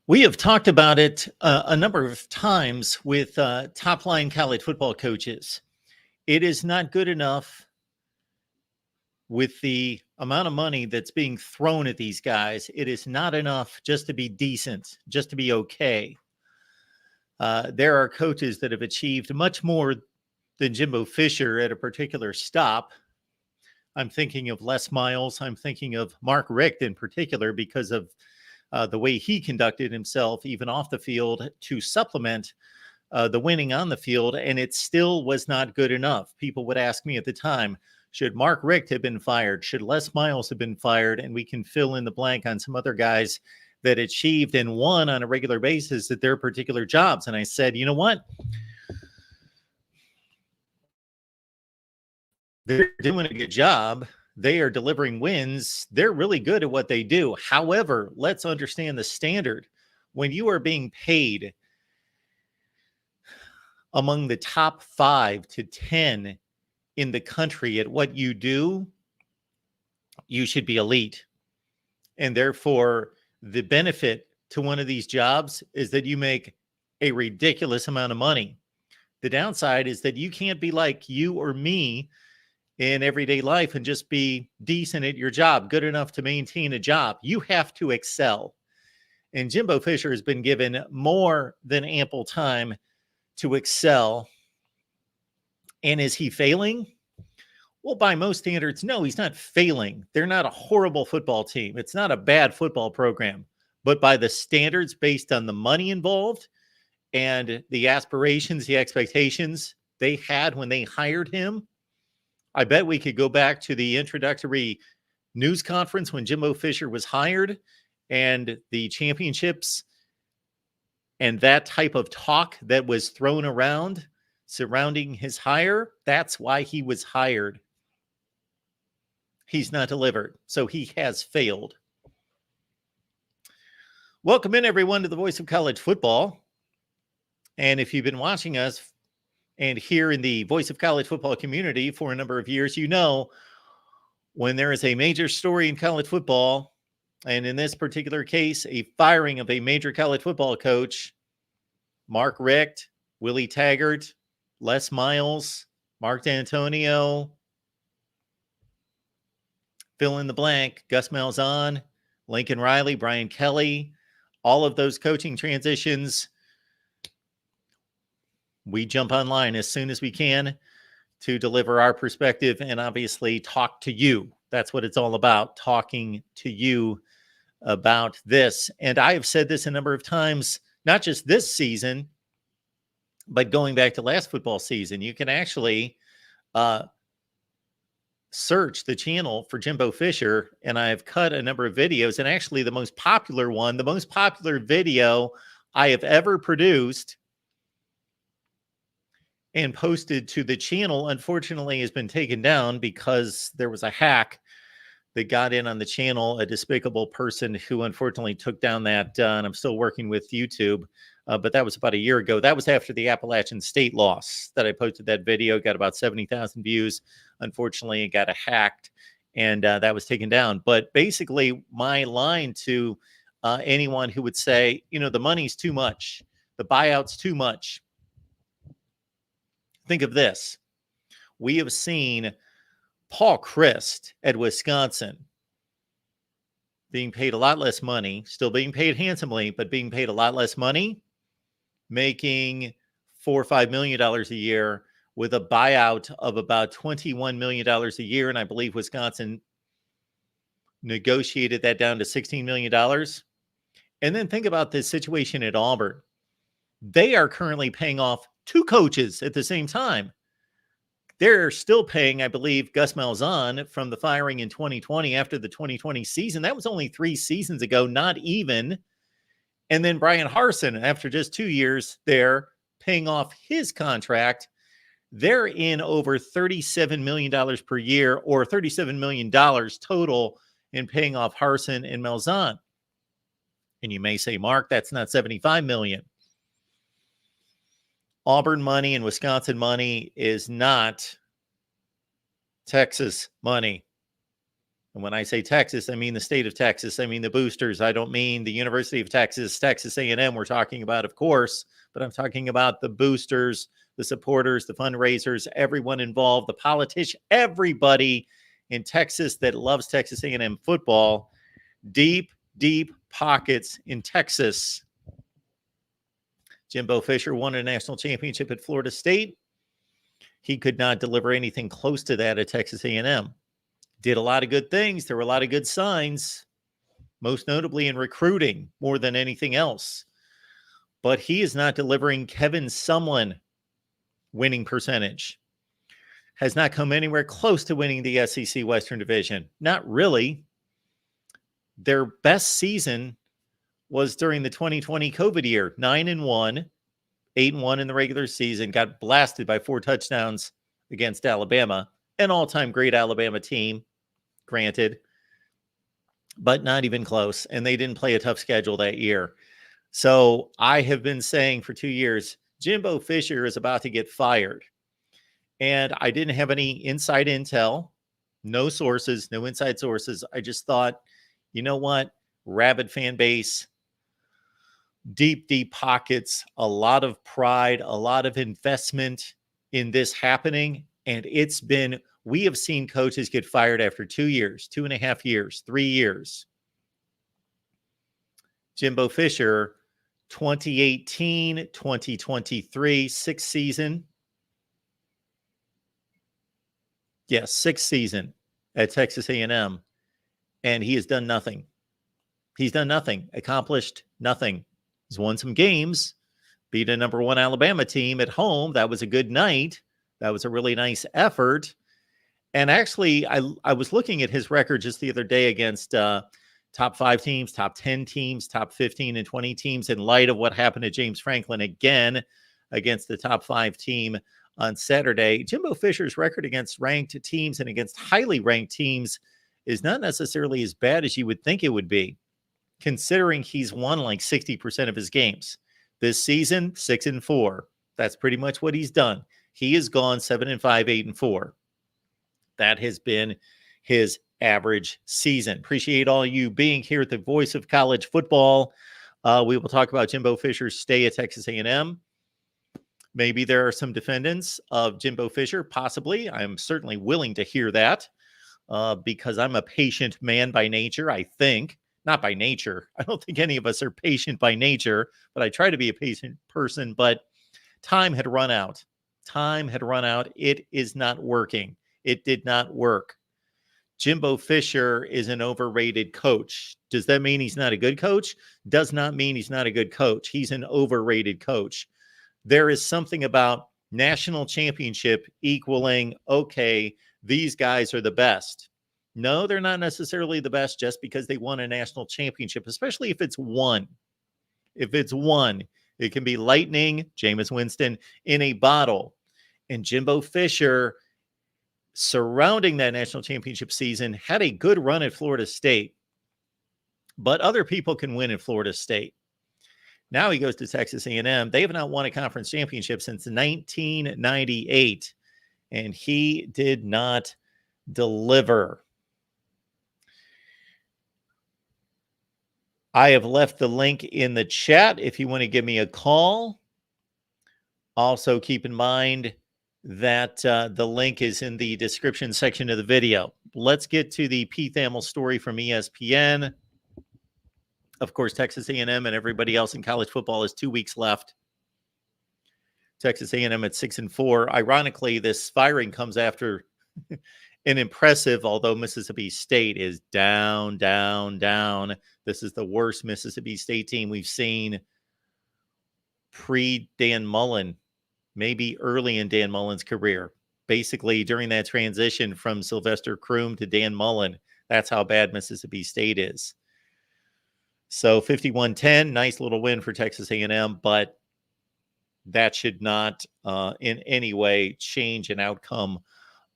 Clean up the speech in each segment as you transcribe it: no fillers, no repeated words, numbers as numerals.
We have talked about it a number of times with top line college football coaches. It is not good enough with the amount of money that's being thrown at these guys. It is not enough just to be decent, just to be okay. There are coaches that have achieved much more than Jimbo Fisher at a particular stop. I'm thinking of Les Miles. I'm thinking of Mark Richt in particular because of the way he conducted himself, even off the field, to supplement the winning on the field. And it still was not good enough. People would ask me at the time, should Mark Richt have been fired? Should Les Miles have been fired? And we can fill in the blank on some other guys that achieved and won on a regular basis at their particular jobs. And I said, you know what? They're doing a good job. They are delivering wins. They're really good at what they do. However, let's understand the standard. When you are being paid among the top 5 to 10 in the country at what you do, you should be elite. And therefore, the benefit to one of these jobs is that you make a ridiculous amount of money. The downside is that you can't be like you or me in everyday life and just be decent at your job, good enough to maintain a job. You have to excel. And Jimbo Fisher has been given more than ample time to excel. And is he failing? Well, by most standards, no, he's not failing. They're not a horrible football team. It's not a bad football program. But by the standards based on the money involved and the aspirations, the expectations they had when they hired him, I bet we could go back to the introductory news conference when Jimbo Fisher was hired and the championships and that type of talk that was thrown around surrounding his hire. That's why he was hired. He's not delivered, so he has failed. Welcome in, everyone, to the Voice of College Football. And if you've been watching us and here in the Voice of College Football community for a number of years, you know when there is a major story in college football, and in this particular case, a firing of a major college football coach, Mark Richt, Willie Taggart, Les Miles, Mark D'Antonio, fill in the blank, Gus Malzahn, Lincoln Riley, Brian Kelly, all of those coaching transitions. We jump online as soon as we can to deliver our perspective and obviously talk to you. That's what it's all about, talking to you about this. And I have said this a number of times, not just this season, but going back to last football season. You can actually search the channel for Jimbo Fisher, and I've cut a number of videos. And actually the most popular video I have ever produced and posted to the channel, unfortunately, has been taken down because there was a hack that got in on the channel, a despicable person who unfortunately took down that, and I'm still working with YouTube, but that was about a year ago. That was after the Appalachian State loss that I posted that video, got about 70,000 views. Unfortunately, it got hacked, and that was taken down. But basically, my line to anyone who would say, you know, the money's too much, the buyout's too much, think of this. We have seen Paul Chryst at Wisconsin being paid a lot less money, still being paid handsomely, but being paid a lot less money, making $4 or $5 million a year with a buyout of about $21 million a year. And I believe Wisconsin negotiated that down to $16 million. And then think about this situation at Auburn. They are currently paying off 2 coaches at the same time. They're still paying, I believe, Gus Malzahn from the firing in 2020 after the 2020 season. That was only 3 seasons ago, not even. And then Brian Harsin, after just 2 years there, paying off his contract. They're in over $37 million per year, or $37 million total in paying off Harsin and Malzahn. And you may say, Mark, that's not $75 million. Auburn money and Wisconsin money is not Texas money. And when I say Texas, I mean the state of Texas. I mean the boosters. I don't mean the University of Texas, Texas A&M we're talking about, of course, but I'm talking about the boosters, the supporters, the fundraisers, everyone involved, the politicians, everybody in Texas that loves Texas A&M football. Deep, deep pockets in Texas. Jimbo Fisher won a national championship at Florida State. He could not deliver anything close to that at Texas A&M. Did a lot of good things. There were a lot of good signs, most notably in recruiting more than anything else. But he is not delivering Kevin Sumlin winning percentage. Has not come anywhere close to winning the SEC Western Division. Not really. Their best season was during the 2020 COVID year. 9-1, 8-1 in the regular season. Got blasted by 4 touchdowns against Alabama. An all-time great Alabama team, granted, but not even close. And they didn't play a tough schedule that year. So I have been saying for 2 years, Jimbo Fisher is about to get fired. And I didn't have any inside intel, no sources, no inside sources. I just thought, you know what? Rabid fan base, deep, deep pockets, a lot of pride, a lot of investment in this happening. And it's been, we have seen coaches get fired after 2 years, 2.5 years, 3 years. Jimbo Fisher, 2018, 2023, 6th season. Yes, 6th season at Texas A&M. And he has done nothing. He's done nothing, accomplished nothing. He's won some games, beat a number 1 Alabama team at home. That was a good night. That was a really nice effort. And actually, I was looking at his record just the other day against top 5 teams, top 10 teams, top 15 and 20 teams in light of what happened to James Franklin again against the top 5 team on Saturday. Jimbo Fisher's record against ranked teams and against highly ranked teams is not necessarily as bad as you would think it would be, considering he's won like 60% of his games. This season, 6-4. That's pretty much what he's done. He has gone 7-5, 8-4. That has been his average season. Appreciate all you being here at the Voice of College Football. We will talk about Jimbo Fisher's stay at Texas A&M. Maybe there are some defendants of Jimbo Fisher, possibly. I'm certainly willing to hear that because I'm a patient man by nature, I think. Not by nature. I don't think any of us are patient by nature, but I try to be a patient person. But time had run out. Time had run out. It is not working. It did not work. Jimbo Fisher is an overrated coach. Does that mean he's not a good coach? Does not mean he's not a good coach. He's an overrated coach. There is something about national championship equaling, okay, these guys are the best. No, they're not necessarily the best just because they won a national championship, especially if it's one. If it's one, it can be lightning, Jameis Winston, in a bottle. And Jimbo Fisher, surrounding that national championship season, had a good run at Florida State. But other people can win at Florida State. Now he goes to Texas A&M. They have not won a conference championship since 1998, and he did not deliver. I have left the link in the chat if you want to give me a call. Also, keep in mind that the link is in the description section of the video. Let's get to the Pete Thamel story from ESPN. Of course, Texas A&M and everybody else in college football is 2 weeks left. Texas A&M at 6-4. Ironically, this firing comes after an impressive, although Mississippi State is down, down, down. This is the worst Mississippi State team we've seen pre-Dan Mullen, maybe early in Dan Mullen's career. Basically, during that transition from Sylvester Croom to Dan Mullen, that's how bad Mississippi State is. So 51-10, nice little win for Texas A&M, but that should not in any way change an outcome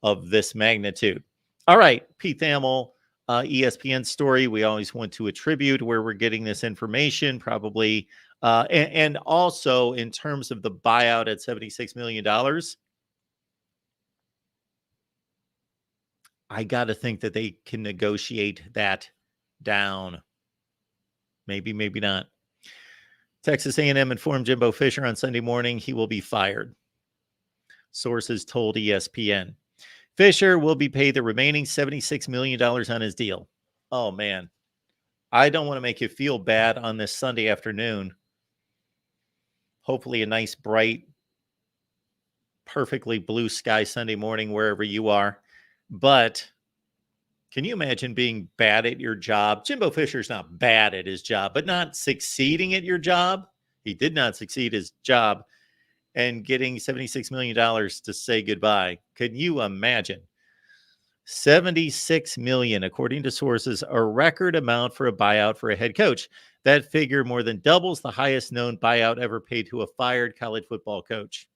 of this magnitude. All right, Pete Thamel, ESPN story. We always want to attribute where we're getting this information, probably. And also in terms of the buyout at $76 million, I got to think that they can negotiate that down. Maybe, maybe not. Texas A&M informed Jimbo Fisher on Sunday morning he will be fired. Sources told ESPN. Fisher will be paid the remaining $76 million on his deal. Oh, man. I don't want to make you feel bad on this Sunday afternoon. Hopefully a nice, bright, perfectly blue sky Sunday morning wherever you are. But can you imagine being bad at your job? Jimbo Fisher's not bad at his job, but not succeeding at your job. He did not succeed his job and getting $76 million to say goodbye. Could you imagine? $76 million, according to sources, a record amount for a buyout for a head coach. That figure more than doubles the highest known buyout ever paid to a fired college football coach.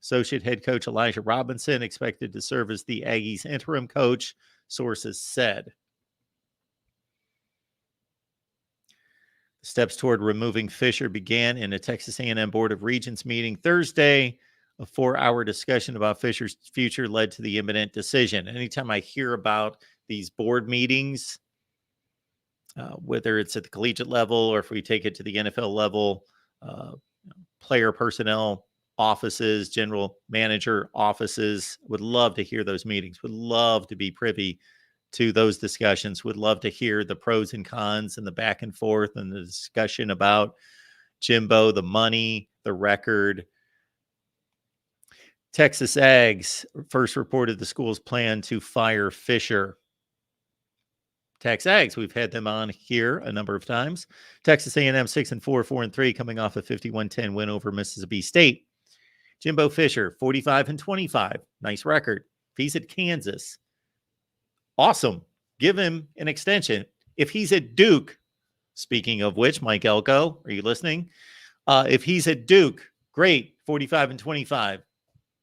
Associate head coach Elijah Robinson expected to serve as the Aggies' interim coach, sources said. Steps toward removing Fisher began in a Texas A&M Board of Regents meeting Thursday. A 4-hour discussion about Fisher's future led to the imminent decision. Anytime I hear about these board meetings, whether it's at the collegiate level or if we take it to the NFL level, player personnel offices, general manager offices, would love to hear those meetings, would love to be privy to those discussions, would love to hear the pros and cons and the back and forth and the discussion about Jimbo, the money, the record. Texas Ags first reported the school's plan to fire Fisher. Tex Ags, we've had them on here a number of times. Texas A&M 6-4, 4-3, coming off a 51-10 win over Mississippi State. Jimbo Fisher 45-25, nice record. If he's at Kansas, awesome. Give him an extension. If he's at Duke, speaking of which, Mike Elko, are you listening? If he's at Duke, great, 45-25.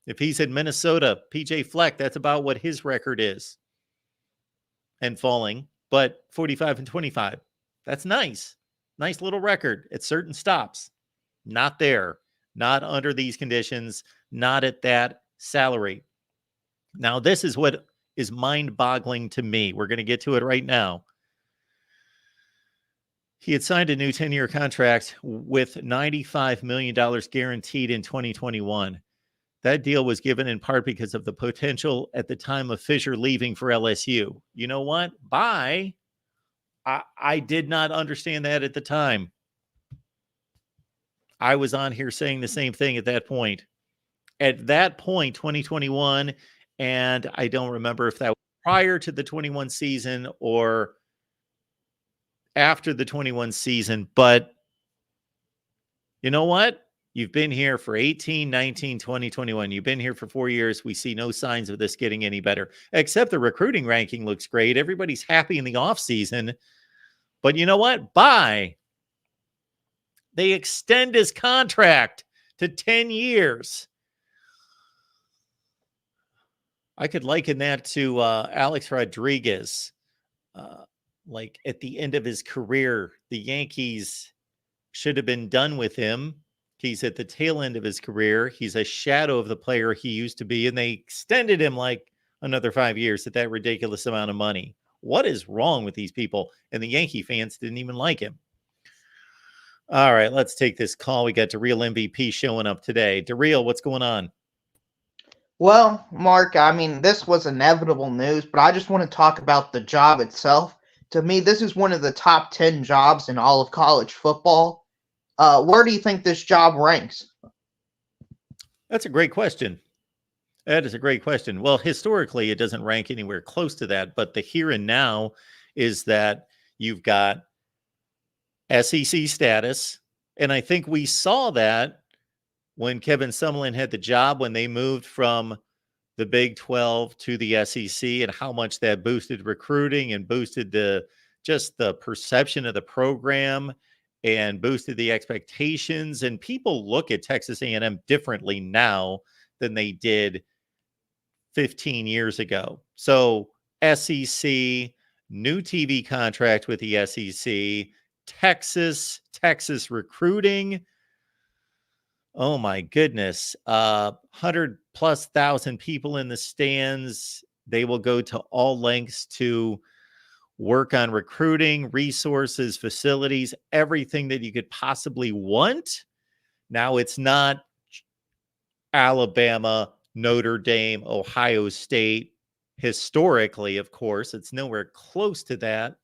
If he's at Minnesota, PJ Fleck, that's about what his record is. And falling, but 45-25. That's nice. Nice little record at certain stops. Not there. Not under these conditions. Not at that salary. Now, this is what is mind-boggling to me. We're going to get to it right now. He had signed a new 10-year contract with $95 million guaranteed in 2021. That deal was given in part because of the potential at the time of Fisher leaving for LSU. You know what? Bye. I did not understand that at the time. I was on here saying the same thing at that point. At that point, 2021, and I don't remember if that was prior to the 21 season or after the 21 season, but you know what? You've been here for 18, 19, 20, 21. You've been here for 4 years. We see no signs of this getting any better, except the recruiting ranking looks great. Everybody's happy in the offseason. But you know what? Bye. They extend his contract to 10 years. I could liken that to Alex Rodriguez. Like at the end of his career, the Yankees should have been done with him. He's at the tail end of his career. He's a shadow of the player he used to be, and they extended him like another 5 years at that ridiculous amount of money. What is wrong with these people? And the Yankee fans didn't even like him. All right, let's take this call. We got DeReal MVP showing up today. DeReal, what's going on? Well, Mark, I mean, this was inevitable news, but I just want to talk about the job itself. To me, this is one of the top 10 jobs in all of college football. Where do you think this job ranks? That's a great question. That is a great question. Well, historically, it doesn't rank anywhere close to that, but the here and now is that you've got SEC status, and I think we saw that when Kevin Sumlin had the job, when they moved from the Big 12 to the SEC, and how much that boosted recruiting and boosted the perception of the program and boosted the expectations. And people look at Texas A&M differently now than they did 15 years ago. So SEC, new TV contract with the SEC, Texas recruiting. Oh my goodness. 100,000+ people in the stands. They will go to all lengths to work on recruiting, resources, facilities, everything that you could possibly want. Now, it's not Alabama, Notre Dame, Ohio State. Historically, of course, it's nowhere close to that.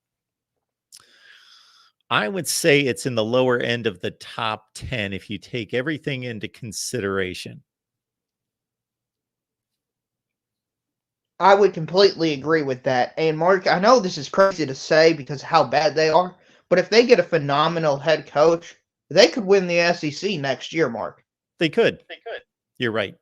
I would say it's in the lower end of the top 10 if you take everything into consideration. I would completely agree with that. And Mark, I know this is crazy to say because of how bad they are, but if they get a phenomenal head coach, they could win the SEC next year, Mark. They could. You're right.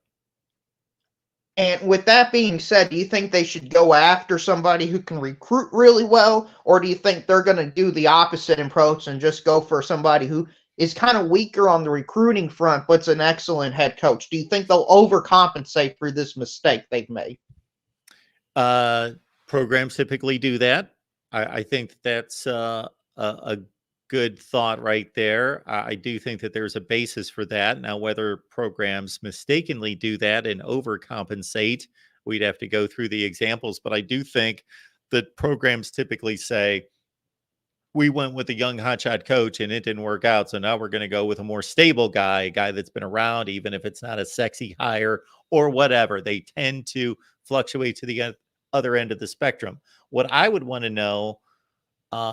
And with that being said, do you think they should go after somebody who can recruit really well, or do you think they're going to do the opposite approach and just go for somebody who is kind of weaker on the recruiting front but's an excellent head coach? Do you think they'll overcompensate for this mistake they've made? Programs typically do that. I think that's a good thought right there. I do think that there's a basis for that. Now, whether programs mistakenly do that and overcompensate, we'd have to go through the examples. But I do think that programs typically say, we went with a young hotshot coach and it didn't work out. So now we're going to go with a more stable guy, a guy that's been around, even if it's not a sexy hire or whatever. They tend to fluctuate to the other end of the spectrum. What I would want to know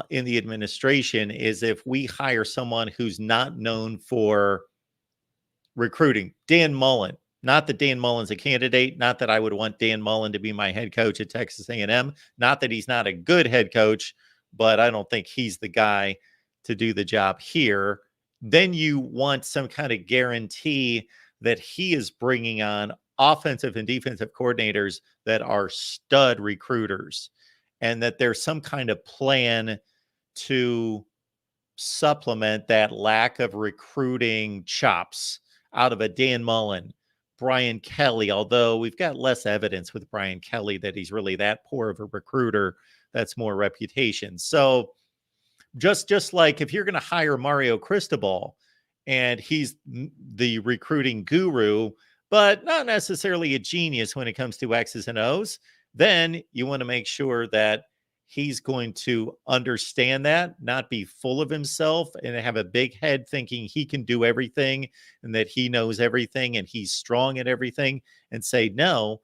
in the administration is if we hire someone who's not known for recruiting. Dan Mullen. Not that Dan Mullen's a candidate. Not that I would want Dan Mullen to be my head coach at Texas A&M. Not that he's not a good head coach, but I don't think he's the guy to do the job here. Then you want some kind of guarantee that he is bringing on offensive and defensive coordinators that are stud recruiters, and that there's some kind of plan to supplement that lack of recruiting chops out of a Dan Mullen, Brian Kelly, although we've got less evidence with Brian Kelly that he's really that poor of a recruiter. That's more reputation. So just like if you're going to hire Mario Cristobal and he's the recruiting guru, but not necessarily a genius when it comes to X's and O's, then you want to make sure that he's going to understand that, not be full of himself and have a big head thinking he can do everything and that he knows everything and he's strong at everything, and say, no,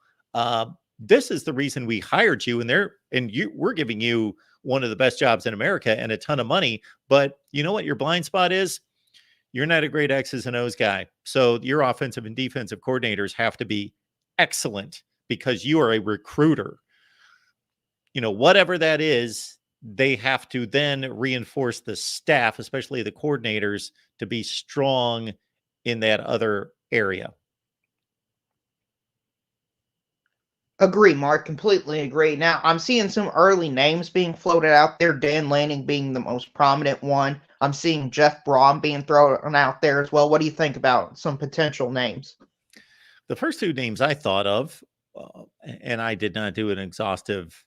this is the reason we hired you, and we're giving you one of the best jobs in America and a ton of money. But you know what your blind spot is? You're not a great X's and O's guy. So your offensive and defensive coordinators have to be excellent because you are a recruiter. Whatever that is, they have to then reinforce the staff, especially the coordinators, to be strong in that other area. Agree, Mark. Completely agree. Now, I'm seeing some early names being floated out there, Dan Lanning being the most prominent one. I'm seeing Jeff Brom being thrown out there as well. What do you think about some potential names? The first two names I thought of, and I did not do an exhaustive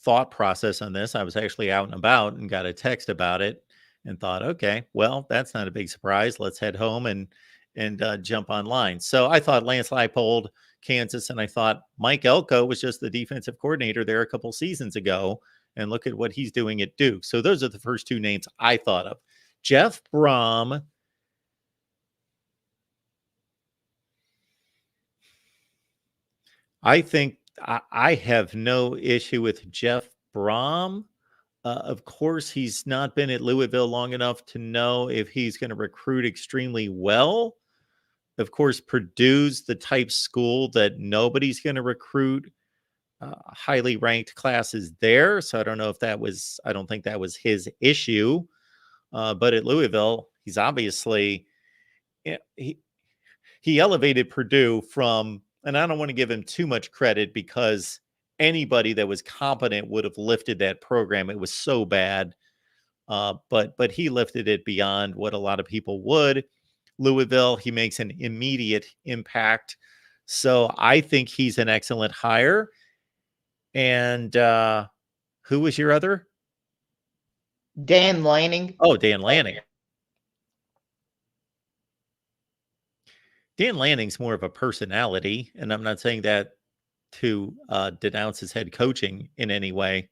thought process on this. I was actually out and about and got a text about it and thought, okay, well, that's not a big surprise. Let's head home and jump online. So I thought Lance Leipold, Kansas, and I thought Mike Elko was just the defensive coordinator there a couple seasons ago, and look at what he's doing at Duke. So those are the first two names I thought of. Jeff Brom. I think I have no issue with Jeff Brom. Of course, he's not been at Louisville long enough to know if he's going to recruit extremely well. Of course, Purdue's the type school that nobody's going to recruit highly ranked classes there. So I don't think that was his issue. But at Louisville, he's obviously, he elevated Purdue from, and I don't want to give him too much credit because anybody that was competent would have lifted that program. It was so bad. But he lifted it beyond what a lot of people would. Louisville, he makes an immediate impact. So I think he's an excellent hire. And who was your other? Dan Lanning. Oh, Dan Lanning. Dan Lanning's more of a personality, and I'm not saying that to denounce his head coaching in any way,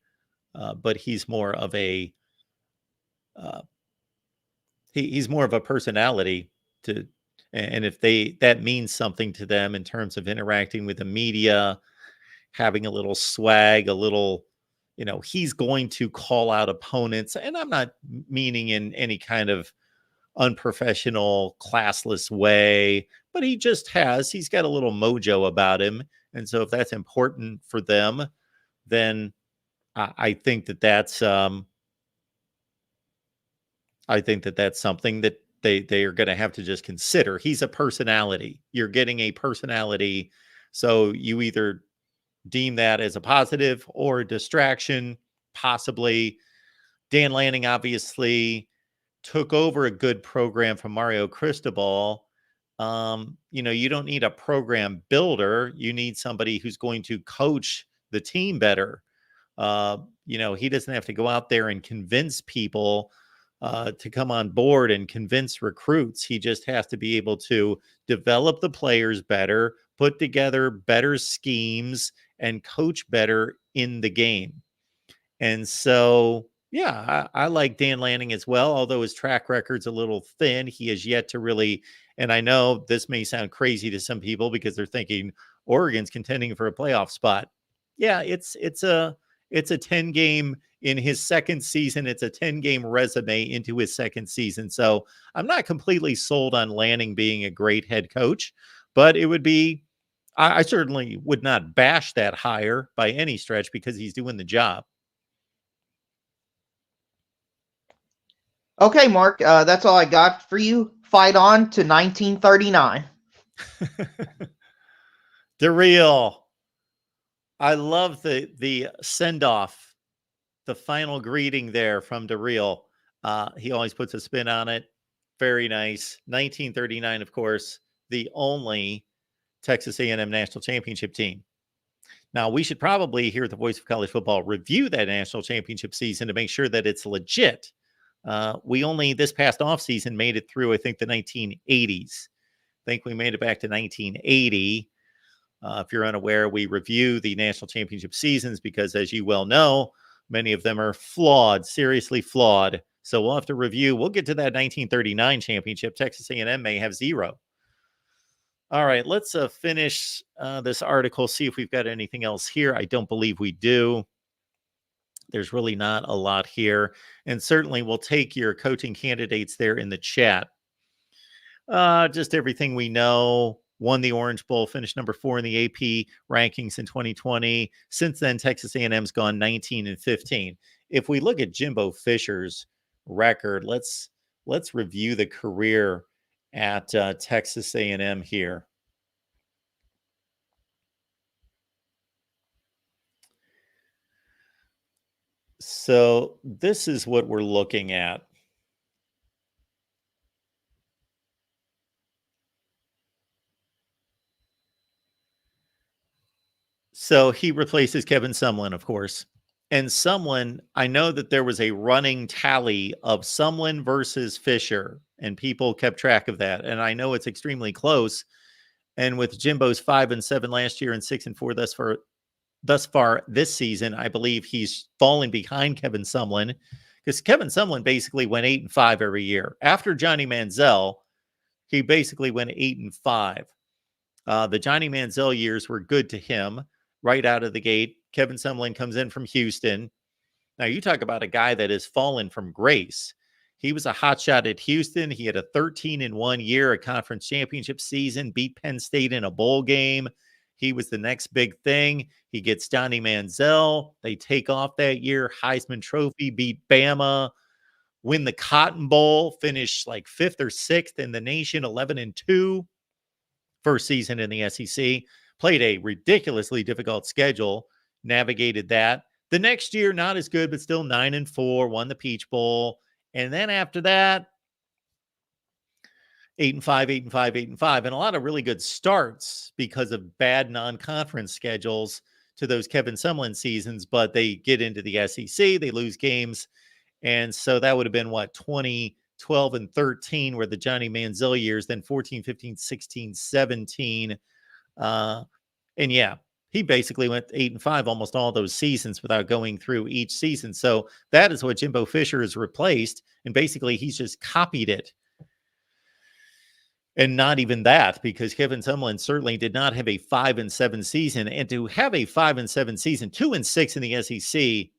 but he's more of a uh, he's more of a personality to, and if that means something to them in terms of interacting with the media, having a little swag, a little, he's going to call out opponents, and I'm not meaning in any kind of unprofessional, classless way, but he's got a little mojo about him. And so if that's important for them, then I think that that's something that they are going to have to just consider. He's a personality. You're getting a personality. So you either deem that as a positive or a distraction, possibly. Dan Lanning obviously took over a good program from Mario Cristobal. You don't need a program builder. You need somebody who's going to coach the team better. He doesn't have to go out there and convince people to come on board and convince recruits. He just has to be able to develop the players better, put together better schemes, and coach better in the game. And so, yeah, I like Dan Lanning as well, although his track record's a little thin. He has yet to really, and I know this may sound crazy to some people because they're thinking Oregon's contending for a playoff spot. Yeah, it's a 10 game in his second season. It's a 10 game resume into his second season. So I'm not completely sold on Lanning being a great head coach, but it would be, I certainly would not bash that hire by any stretch because he's doing the job. Okay, Mark, that's all I got for you. Fight on to 1939. DeReal. I love the send off, the final greeting there from DeReal. He always puts a spin on it. Very nice. 1939, of course, the only Texas A&M national championship team. Now, we should probably, here at the Voice of College Football, review that national championship season to make sure that it's legit. We only, this past offseason, made it through, I think, the 1980s. I think we made it back to 1980. If you're unaware, we review the national championship seasons because, as you well know, many of them are flawed, seriously flawed. So we'll have to review. We'll get to that 1939 championship. Texas A&M may have 0. All right, let's finish this article, see if we've got anything else here. I don't believe we do. There's really not a lot here. And certainly we'll take your coaching candidates there in the chat. Just everything we know. Won the Orange Bowl, finished number 4 in the AP rankings in 2020. Since then, Texas A&M's gone 19-15. If we look at Jimbo Fisher's record, let's review the career at Texas A&M here. So this is what we're looking at. So he replaces Kevin Sumlin, of course. And Sumlin, I know that there was a running tally of Sumlin versus Fisher, and people kept track of that. And I know it's extremely close. And with Jimbo's 5-7 last year and 6-4 thus far this season, I believe he's falling behind Kevin Sumlin because Kevin Sumlin basically went 8-5 every year. After Johnny Manziel, he basically went 8-5. The Johnny Manziel years were good to him right out of the gate. Kevin Sumlin comes in from Houston. Now, you talk about a guy that has fallen from grace. He was a hotshot at Houston. He had a 13-1 year, a conference championship season, beat Penn State in a bowl game. He was the next big thing. He gets Johnny Manziel. They take off that year, Heisman Trophy, beat Bama, win the Cotton Bowl, finish like 5th or 6th in the nation, 11-2. First season in the SEC. Played a ridiculously difficult schedule, navigated that. The next year, not as good, but still 9-4, won the Peach Bowl. And then after that, 8-5, 8-5, 8-5, and a lot of really good starts because of bad non-conference schedules to those Kevin Sumlin seasons, but they get into the SEC, they lose games. And so that would have been 2012 and 13 were the Johnny Manziel years, then 14, 15, 16, 17. And yeah, He basically went 8-5 almost all those seasons without going through each season. So that is what Jimbo Fisher has replaced. And basically, he's just copied it. And not even that, because Kevin Sumlin certainly did not have a 5-7 season. And to have a 5-7 season, 2-6 in the SEC,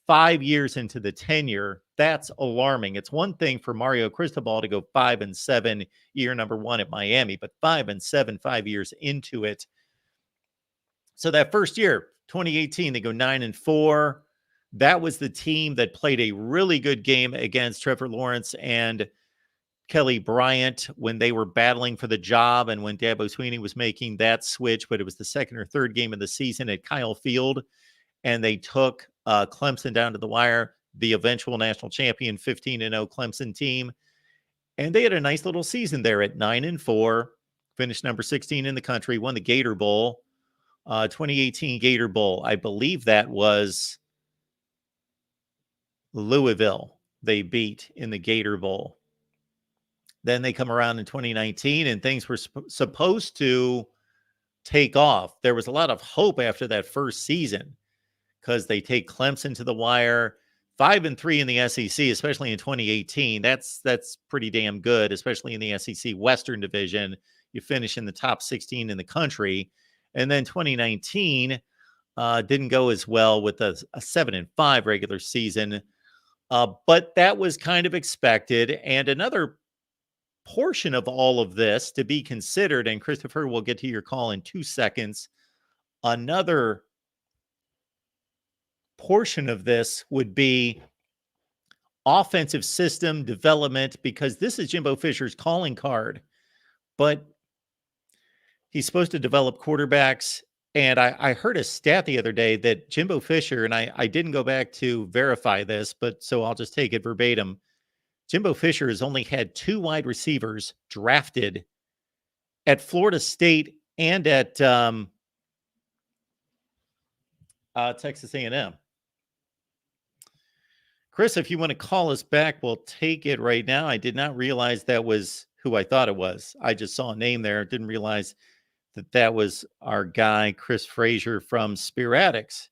5 years into the tenure, that's alarming. It's one thing for Mario Cristobal to go 5-7 year number one at Miami, but 5-7, 5 years into it. So that first year, 2018, they go 9-4. That was the team that played a really good game against Trevor Lawrence and Kelly Bryant when they were battling for the job and when Dabo Swinney was making that switch, but it was the second or third game of the season at Kyle Field, and they took Clemson down to the wire, the eventual national champion 15-0 Clemson team. And they had a nice little season there at 9-4, finished number 16 in the country, won the Gator Bowl, 2018 Gator Bowl. I believe that was Louisville they beat in the Gator Bowl. Then they come around in 2019 and things were supposed to take off. There was a lot of hope after that first season because they take Clemson to the wire, 5-3 in the SEC, especially in 2018. That's pretty damn good, especially in the SEC Western Division. You finish in the top 16 in the country. And then 2019 didn't go as well with a 7-5 regular season. But that was kind of expected. And another portion of all of this to be considered, and Christopher, we'll get to your call in 2 seconds. Another portion of this would be offensive system development, because this is Jimbo Fisher's calling card, but he's supposed to develop quarterbacks. And I heard a stat the other day that Jimbo Fisher, and I didn't go back to verify this, but so I'll just take it verbatim. Jimbo Fisher has only had 2 wide receivers drafted at Florida State and at Texas A&M. Chris, if you want to call us back, we'll take it right now. I did not realize that was who I thought it was. I just saw a name there. Didn't realize that was our guy, Chris Frazier from Spear Addicts.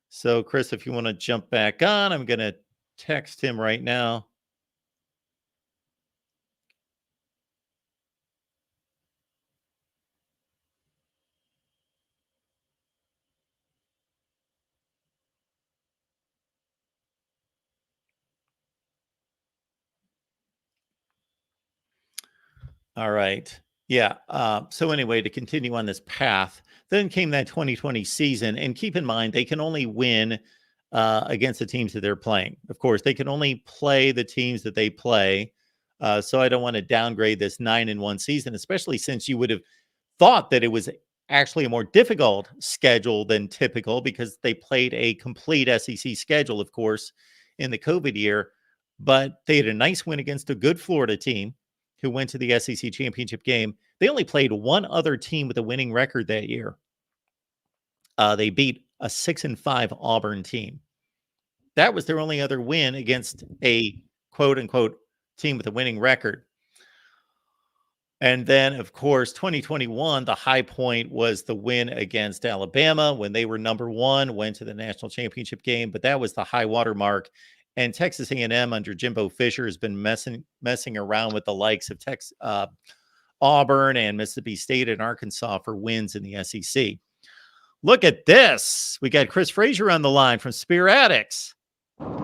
So, Chris, if you want to jump back on, I'm going to text him right now. All right. Yeah. So anyway, to continue on this path, then came that 2020 season. And keep in mind, they can only win against the teams that they're playing. Of course, they can only play the teams that they play. So I don't want to downgrade this 9-1 season, especially since you would have thought that it was actually a more difficult schedule than typical because they played a complete SEC schedule, of course, in the COVID year. But they had a nice win against a good Florida team who went to the SEC championship game. They only played one other team with a winning record that year. They beat a 6-5 Auburn team. That was their only other win against a quote unquote team with a winning record. And then, of course, 2021, the high point was the win against Alabama when they were number one, went to the national championship game. But that was the high water mark. And Texas A&M under Jimbo Fisher has been messing around with the likes of Auburn and Mississippi State and Arkansas for wins in the SEC. Look at this. We got Chris Frazier on the line from Spear Addicts. How's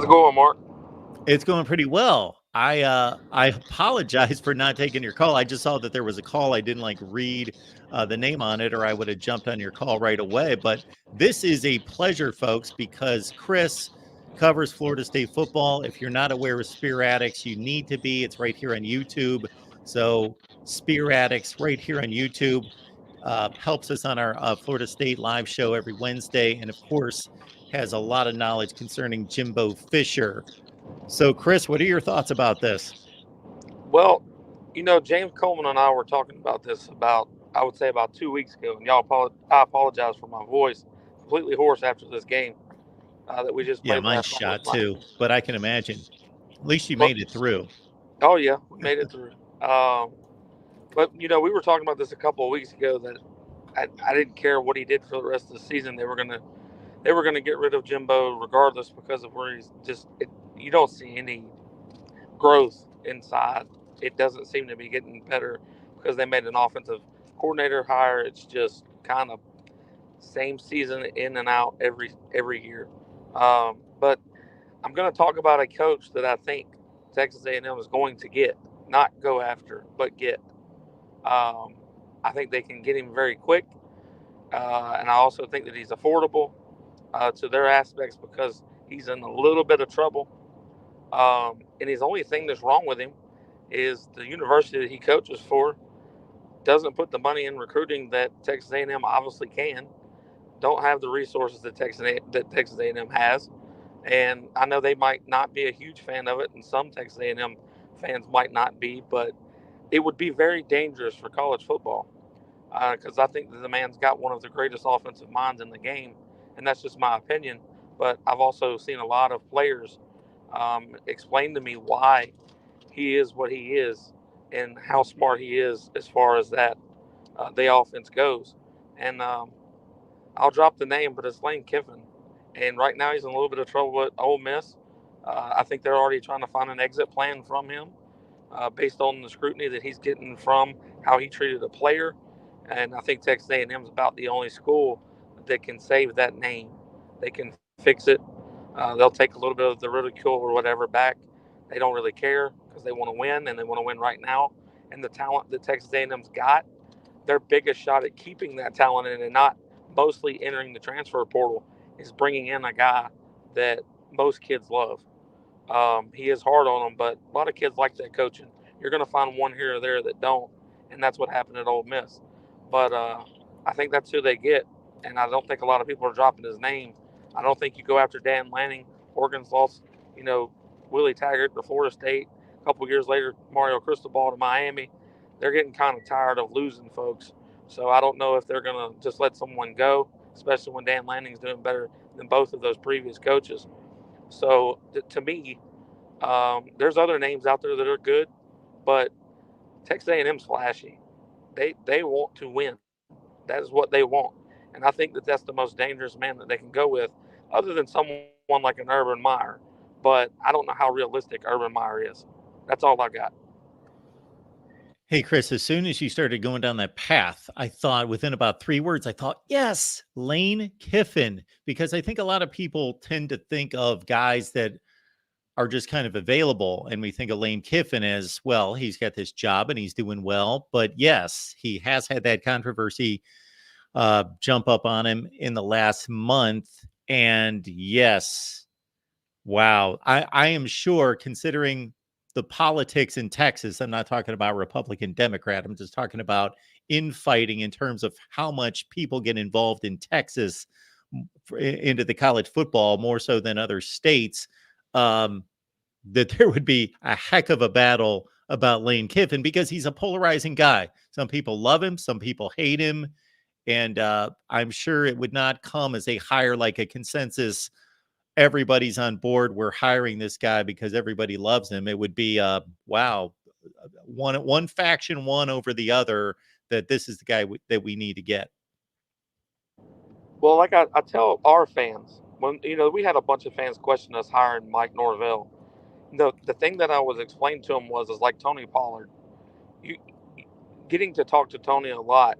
it going, Mark? It's going pretty well. I apologize for not taking your call. I just saw that there was a call. I didn't read the name on it, or I would have jumped on your call right away. But this is a pleasure, folks, because Chris covers Florida State football. If you're not aware of Spear Addicts, you need to be. It's right here on YouTube. So Spear Addicts right here on YouTube helps us on our Florida State live show every Wednesday. And of course, has a lot of knowledge concerning Jimbo Fisher. So, Chris, what are your thoughts about this? Well, James Coleman and I were talking about this about 2 weeks ago. And I apologize for my voice. Completely hoarse after this game that we just played. Yeah, mine's shot too, but I can imagine. At least you made it through. Oh, yeah, we made it through. But But we were talking about this a couple of weeks ago that I didn't care what he did for the rest of the season. They were gonna get rid of Jimbo regardless because of where he's just. You don't see any growth inside. It doesn't seem to be getting better because they made an offensive coordinator hire. It's just kind of same season in and out every year. But I'm going to talk about a coach that I think Texas A&M is going to get, not go after, but get. Um, I think they can get him very quick, and I also think that he's affordable to their aspects because he's in a little bit of trouble. And his only thing that's wrong with him is the university that he coaches for doesn't put the money in recruiting that Texas A&M obviously can. Don't have the resources that Texas A&M has, and I know they might not be a huge fan of it, and some Texas A&M fans might not be, but it would be very dangerous for college football because I think that the man's got one of the greatest offensive minds in the game, and that's just my opinion. But I've also seen a lot of players explain to me why he is what he is and how smart he is as far as that the offense goes. And I'll drop the name, but it's Lane Kiffin. And right now he's in a little bit of trouble with Ole Miss. I think they're already trying to find an exit plan from him based on the scrutiny that he's getting from how he treated a player. And I think Texas A&M is about the only school that can save that name. They can fix it. They'll take a little bit of the ridicule or whatever back. They don't really care because they want to win and they want to win right now. And the talent that Texas A&M's got, their biggest shot at keeping that talent in and not mostly entering the transfer portal is bringing in a guy that most kids love. He is hard on them, but a lot of kids like that coaching. You're going to find one here or there that don't, and that's what happened at Ole Miss. But I think that's who they get, and I don't think a lot of people are dropping his name. I don't think you go after Dan Lanning. Oregon's lost, Willie Taggart to Florida State. A couple years later, Mario Cristobal to Miami. They're getting kind of tired of losing folks. So I don't know if they're going to just let someone go, especially when Dan Lanning's doing better than both of those previous coaches. So to me, there's other names out there that are good, but Texas A&M's flashy. They want to win. That is what they want, and I think that that's the most dangerous man that they can go with, other than someone like an Urban Meyer. But I don't know how realistic Urban Meyer is. That's all I got. Hey, Chris, as soon as you started going down that path, I thought within about 3 words, I thought, yes, Lane Kiffin, because I think a lot of people tend to think of guys that are just kind of available. And we think of Lane Kiffin as, well, he's got this job and he's doing well. But yes, he has had that controversy jump up on him in the last month. And yes, wow. I am sure, considering the politics in Texas, I'm not talking about Republican, Democrat. I'm just talking about infighting in terms of how much people get involved in Texas into the college football more so than other states. That there would be a heck of a battle about Lane Kiffin because he's a polarizing guy. Some people love him, some people hate him. And I'm sure it would not come as a hire like a consensus. Everybody's on board. We're hiring this guy because everybody loves him. It would be, wow, one faction won over the other, that this is the guy that we need to get. Well, like I tell our fans, when we had a bunch of fans question us hiring Mike Norvell. The thing that I was explaining to them was like Tony Pollard. You getting to talk to Tony a lot.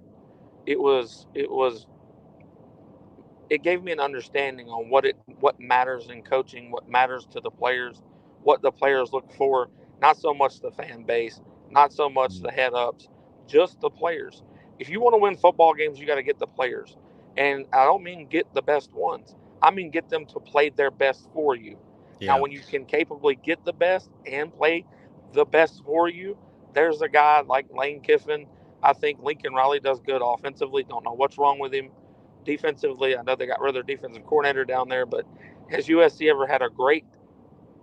It gave me an understanding on what matters in coaching, what matters to the players, what the players look for. Not so much the fan base, not so much the head ups, just the players. If you want to win football games, you got to get the players, and I don't mean get the best ones. I mean get them to play their best for you. Yeah. Now, when you can capably get the best and play the best for you, there's a guy like Lane Kiffin. I think Lincoln Riley does good offensively. Don't know what's wrong with him. Defensively, I know they got rid of their defensive coordinator down there, but has USC ever had a great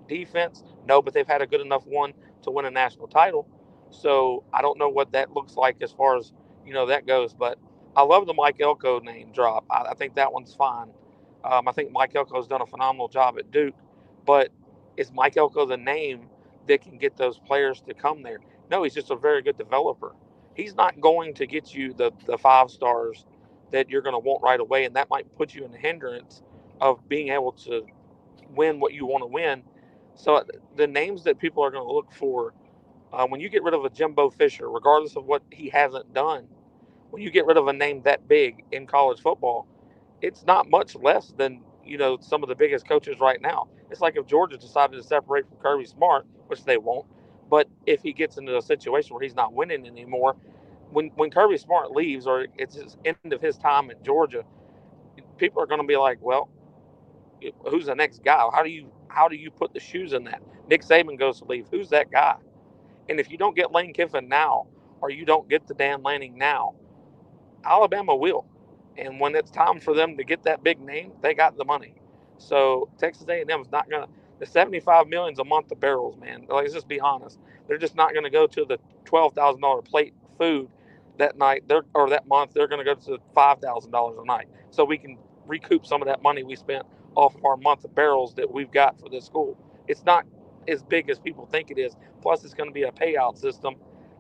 defense? No, but they've had a good enough one to win a national title. So I don't know what that looks like as far as that goes. But I love the Mike Elko name drop. I think that one's fine. I think Mike Elko's done a phenomenal job at Duke, but is Mike Elko the name that can get those players to come there? No, he's just a very good developer. he's not going to get you the 5 stars that you're going to want right away, and that might put you in the hindrance of being able to win what you want to win. So the names that people are going to look for when you get rid of a Jimbo Fisher, regardless of what he hasn't done, when you get rid of a name that big in college football, it's not much less than some of the biggest coaches right now. It's like if Georgia decided to separate from Kirby Smart, which they won't, but if he gets into a situation where he's not winning anymore, when Kirby Smart leaves or it's his end of his time at Georgia, people are going to be like, well, who's the next guy? How do you put the shoes in that? Nick Saban goes to leave. Who's that guy? And if you don't get Lane Kiffin now, or you don't get the Dan Lanning now, Alabama will. And when it's time for them to get that big name, they got the money. So Texas A&M is not gonna. The 75 million's a month of barrels, man. Let's just be honest. They're just not gonna go to the $12,000 plate food that night. Or that month. They're gonna go to $5,000 a night, so we can recoup some of that money we spent off of our month of barrels that we've got for this school. It's not as big as people think it is. Plus, it's going to be a payout system.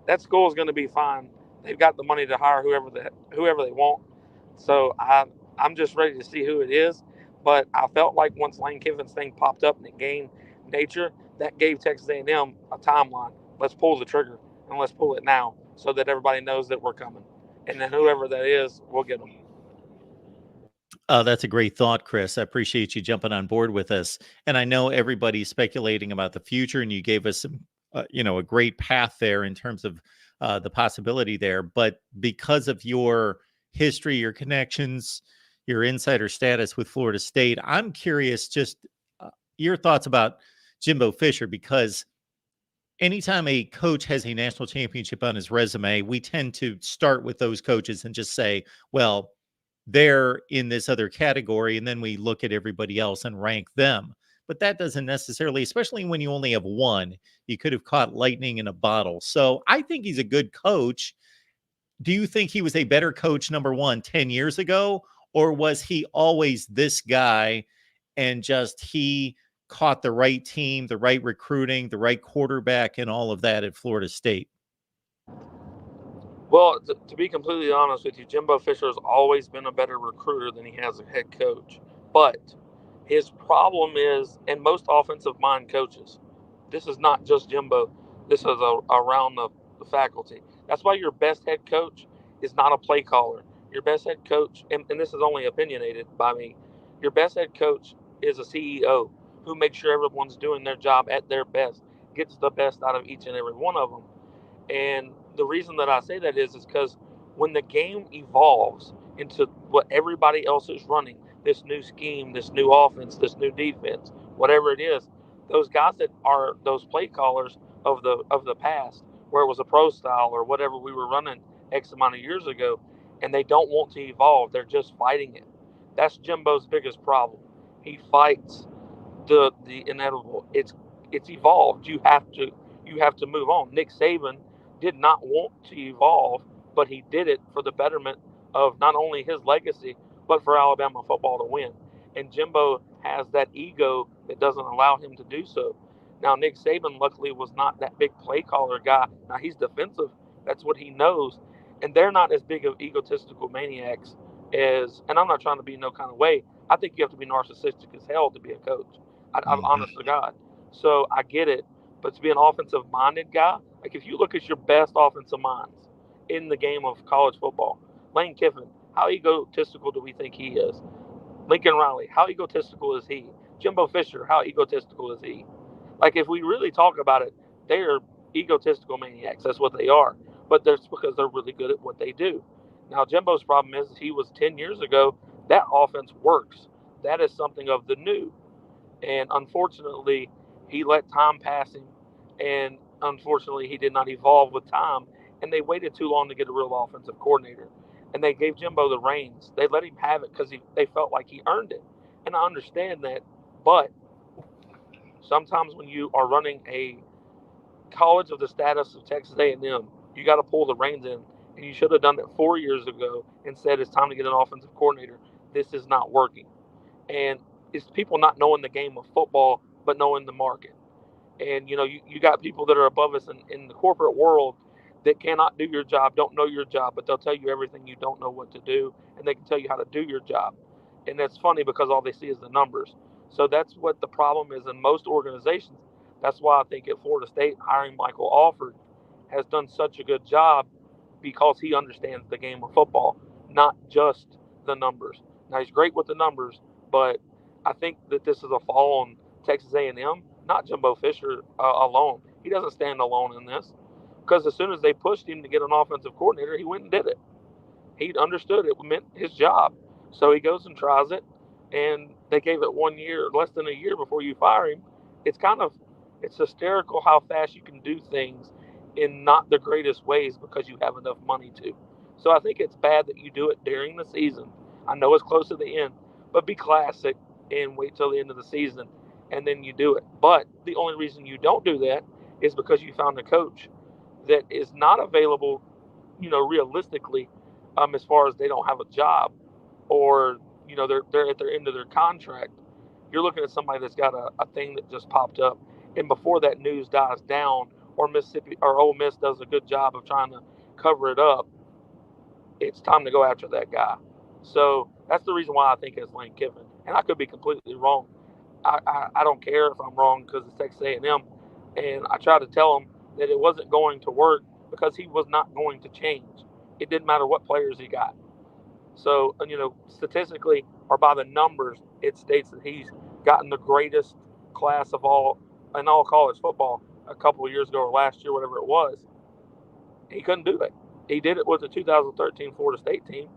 That school is going to be fine. They've got the money to hire whoever they want. So I'm just ready to see who it is. But I felt like once Lane Kiffin's thing popped up and it gained nature, that gave Texas A&M a timeline. Let's pull the trigger and let's pull it now so that everybody knows that we're coming. And then whoever that is, we'll get them. That's a great thought, Chris. I appreciate you jumping on board with us. And I know everybody's speculating about the future, and you gave us some, a great path there in terms of the possibility there. But because of your history, your connections, your insider status with Florida State, I'm curious just your thoughts about Jimbo Fisher, because anytime a coach has a national championship on his resume, we tend to start with those coaches and just say, well, they're in this other category, and then we look at everybody else and rank them. But that doesn't necessarily, especially when you only have one, you could have caught lightning in a bottle. So I think he's a good coach. Do you think he was a better coach, number one, 10 years ago? Or was he always this guy and just he caught the right team, the right recruiting, the right quarterback, and all of that at Florida State? Well, to be completely honest with you, Jimbo Fisher has always been a better recruiter than he has a head coach. But his problem is, and most offensive mind coaches, this is not just Jimbo, this is around the faculty. That's why your best head coach is not a play caller. Your best head coach, and this is only opinionated by me, your best head coach is a CEO who makes sure everyone's doing their job at their best, gets the best out of each and every one of them. And the reason that I say that is because when the game evolves into what everybody else is running, this new scheme, this new offense, this new defense, whatever it is, those guys that are those play callers of the past, where it was a pro style or whatever we were running X amount of years ago, and they don't want to evolve, they're just fighting it. That's Jimbo's biggest problem. He fights the inevitable. It's evolved. You have to move on. Nick Saban did not want to evolve, but he did it for the betterment of not only his legacy but for Alabama football to win. And Jimbo has that ego that doesn't allow him to do so. Now Nick Saban luckily was not that big play caller guy. Now he's defensive. That's what he knows. And they're not as big of egotistical maniacs as, and I'm not trying to be no kind of way. I think you have to be narcissistic as hell to be a coach. I'm Mhm. honest to God. So I get it. But to be an offensive minded guy, like if you look at your best offensive minds in the game of college football, Lane Kiffin, how egotistical do we think he is? Lincoln Riley, how egotistical is he? Jimbo Fisher, how egotistical is he? Like if we really talk about it, they are egotistical maniacs. That's what they are. But that's because they're really good at what they do. Now Jimbo's problem is he was 10 years ago. That offense works. That is something of the new. And unfortunately, he let time pass him. And unfortunately, he did not evolve with time. And they waited too long to get a real offensive coordinator. And they gave Jimbo the reins. They let him have it because they felt like he earned it. And I understand that. But sometimes when you are running a college of the status of Texas A&M, you got to pull the reins in. And you should have done it 4 years ago and said it's time to get an offensive coordinator. This is not working. And it's people not knowing the game of football, but knowing the market. And you got people that are above us in the corporate world that cannot do your job, don't know your job, but they'll tell you everything you don't know what to do, and they can tell you how to do your job. And that's funny because all they see is the numbers. So that's what the problem is in most organizations. That's why I think at Florida State, hiring Michael Alford has done such a good job because he understands the game of football, not just the numbers. Now he's great with the numbers, but I think that this is a fall on Texas A&M, not Jimbo Fisher alone. He doesn't stand alone in this because as soon as they pushed him to get an offensive coordinator, he went and did it. He understood it meant his job, so he goes and tries it, and they gave it 1 year, less than a year before you fire him. It's hysterical how fast you can do things in not the greatest ways because you have enough money to. So I think it's bad that you do it during the season. I know it's close to the end, but be classic and wait till the end of the season and then you do it. But the only reason you don't do that is because you found a coach that is not available, realistically, as far as they don't have a job or, they're at their end of their contract. You're looking at somebody that's got a thing that just popped up. And before that news dies down or Mississippi or Ole Miss does a good job of trying to cover it up, it's time to go after that guy. So that's the reason why I think it's Lane Kiffin. And I could be completely wrong. I don't care if I'm wrong because it's Texas A&M. And I tried to tell him that it wasn't going to work because he was not going to change. It didn't matter what players he got. So, statistically or by the numbers, it states that he's gotten the greatest class of all in all college football a couple of years ago or last year, whatever it was. He couldn't do it. He did it with the 2013 Florida State team,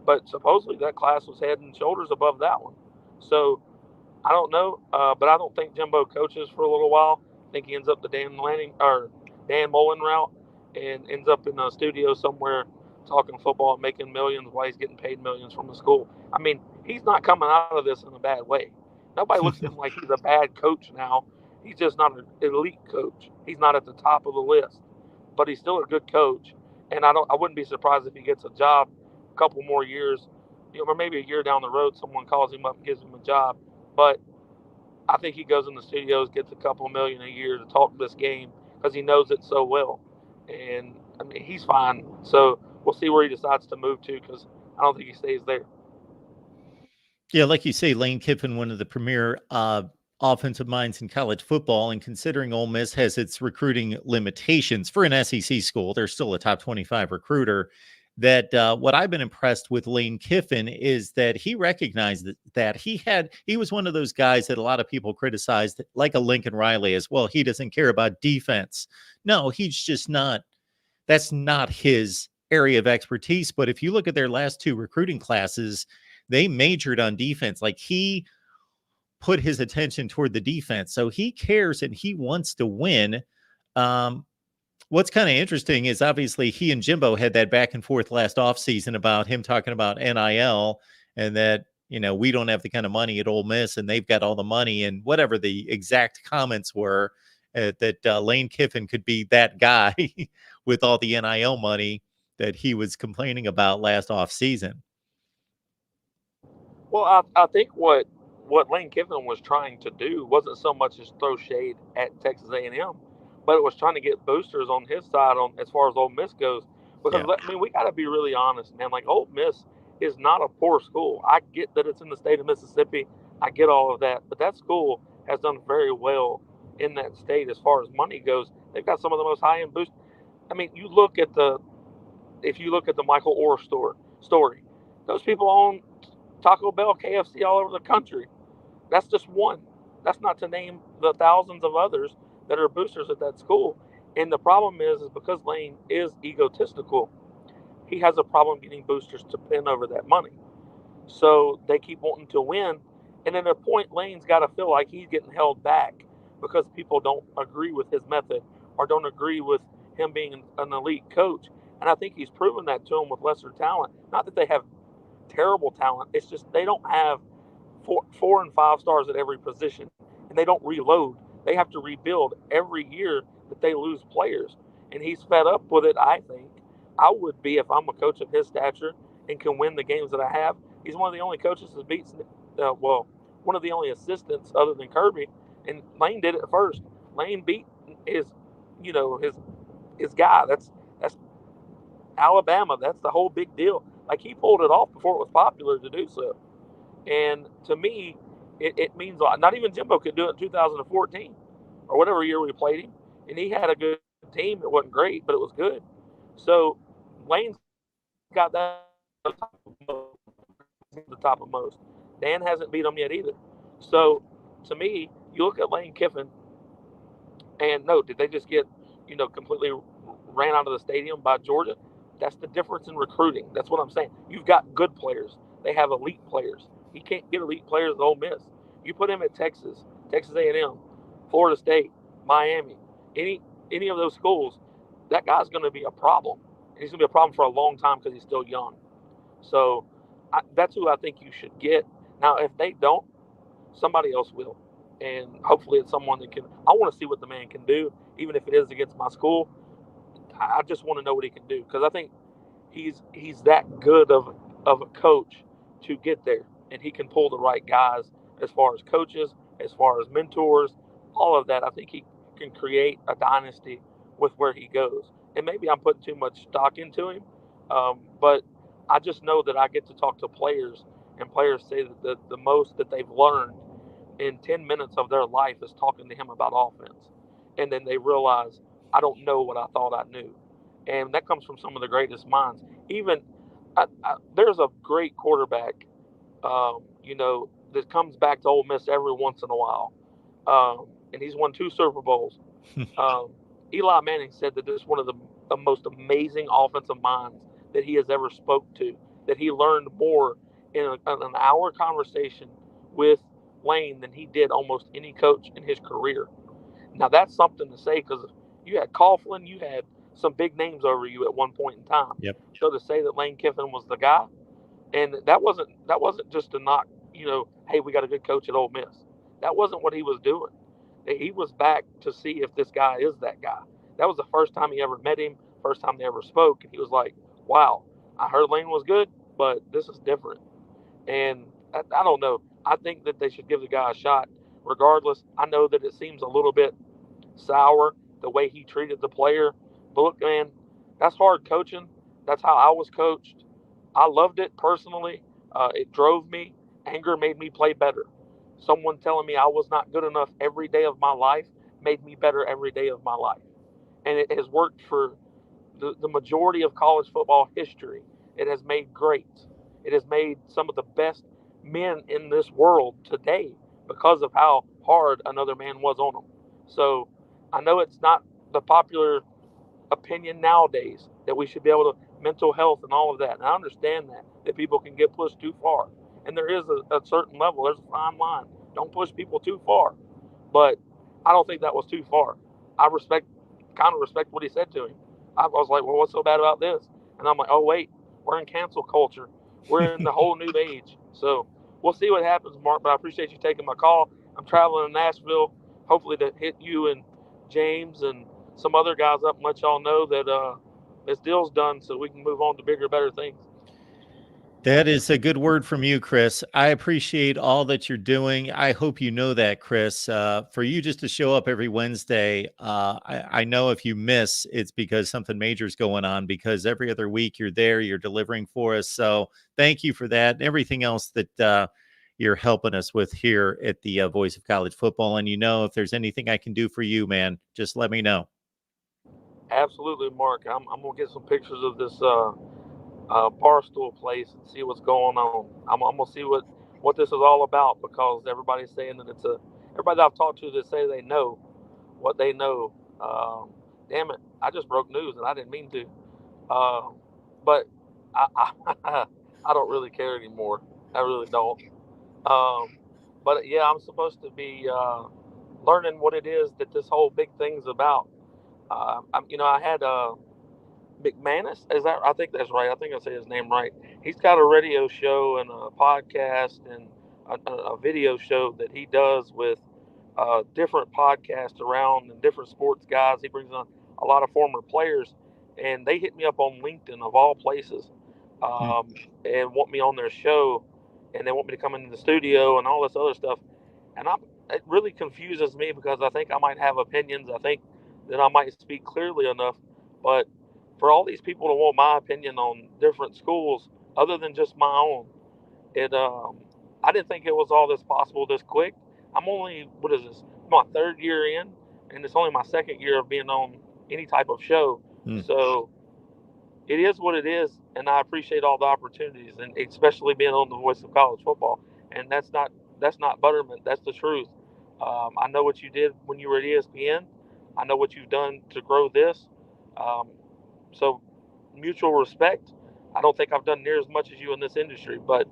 but supposedly that class was head and shoulders above that one. So I don't know, but I don't think Jimbo coaches for a little while. I think he ends up the Dan Mullen route and ends up in a studio somewhere talking football and making millions while he's getting paid millions from the school. I mean, he's not coming out of this in a bad way. Nobody looks at him like he's a bad coach now. He's just not an elite coach. He's not at the top of the list, but he's still a good coach. And I wouldn't be surprised if he gets a job a couple more years, or maybe a year down the road, someone calls him up and gives him a job. But I think he goes in the studios, gets a couple million a year to talk this game because he knows it so well. And I mean, he's fine. So we'll see where he decides to move to because I don't think he stays there. Yeah, like you say, Lane Kiffin, one of the premier offensive minds in college football, and considering Ole Miss has its recruiting limitations for an SEC school, they're still a top 25 recruiter. That what I've been impressed with Lane Kiffin is that he recognized that he was one of those guys that a lot of people criticized, like a Lincoln Riley as well. He doesn't care about defense. No, he's just not. That's not his area of expertise. But if you look at their last two recruiting classes, they majored on defense. Like he put his attention toward the defense. So he cares and he wants to win. What's kind of interesting is obviously he and Jimbo had that back and forth last offseason about him talking about NIL and that, we don't have the kind of money at Ole Miss and they've got all the money and whatever the exact comments were that Lane Kiffin could be that guy with all the NIL money that he was complaining about last offseason. Well, I think what Lane Kiffin was trying to do wasn't so much as throw shade at Texas A&M, but it was trying to get boosters on his side on as far as Ole Miss goes. Because I mean, we got to be really honest, man. Like Ole Miss is not a poor school. I get that it's in the state of Mississippi. I get all of that, but that school has done very well in that state as far as money goes. They've got some of the most high-end boosters. I mean, if you look at the Michael Orr story, those people own Taco Bell, KFC all over the country. That's just one. That's not to name the thousands of others that are boosters at that school. And the problem is because Lane is egotistical, he has a problem getting boosters to pin over that money. So they keep wanting to win. And at a point, Lane's got to feel like he's getting held back because people don't agree with his method or don't agree with him being an elite coach. And I think he's proven that to them with lesser talent. Not that they have terrible talent. It's just they don't have four and 5 stars at every position, and they don't reload. They have to rebuild every year that they lose players, and he's fed up with it. I think I would be if I'm a coach of his stature and can win the games that I have. He's one of the only coaches that beats, one of the only assistants other than Kirby, and Lane did it first. Lane beat his guy. Alabama, that's the whole big deal. Like, he pulled it off before it was popular to do so. And to me, it means a lot. Not even Jimbo could do it in 2014 or whatever year we played him. And he had a good team. It wasn't great, but it was good. So Lane's got that the top of most. Dan hasn't beat him yet either. So to me, you look at Lane Kiffin, and no, did they just get, completely ran out of the stadium by Georgia? That's the difference in recruiting. That's what I'm saying. You've got good players. They have elite players. He can't get elite players at Ole Miss. You put him at Texas, Texas A&M, Florida State, Miami, any of those schools, that guy's going to be a problem. And he's going to be a problem for a long time because he's still young. So that's who I think you should get. Now, if they don't, somebody else will. And hopefully it's someone that can. I want to see what the man can do, even if it is against my school. I just want to know what he can do, because I think he's that good of a coach to get there, and he can pull the right guys as far as coaches, as far as mentors, all of that. I think he can create a dynasty with where he goes. And maybe I'm putting too much stock into him, but I just know that I get to talk to players, and players say that the most that they've learned in 10 minutes of their life is talking to him about offense. And then they realize, I don't know what I thought I knew. And that comes from some of the greatest minds. Even there's a great quarterback, that comes back to Ole Miss every once in a while. And he's won 2 Super Bowls. um, Eli Manning said that this is one of the most amazing offensive minds that he has ever spoke to, that he learned more in an hour conversation with Lane than he did almost any coach in his career. Now, that's something to say, because you had Coughlin, you had some big names over you at one point in time. Yep. So to say that Lane Kiffin was the guy, and that wasn't just to knock, hey, we got a good coach at Ole Miss. That wasn't what he was doing. He was back to see if this guy is that guy. That was the first time he ever met him, first time they ever spoke, and he was like, wow, I heard Lane was good, but this is different. And I don't know. I think that they should give the guy a shot regardless. I know that it seems a little bit sour the way he treated the player. But look, man, that's hard coaching. That's how I was coached. I loved it personally. It drove me. Anger made me play better. Someone telling me I was not good enough every day of my life made me better every day of my life. And it has worked for the majority of college football history. It has made greats. It has made some of the best men in this world today because of how hard another man was on them. So I know it's not the popular opinion nowadays that we should be able to mental health and all of that. And I understand that people can get pushed too far. And there is a certain level. There's a fine line. Don't push people too far. But I don't think that was too far. I kind of respect what he said to him. I was like, well, what's so bad about this? And I'm like, oh, wait, we're in cancel culture. We're in the whole new age. So we'll see what happens, Mark. But I appreciate you taking my call. I'm traveling to Nashville, hopefully to hit you and James and some other guys up and let y'all know that this deal's done so we can move on to bigger, better things. That is a good word from you, Chris. I appreciate all that you're doing. I hope you know that, Chris. For you just to show up every Wednesday, I know if you miss, it's because something major is going on, because every other week you're there, you're delivering for us. So thank you for that and everything else that you're helping us with here at the Voice of College Football. And if there's anything I can do for you, man, just let me know. Absolutely, Mark. I'm going to get some pictures of this Barstool place and see what's going on. I'm gonna see what this is all about, because everybody's saying that everybody that I've talked to that say they know what they know. Damn it, I just broke news and I didn't mean to. But I don't really care anymore. I really don't. But yeah, I'm supposed to be learning what it is that this whole big thing's about. I had McManus, is that? I think that's right. I think I say his name right. He's got a radio show and a podcast and a video show that he does with different podcasts around and different sports guys. He brings on a lot of former players, and they hit me up on LinkedIn of all places, and want me on their show, and they want me to come into the studio and all this other stuff. And it really confuses me, because I think I might have opinions. I think that I might speak clearly enough, but for all these people to want my opinion on different schools other than just my own, it I didn't think it was all this possible this quick. I'm only, what is this, my 3rd year in, and it's only my 2nd year of being on any type of show. So it is what it is, and I appreciate all the opportunities, and especially being on the voice of college football. And that's not butterment. That's the truth. I know what you did when you were at ESPN. I know what you've done to grow this. So mutual respect. I don't think I've done near as much as you in this industry, but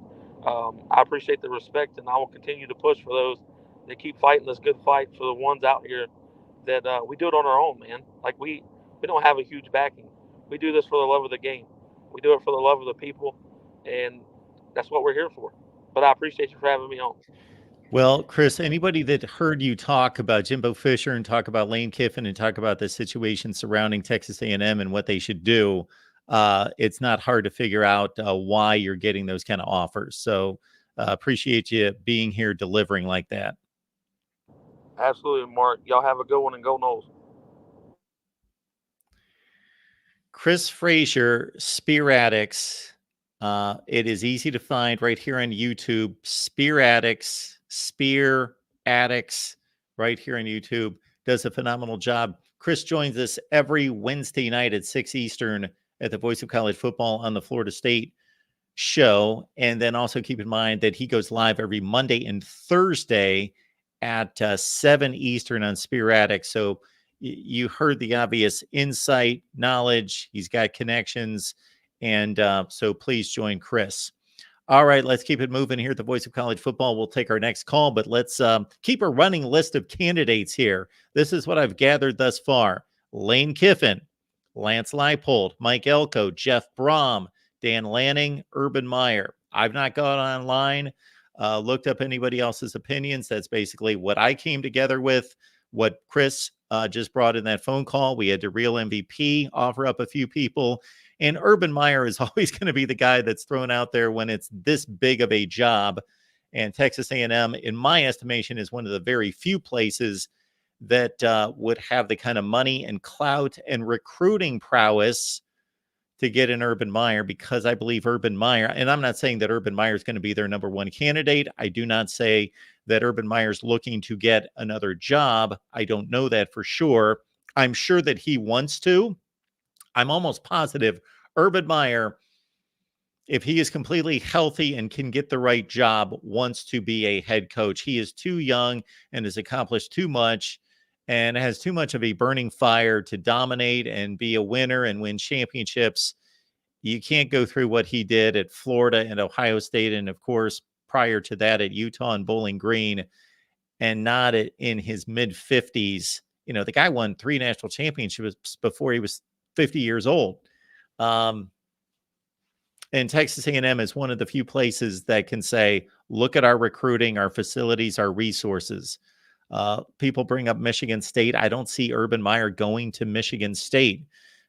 I appreciate the respect, and I will continue to push for those that keep fighting this good fight for the ones out here that we do it on our own, man. Like we don't have a huge backing. We do this for the love of the game. We do it for the love of the people, and that's what we're here for. But I appreciate you for having me on. Well, Chris, anybody that heard you talk about Jimbo Fisher and talk about Lane Kiffin and talk about the situation surrounding Texas A&M and what they should do, it's not hard to figure out why you're getting those kind of offers. So appreciate you being here delivering like that. Absolutely, Mark. Y'all have a good one, and go Noles. Chris Frazier, Spear Addicts. It is easy to find right here on YouTube. Spear Addicts, right here on YouTube. Does a phenomenal job. Chris joins us every Wednesday night at 6 Eastern at the Voice of College Football on the Florida State show. And then also keep in mind that he goes live every Monday and Thursday at 7 Eastern on Spear Addicts. So you heard the obvious insight, knowledge. He's got connections. And so please join Chris. All right, let's keep it moving here at the Voice of College Football. We'll take our next call, but let's keep a running list of candidates here. This is what I've gathered thus far. Lane Kiffin, Lance Leipold, Mike Elko, Jeff Brom, Dan Lanning, Urban Meyer. I've not gone online, looked up anybody else's opinions. That's basically what I came together with, what Chris just brought in that phone call. We had to Real MVP offer up a few people. And Urban Meyer is always going to be the guy that's thrown out there when it's this big of a job. And Texas A&M, in my estimation, is one of the very few places that would have the kind of money and clout and recruiting prowess to get an Urban Meyer, because I believe Urban Meyer, and I'm not saying that Urban Meyer is going to be their number one candidate. I do not say that Urban Meyer's looking to get another job. I don't know that for sure. I'm sure that he wants to. I'm almost positive Urban Meyer, if he is completely healthy and can get the right job, wants to be a head coach. He is too young and has accomplished too much and has too much of a burning fire to dominate and be a winner and win championships. You can't go through what he did at Florida and Ohio State, and of course, prior to that at Utah and Bowling Green, and not in his mid-50s. You know, the guy won 3 national championships before he was 50 years old. And Texas A&M is one of the few places that can say, look at our recruiting, our facilities, our resources. People bring up Michigan State. I don't see Urban Meyer going to Michigan State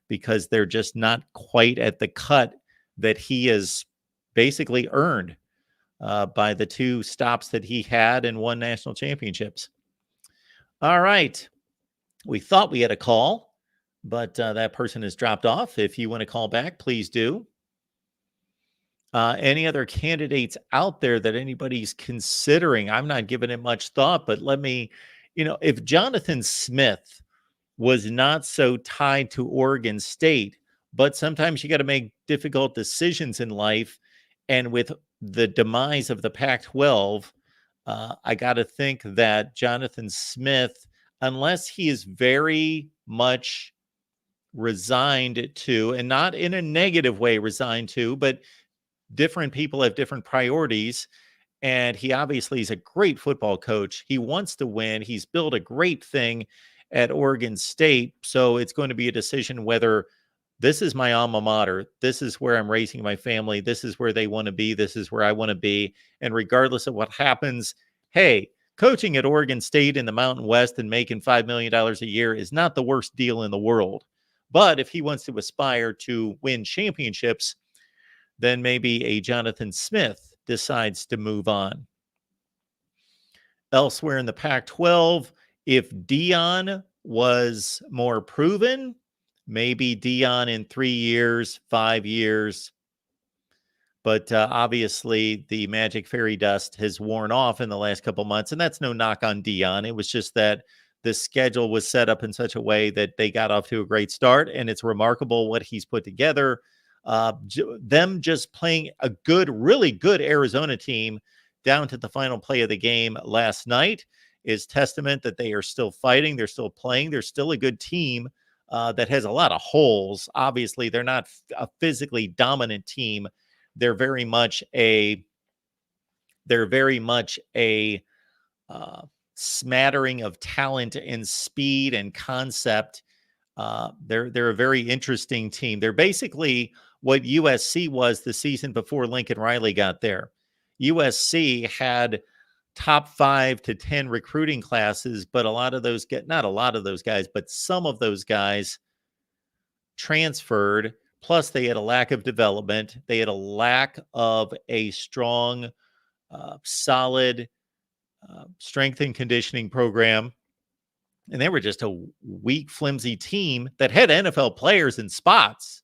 because they're just not quite at the cut that he has basically earned by the 2 stops that he had and won national championships. All right. We thought we had a call, but that person has dropped off. If you want to call back, please do. Any other candidates out there that anybody's considering? I'm not giving it much thought, but let me, if Jonathan Smith was not so tied to Oregon State, but sometimes you got to make difficult decisions in life. And with the demise of the Pac-12, I got to think that Jonathan Smith, unless he is very much resigned to, and not in a negative way resigned to, but different people have different priorities. And he obviously is a great football coach. He wants to win. He's built a great thing at Oregon State. So it's going to be a decision whether this is my alma mater, this is where I'm raising my family, this is where they want to be, this is where I want to be. And regardless of what happens, hey, coaching at Oregon State in the Mountain West and making $5 million a year is not the worst deal in the world. But if he wants to aspire to win championships, then maybe a Jonathan Smith decides to move on. Elsewhere in the Pac-12, if Dion was more proven, maybe Dion in 3 years, 5 years. But obviously, the magic fairy dust has worn off in the last couple months, and that's no knock on Dion. It was just that the schedule was set up in such a way that they got off to a great start, and it's remarkable what he's put together. Them just playing a good, really good Arizona team down to the final play of the game last night is testament that they are still fighting. They're still playing. They're still a good team that has a lot of holes. Obviously, they're not a physically dominant team. They're very much a smattering of talent and speed and concept. They're a very interesting team. They're basically what USC was the season before Lincoln Riley got there. USC had top 5 to 10 recruiting classes, but not a lot of those guys, but some of those guys transferred. Plus, they had a lack of development. They had a lack of a strong, solid strength and conditioning program. And they were just a weak, flimsy team that had NFL players in spots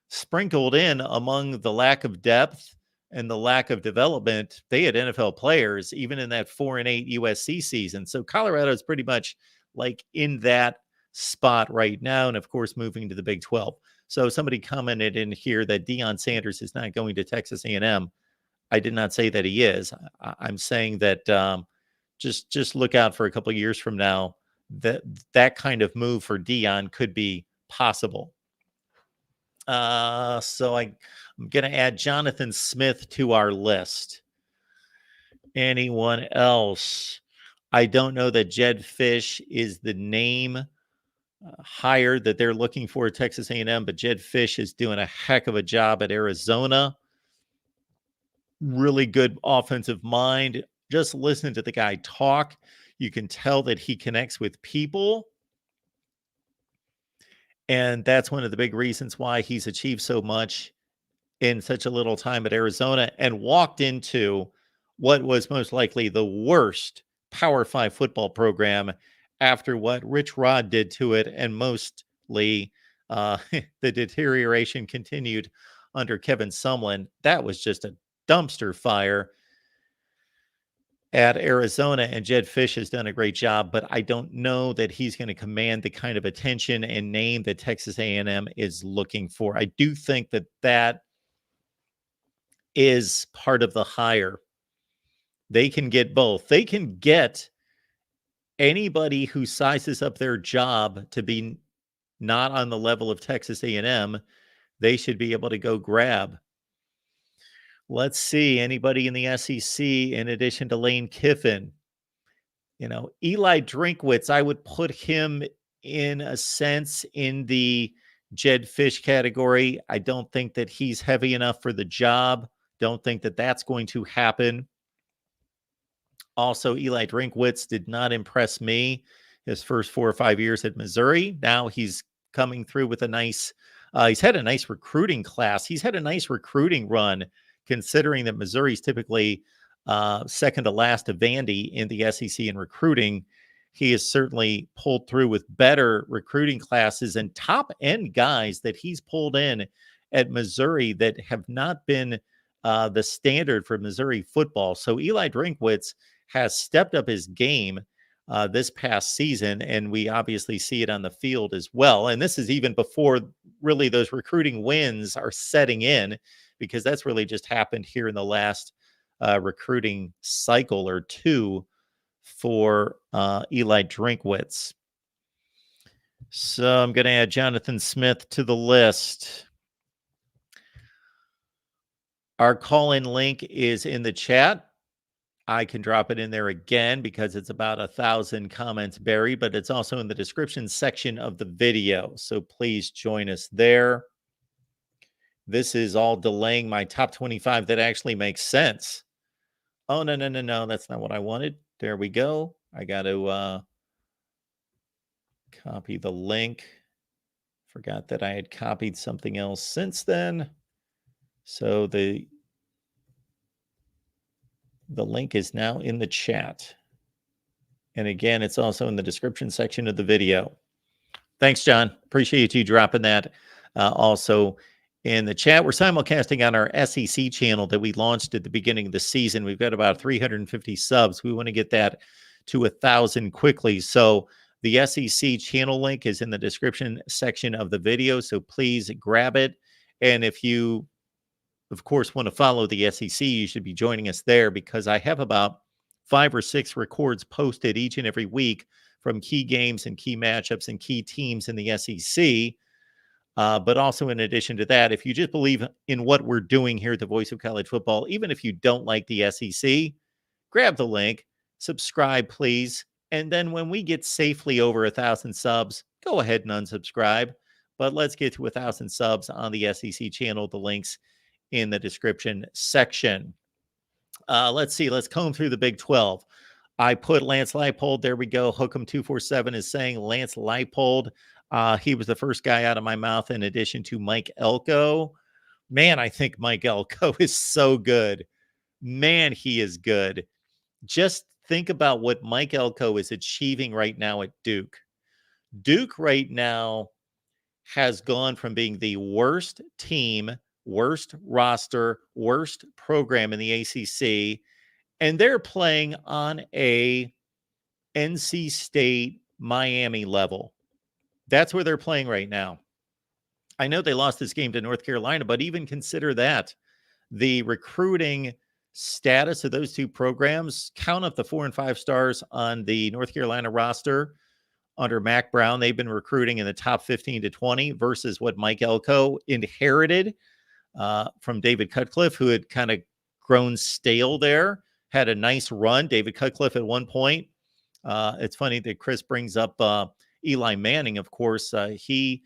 sprinkled in among the lack of depth and the lack of development. They had NFL players even in that 4-8 USC season. So Colorado is pretty much like in that spot right now. And of course, moving to the Big 12. So somebody commented in here that Deion Sanders is not going to Texas A&M. I did not say that he is. I'm saying that just look out for a couple of years from now. That kind of move for Deion could be possible. So I'm going to add Jonathan Smith to our list. Anyone else? I don't know that Jedd Fisch is the name hire that they're looking for at Texas A&M, but Jedd Fisch is doing a heck of a job at Arizona. Really good offensive mind. Just listen to the guy talk. You can tell that he connects with people. And that's one of the big reasons why he's achieved so much in such a little time at Arizona and walked into what was most likely the worst Power 5 football program after what Rich Rod did to it. And mostly the deterioration continued under Kevin Sumlin. That was just a dumpster fire at Arizona, and Jedd Fisch has done a great job, but I don't know that he's going to command the kind of attention and name that Texas A&M is looking for. I do think that is part of the hire. They can get both. They can get anybody who sizes up their job to be not on the level of Texas A&M. They should be able to go grab. Let's see, anybody in the SEC in addition to Lane Kiffin? Eli Drinkwitz, I would put him in a sense in the Jedd Fisch category. I don't think that he's heavy enough for the job. Don't think that that's going to happen. Also, Eli Drinkwitz did not impress me his first 4 or 5 years at Missouri. Now he's coming through with he's had a nice recruiting class. He's had a nice recruiting run, considering that Missouri is typically second to last to Vandy in the SEC in recruiting. He has certainly pulled through with better recruiting classes and top end guys that he's pulled in at Missouri that have not been the standard for Missouri football. So Eli Drinkwitz has stepped up his game this past season, and we obviously see it on the field as well. And this is even before really those recruiting wins are setting in, because that's really just happened here in the last recruiting cycle or two for Eli Drinkwitz. So I'm going to add Jonathan Smith to the list. Our call-in link is in the chat. I can drop it in there again because it's about 1,000 comments buried, but it's also in the description section of the video. So please join us there. This is all delaying my top 25 that actually makes sense. Oh, no. That's not what I wanted. There we go. I got to copy the link. Forgot that I had copied something else since then. So the link is now in the chat. And again, it's also in the description section of the video. Thanks, John. Appreciate you dropping that. Also, in the chat, we're simulcasting on our SEC channel that we launched at the beginning of the season. We've got about 350 subs. We want to get that to 1,000 quickly. So the SEC channel link is in the description section of the video. So please grab it. And if you, of course, want to follow the SEC, you should be joining us there, because I have about 5 or 6 records posted each and every week from key games and key matchups and key teams in the SEC. But also, in addition to that, if you just believe in what we're doing here at the Voice of College Football, even if you don't like the SEC, grab the link, subscribe, please. And then when we get safely over 1,000 subs, go ahead and unsubscribe. But let's get to 1,000 subs on the SEC channel. The links in the description section. Let's see. Let's comb through the Big 12. I put Lance Leipold. There we go. Hookem247 is saying Lance Leipold. He was the first guy out of my mouth, in addition to Mike Elko. Man, I think Mike Elko is so good. Man, he is good. Just think about what Mike Elko is achieving right now at Duke. Duke right now has gone from being the worst team, worst roster, worst program in the ACC, and they're playing on a NC State, Miami level. That's where they're playing right now. I know they lost this game to North Carolina, but even consider that. The recruiting status of those two programs, count up the 4 and 5 stars on the North Carolina roster under Mac Brown. They've been recruiting in the top 15 to 20 versus what Mike Elko inherited from David Cutcliffe, who had kind of grown stale there, had a nice run. David Cutcliffe at one point. It's funny that Chris brings up Eli Manning. Of course, he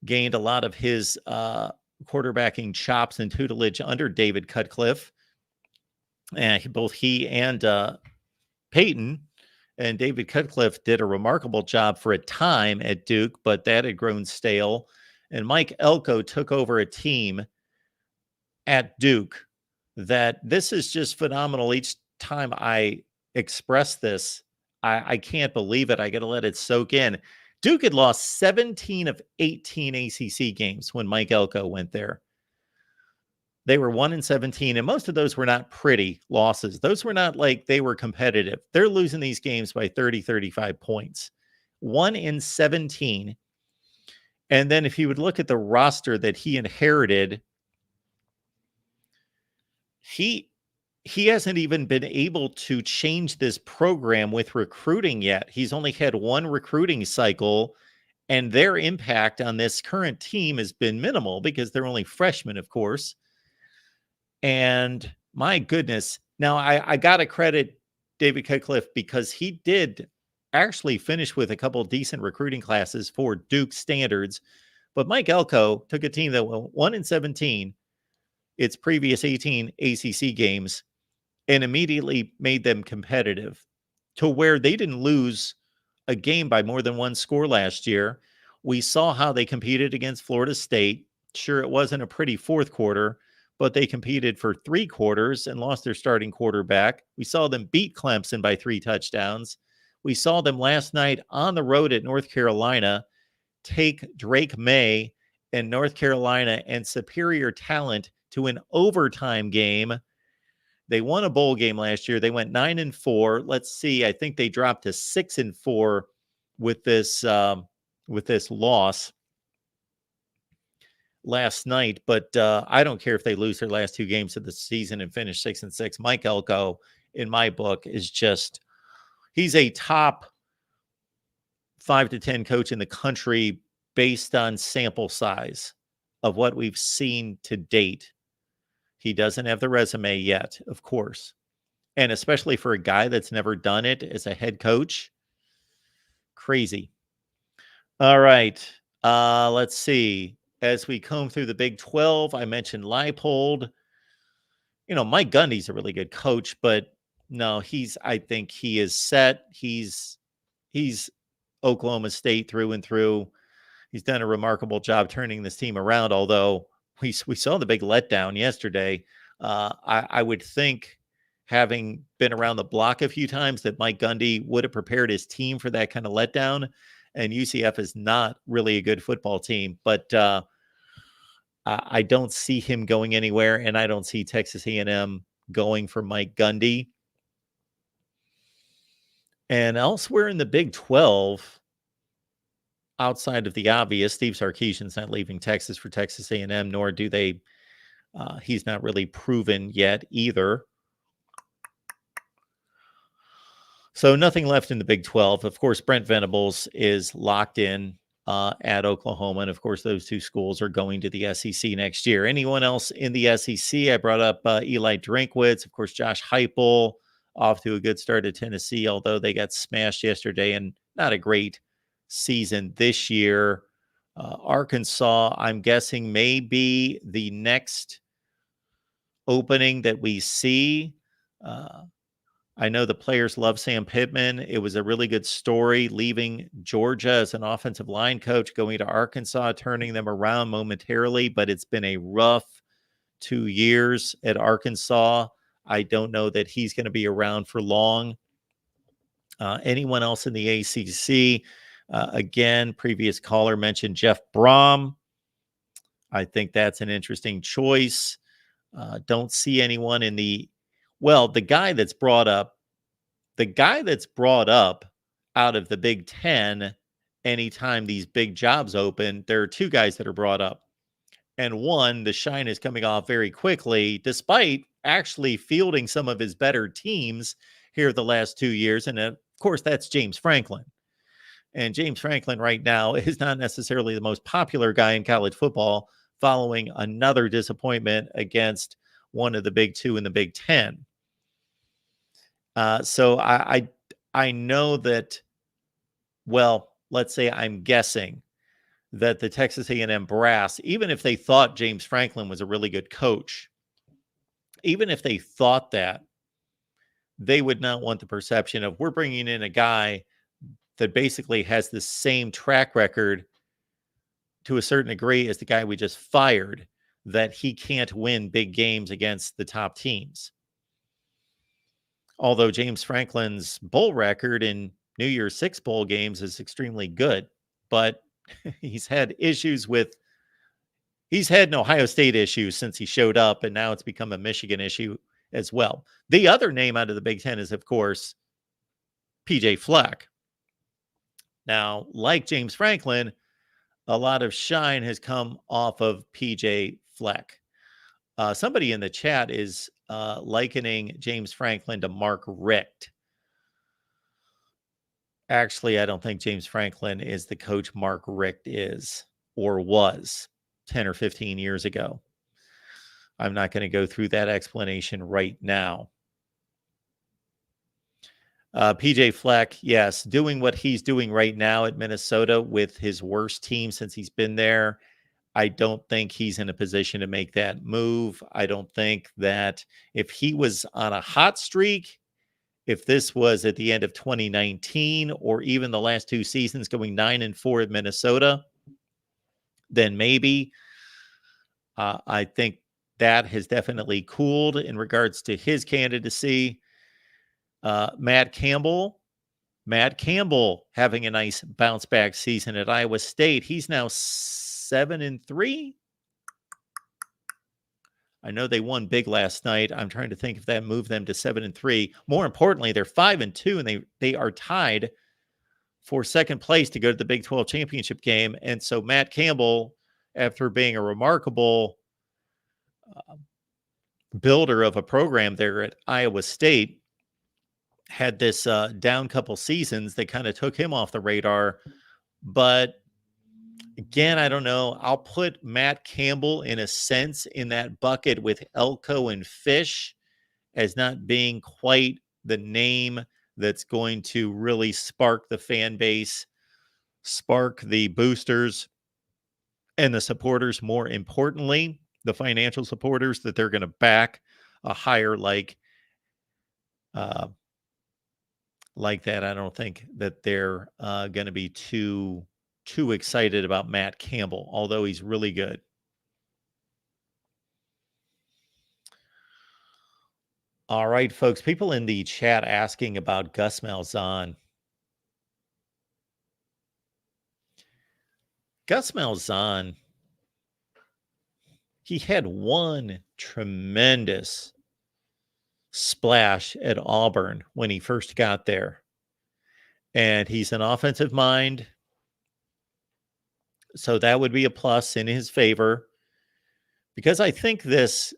gained a lot of his quarterbacking chops and tutelage under David Cutcliffe. And both he and Peyton and David Cutcliffe did a remarkable job for a time at Duke, but that had grown stale. And Mike Elko took over a team at Duke that this is just phenomenal. Each time I express this, I can't believe it. I got to let it soak in. Duke had lost 17 of 18 ACC games when Mike Elko went there. They were 1-17, and most of those were not pretty losses. Those were not like they were competitive. They're losing these games by 30, 35 points. 1-17. And then if you would look at the roster that he inherited, he hasn't even been able to change this program with recruiting yet. He's only had one recruiting cycle, and their impact on this current team has been minimal because they're only freshmen, of course. And my goodness, now I got to credit David Cutcliffe because he did actually finish with a couple decent recruiting classes for Duke standards. But Mike Elko took a team that went 1-17, its previous 18 ACC games, and immediately made them competitive to where they didn't lose a game by more than one score last year. We saw how they competed against Florida State. Sure, it wasn't a pretty fourth quarter, but they competed for 3 quarters and lost their starting quarterback. We saw them beat Clemson by 3 touchdowns. We saw them last night on the road at North Carolina take Drake May and North Carolina and superior talent to an overtime game. They won a bowl game last year. They went 9-4. Let's see. I think they dropped to 6-4 with this loss last night. But I don't care if they lose their last 2 games of the season and finish 6-6. Mike Elko, in my book, is he's a top 5 to 10 coach in the country based on sample size of what we've seen to date. He doesn't have the resume yet, of course. And especially for a guy that's never done it as a head coach. Crazy. All right. Let's see. As we comb through the Big 12, I mentioned Leipold. Mike Gundy's a really good coach, but no, I think he is set. He's Oklahoma State through and through. He's done a remarkable job turning this team around, although we saw the big letdown yesterday. I would think, having been around the block a few times, that Mike Gundy would have prepared his team for that kind of letdown. and UCF is not really a good football team. But I don't see him going anywhere, and I don't see Texas A&M going for Mike Gundy. And elsewhere in the Big 12, outside of the obvious, Steve Sarkisian's not leaving Texas for Texas A&M, nor do they. He's not really proven yet either. So nothing left in the Big 12. Of course, Brent Venables is locked in at Oklahoma. And of course, those two schools are going to the SEC next year. Anyone else in the SEC? I brought up Eli Drinkwitz. Of course, Josh Heupel off to a good start at Tennessee, although they got smashed yesterday and not a great season this year. Arkansas, I'm guessing, may be the next opening that we see. I know the players love Sam Pittman. It was a really good story leaving Georgia as an offensive line coach, going to Arkansas, turning them around momentarily, but it's been a rough 2 years at Arkansas. I don't know that he's going to be around for long. Anyone else in the ACC? Again, previous caller mentioned Jeff Brom. I think that's an interesting choice. Don't see anyone in the guy that's brought up out of the Big Ten, anytime these big jobs open, there are two guys that are brought up. And one, the shine is coming off very quickly, despite actually fielding some of his better teams here the last 2 years. And of course, that's James Franklin. And James Franklin right now is not necessarily the most popular guy in college football, following another disappointment against one of the big two in the Big Ten. So I know that, let's say I'm guessing that the Texas A&M brass, even if they thought James Franklin was a really good coach, even if they thought that, they would not want the perception of, we're bringing in a guy that basically has the same track record to a certain degree as the guy we just fired, that he can't win big games against the top teams. Although James Franklin's bowl record in New Year's Six bowl games is extremely good, but he's had an Ohio State issue since he showed up, and now it's become a Michigan issue as well. The other name out of the Big Ten is, of course, PJ Fleck. Now, like James Franklin, a lot of shine has come off of PJ Fleck. Somebody in the chat is likening James Franklin to Mark Richt. Actually, I don't think James Franklin is the coach Mark Richt is or was 10 or 15 years ago. I'm not going to go through that explanation right now. PJ Fleck, yes, doing what he's doing right now at Minnesota with his worst team since he's been there. I don't think he's in a position to make that move. I don't think that if he was on a hot streak, if this was at the end of 2019 or even the last two seasons going 9-4 at Minnesota, then maybe. I think that has definitely cooled in regards to his candidacy. Matt Campbell having a nice bounce back season at Iowa State. He's now 7-3. I know they won big last night. I'm trying to think if that moved them to 7-3. More importantly, they're 5-2, and they are tied for second place to go to the Big 12 championship game. And so Matt Campbell, after being a remarkable builder of a program there at Iowa State, had this down couple seasons that kind of took him off the radar. But again, I don't know. I'll put Matt Campbell in a sense in that bucket with Elko and Fish as not being quite the name that's going to really spark the fan base, spark the boosters and the supporters. More importantly, the financial supporters that they're going to back a hire like that. I don't think that they're going to be too excited about Matt Campbell, although he's really good. All right, folks, people in the chat asking about Gus Malzahn. Gus Malzahn, he had one tremendous splash at Auburn when he first got there. And he's an offensive mind. So that would be a plus in his favor. Because I think this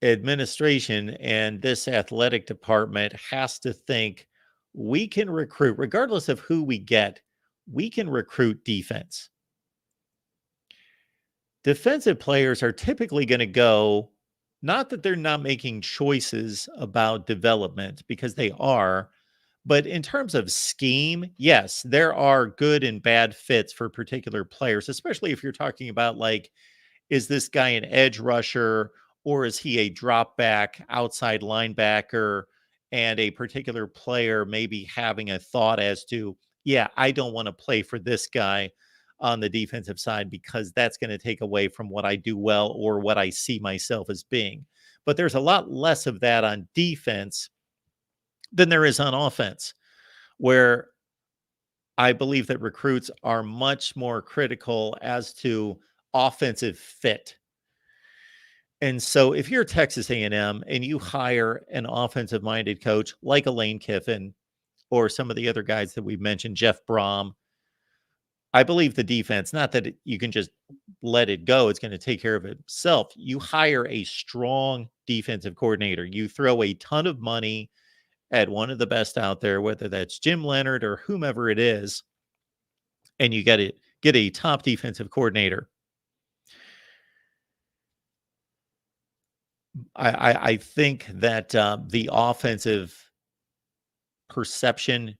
administration and this athletic department has to think we can recruit, regardless of who we get, we can recruit defense. Defensive players are typically going to go, not that they're not making choices about development, because they are, but in terms of scheme, yes, there are good and bad fits for particular players, especially if you're talking about, like, is this guy an edge rusher or is he a drop back outside linebacker, and a particular player maybe having a thought as to, yeah, I don't want to play for this guy on the defensive side because that's going to take away from what I do well or what I see myself as being. But there's a lot less of that on defense than there is on offense, where I believe that recruits are much more critical as to offensive fit. And so if you're Texas A&M and you hire an offensive minded coach like a Lane Kiffin or some of the other guys that we've mentioned, Jeff Brom, I believe the defense, not that you can just let it go, it's going to take care of itself. You hire a strong defensive coordinator. You throw a ton of money at one of the best out there, whether that's Jim Leonard or whomever it is, and you get a top defensive coordinator. I think that the offensive perception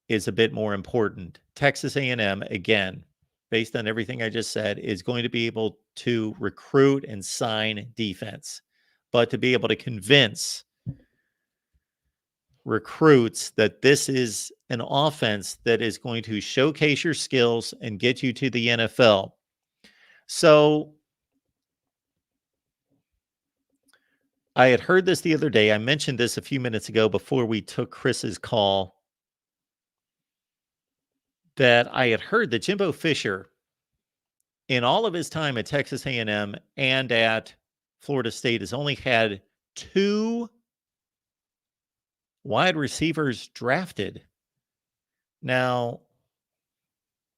is a bit more important. Texas A&M, again, based on everything I just said, is going to be able to recruit and sign defense, but to be able to convince recruits that this is an offense that is going to showcase your skills and get you to the NFL. So I had heard this the other day. I mentioned this a few minutes ago before we took Chris's call, that I had heard that Jimbo Fisher, in all of his time at Texas A&M and at Florida State, has only had 2 wide receivers drafted. Now,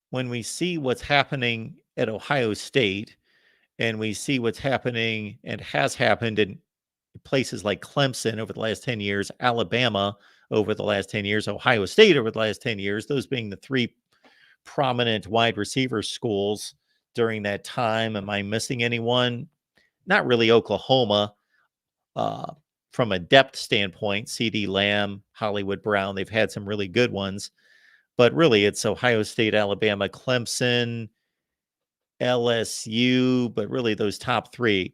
when we see what's happening at Ohio State, and we see what's happening and has happened in places like Clemson over the last 10 years, Alabama over the last 10 years, Ohio State over the last 10 years, those being the 3 prominent wide receiver schools during that time. Am I missing anyone? Not really. Oklahoma, from a depth standpoint, CeeDee Lamb, Hollywood Brown, they've had some really good ones, but really it's Ohio State, Alabama, Clemson, LSU, but really those top 3,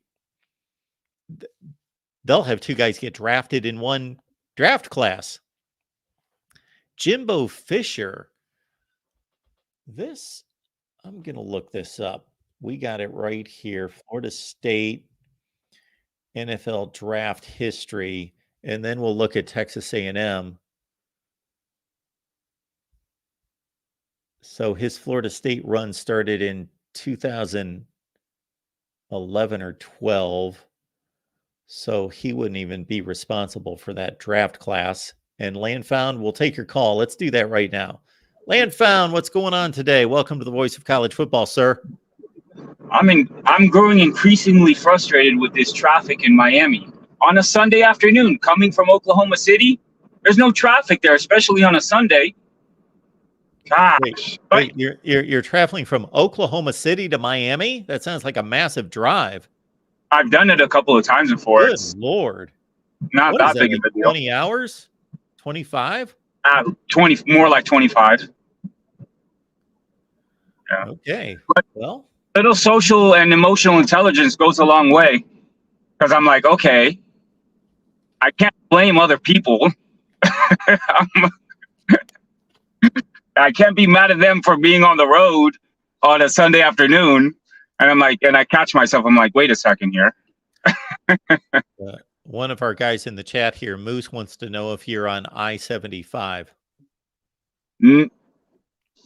they'll have 2 guys get drafted in one draft class. Jimbo Fisher, I'm going to look this up. We got it right here. Florida State NFL draft history, and then we'll look at Texas A&M. So his Florida State run started in 2011 or 12. So he wouldn't even be responsible for that draft class. And Landfound, we'll take your call. Let's do that right now. Landfound, what's going on today? Welcome to the Voice of College Football, sir. I'm growing increasingly frustrated with this traffic in Miami. On a Sunday afternoon, coming from Oklahoma City, there's no traffic there, especially on a Sunday. Gosh. Wait, you're traveling from Oklahoma City to Miami? That sounds like a massive drive. I've done it a couple of times before. Good It's Lord. not What that is big that, of a deal. 20 hours? 25? 20, more like 25. Yeah. Okay. But well, little social and emotional intelligence goes a long way, because I'm like, okay, I can't blame other people. I can't be mad at them for being on the road on a Sunday afternoon. And I'm like, and I catch myself, I'm like, wait a second here. one of our guys in the chat here, Moose, wants to know if you're on I-75.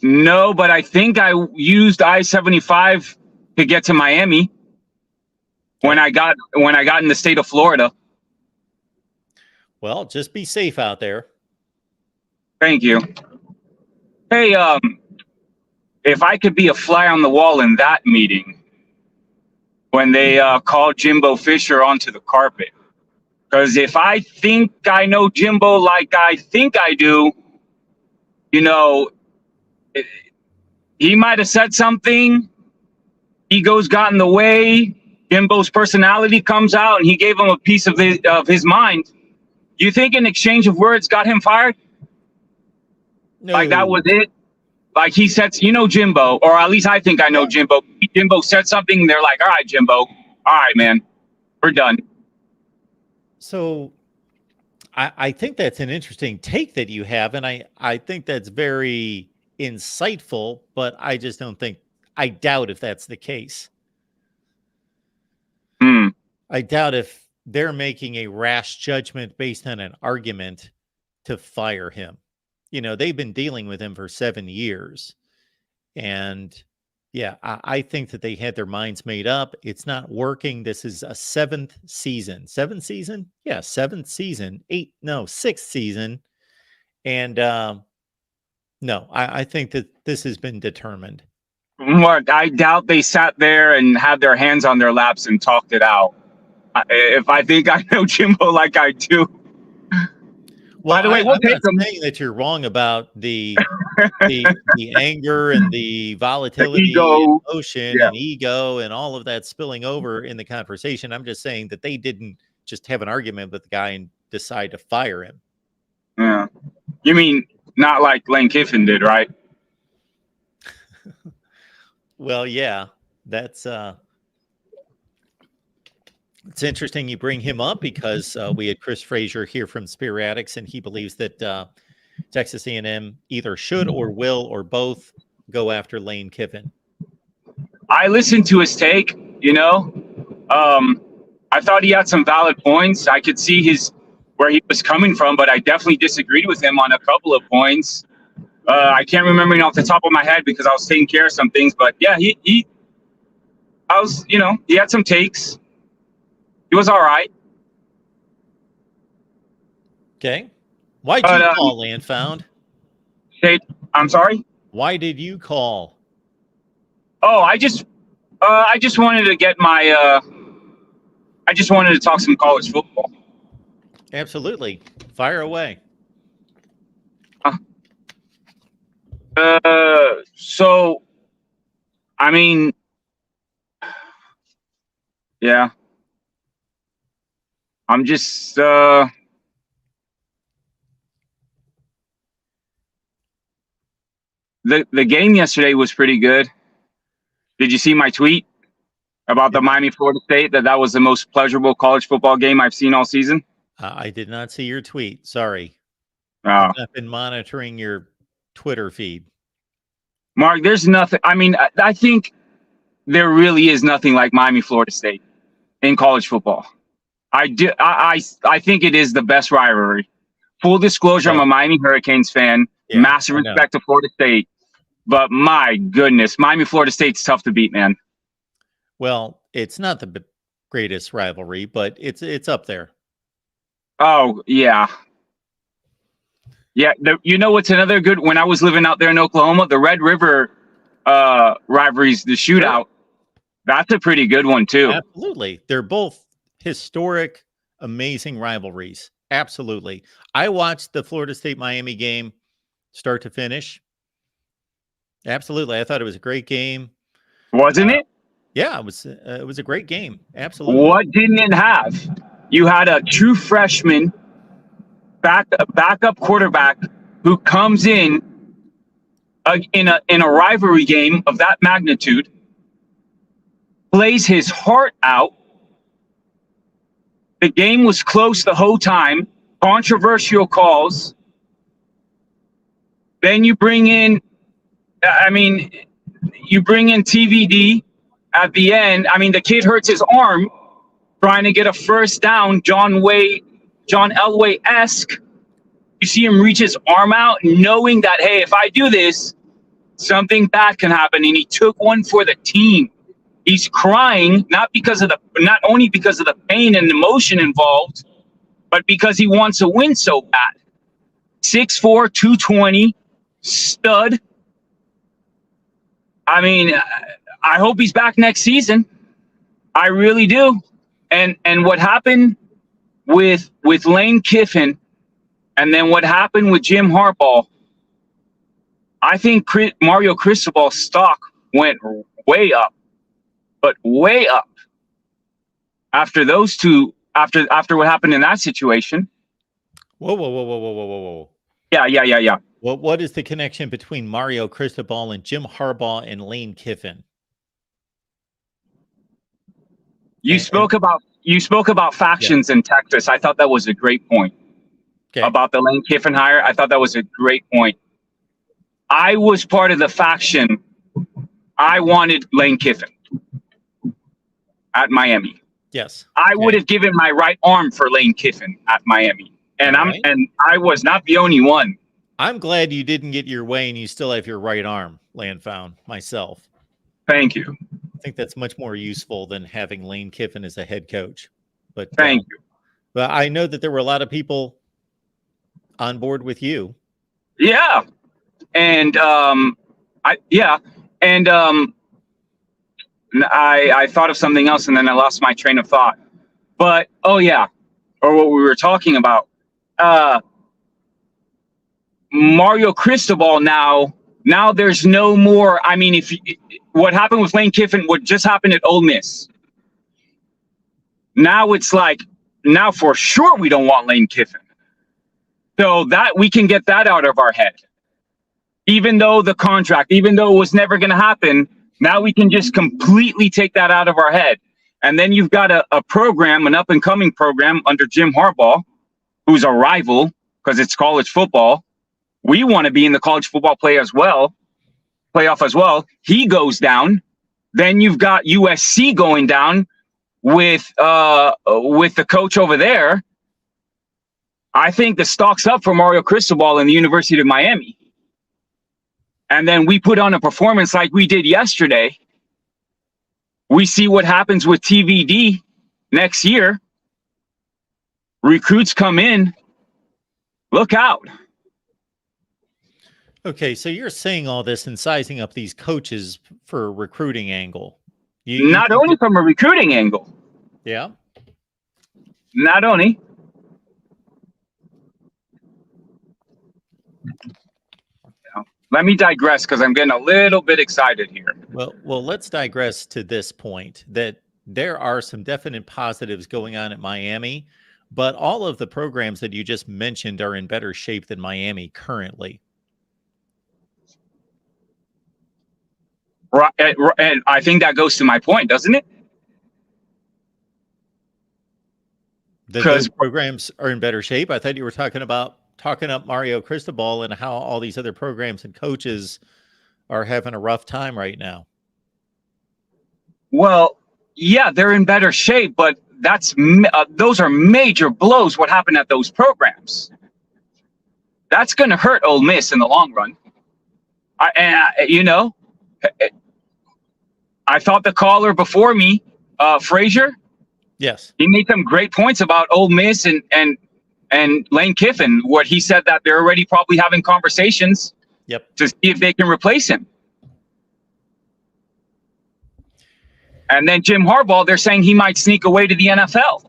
No, but I think I used I-75 to get to Miami when I got in the state of Florida. Well, just be safe out there. Thank you. Hey, if I could be a fly on the wall in that meeting when they called Jimbo Fisher onto the carpet, because if I think I know Jimbo like I think I do, you know, he might have said something. Ego's got in the way. Jimbo's personality comes out, and he gave him a piece of his mind. You think an exchange of words got him fired? No. Like that was it? Like he said, you know Jimbo, or at least I think I know Jimbo. Jimbo said something, they're like, all right, Jimbo. All right, man. We're done. So I think that's an interesting take that you have, and I think that's very insightful, but I just don't think, I doubt if that's the case. I doubt if they're making a rash judgment based on an argument to fire him. You know, they've been dealing with him for 7 years. And yeah, I think that they had their minds made up. It's not working. This is a 7th season. 7th season? Yeah, 7th season. 6th season. And no, I think that this has been determined. Mark, I doubt they sat there and had their hands on their laps and talked it out. If I think I know Jimbo like I do. Well, by the way, I'm not saying that you're wrong about the anger and the volatility and emotion and ego and all of that spilling over in the conversation. I'm just saying that they didn't just have an argument with the guy and decide to fire him. Yeah. You mean not like Lane Kiffin did, right? Well, yeah, that's it's interesting you bring him up because we had Chris Frazier here from Spear Addicts, and he believes that Texas A&M either should or will or both go after Lane Kiffin. I listened to his take, you know. I thought he had some valid points. I could see where he was coming from, but I definitely disagreed with him on a couple of points. I can't remember off the top of my head because I was taking care of some things, but yeah, he had some takes. He was all right. Okay. Why did you call, Landfound? I'm sorry? Why did you call? Oh, I just wanted to get my I just wanted to talk some college football. Absolutely. Fire away. So, I mean, yeah. I'm just the game yesterday was pretty good. Did you see my tweet about the Miami Florida State that was the most pleasurable college football game I've seen all season? I did not see your tweet. Sorry. I've not been monitoring your Twitter feed. Mark, there's nothing. I mean, I think there really is nothing like Miami Florida State in college football. I think it is the best rivalry. Full disclosure, I'm a Miami Hurricanes fan. Yeah, massive respect to Florida State. But my goodness, Miami Florida State's tough to beat, man. Well, it's not the greatest rivalry, but it's up there. Oh, yeah. Yeah, you know what's another good? When I was living out there in Oklahoma, the Red River rivalries, the shootout, that's a pretty good one too. Absolutely. They're both historic, amazing rivalries. Absolutely. I watched the Florida State-Miami game start to finish. Absolutely. I thought it was a great game. Wasn't it? Yeah, it was a great game. Absolutely. What didn't it have? You had a true freshman backup quarterback who comes in a rivalry game of that magnitude, plays his heart out. The game was close the whole time, controversial calls. Then you bring in TVD at the end. I mean, the kid hurts his arm trying to get a first down, John Elway-esque. You see him reach his arm out, knowing that, hey, if I do this, something bad can happen, and he took one for the team. He's crying not only because of the pain and emotion involved, but because he wants to win so bad. 6'4", 220, stud. I mean, I hope he's back next season. I really do. And what happened with Lane Kiffin, and then what happened with Jim Harbaugh, I think Mario Cristobal's stock went way up, but way up after those two. After what happened in that situation. Whoa. Yeah. What is the connection between Mario Cristobal and Jim Harbaugh and Lane Kiffin? You spoke about factions in Texas. I thought that was a great point. Okay. About the Lane Kiffin hire. I thought that was a great point. I was part of the faction. I wanted Lane Kiffin at Miami. Yes. I would have given my right arm for Lane Kiffin at Miami. And I was not the only one. I'm glad you didn't get your way and you still have your right arm, Land found myself. Thank you. I think that's much more useful than having Lane Kiffin as a head coach. But thank you. But I know that there were a lot of people on board with you. Yeah. And I thought of something else and then I lost my train of thought. But or what we were talking about. Mario Cristobal now there's no more. I mean, what happened with Lane Kiffin, what just happened at Ole Miss. Now it's like, now for sure we don't want Lane Kiffin. So that we can get that out of our head. Even though the contract, even though it was never going to happen, now we can just completely take that out of our head. And then you've got a program, an up-and-coming program under Jim Harbaugh, who's a rival because it's college football. We want to be in the college football playoff as well. He goes down. Then you've got USC going down with the coach over there. I think the stock's up for Mario Cristobal and the University of Miami. And then we put on a performance like we did yesterday. We see what happens with TVD next year. Recruits come in. Look out. Okay, so you're saying all this and sizing up these coaches for a recruiting angle. Not only from a recruiting angle. Yeah. Not only. Let me digress because I'm getting a little bit excited here. Well, let's digress to this point that there are some definite positives going on at Miami, but all of the programs that you just mentioned are in better shape than Miami currently. Right, and I think that goes to my point, doesn't it? Those programs are in better shape. I thought you were talking up Mario Cristobal and how all these other programs and coaches are having a rough time right now. Well, yeah, they're in better shape, but those are major blows. What happened at those programs? That's going to hurt Ole Miss in the long run. I thought the caller before me, Frazier. Yes, he made some great points about Ole Miss and Lane Kiffin. What he said that they're already probably having conversations. Yep. To see if they can replace him. And then Jim Harbaugh, they're saying he might sneak away to the NFL.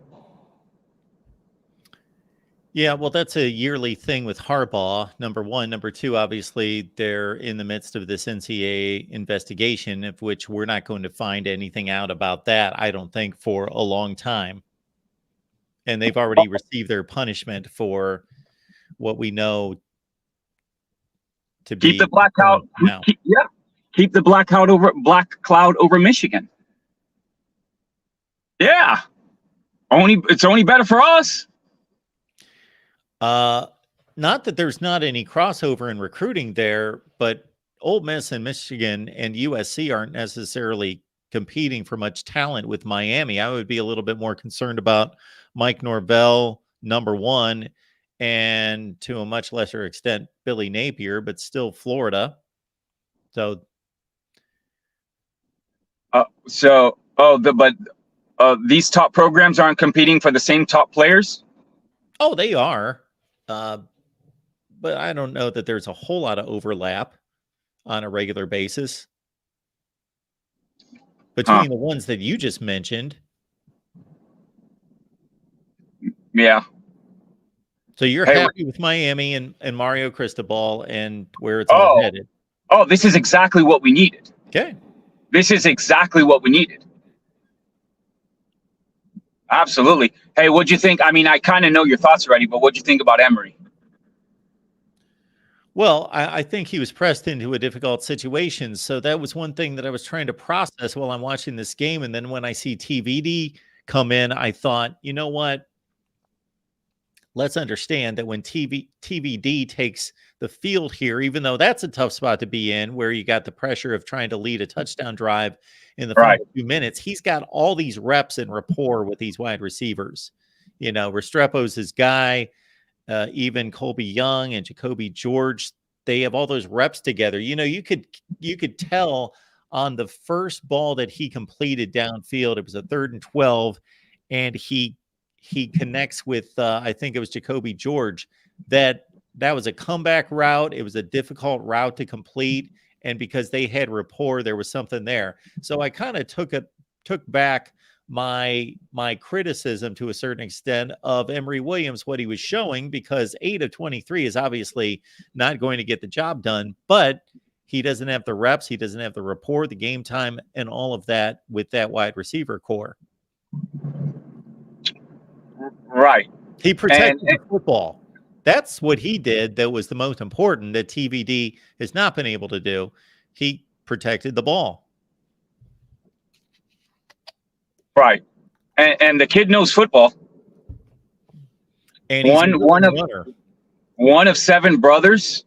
Yeah, well, that's a yearly thing with Harbaugh, number one. Number two, obviously, they're in the midst of this NCAA investigation, of which we're not going to find anything out about that, I don't think, for a long time. And they've already received their punishment for what we know to be. Keep the black cloud. Keep the black cloud over Michigan. Yeah. It's only better for us. Not that there's not any crossover in recruiting there, but Ole Miss and Michigan and USC aren't necessarily competing for much talent with Miami. I would be a little bit more concerned about Mike Norvell, number one, and to a much lesser extent, Billy Napier, but still Florida. So these top programs aren't competing for the same top players? oh, they are. But I don't know that there's a whole lot of overlap on a regular basis between the ones that you just mentioned. Yeah. So you're Hey, happy with Miami and Mario Cristobal and where it's all headed. Oh, this is exactly what we needed. Okay. This is exactly what we needed. Absolutely. Hey, what'd you think? I mean, I kind of know your thoughts already, but what'd you think about Emery? Well, I think he was pressed into a difficult situation. So that was one thing that I was trying to process while I'm watching this game. And then when I see TVD come in, I thought, you know what? Let's understand that when TVD takes the field here, even though that's a tough spot to be in, where you got the pressure of trying to lead a touchdown drive in the final 2 minutes, he's got all these reps and rapport with these wide receivers. You know, Restrepo's his guy. Even Colby Young and Jacoby George, they have all those reps together. You know, you could tell on the first ball that he completed downfield, it was a 3rd and 12, and he connects with I think it was Jacoby George, that was a comeback route. It was a difficult route to complete, and because they had rapport, there was something there. So I kind of took back my criticism to a certain extent of Emory Williams, what he was showing, because 8 of 23 is obviously not going to get the job done, but he doesn't have the reps, he doesn't have the rapport, the game time, and all of that with that wide receiver core. Right. He protected the football. That's what he did that was the most important, that TVD has not been able to do. He protected the ball. Right. And the kid knows football. And he's one of 7 brothers.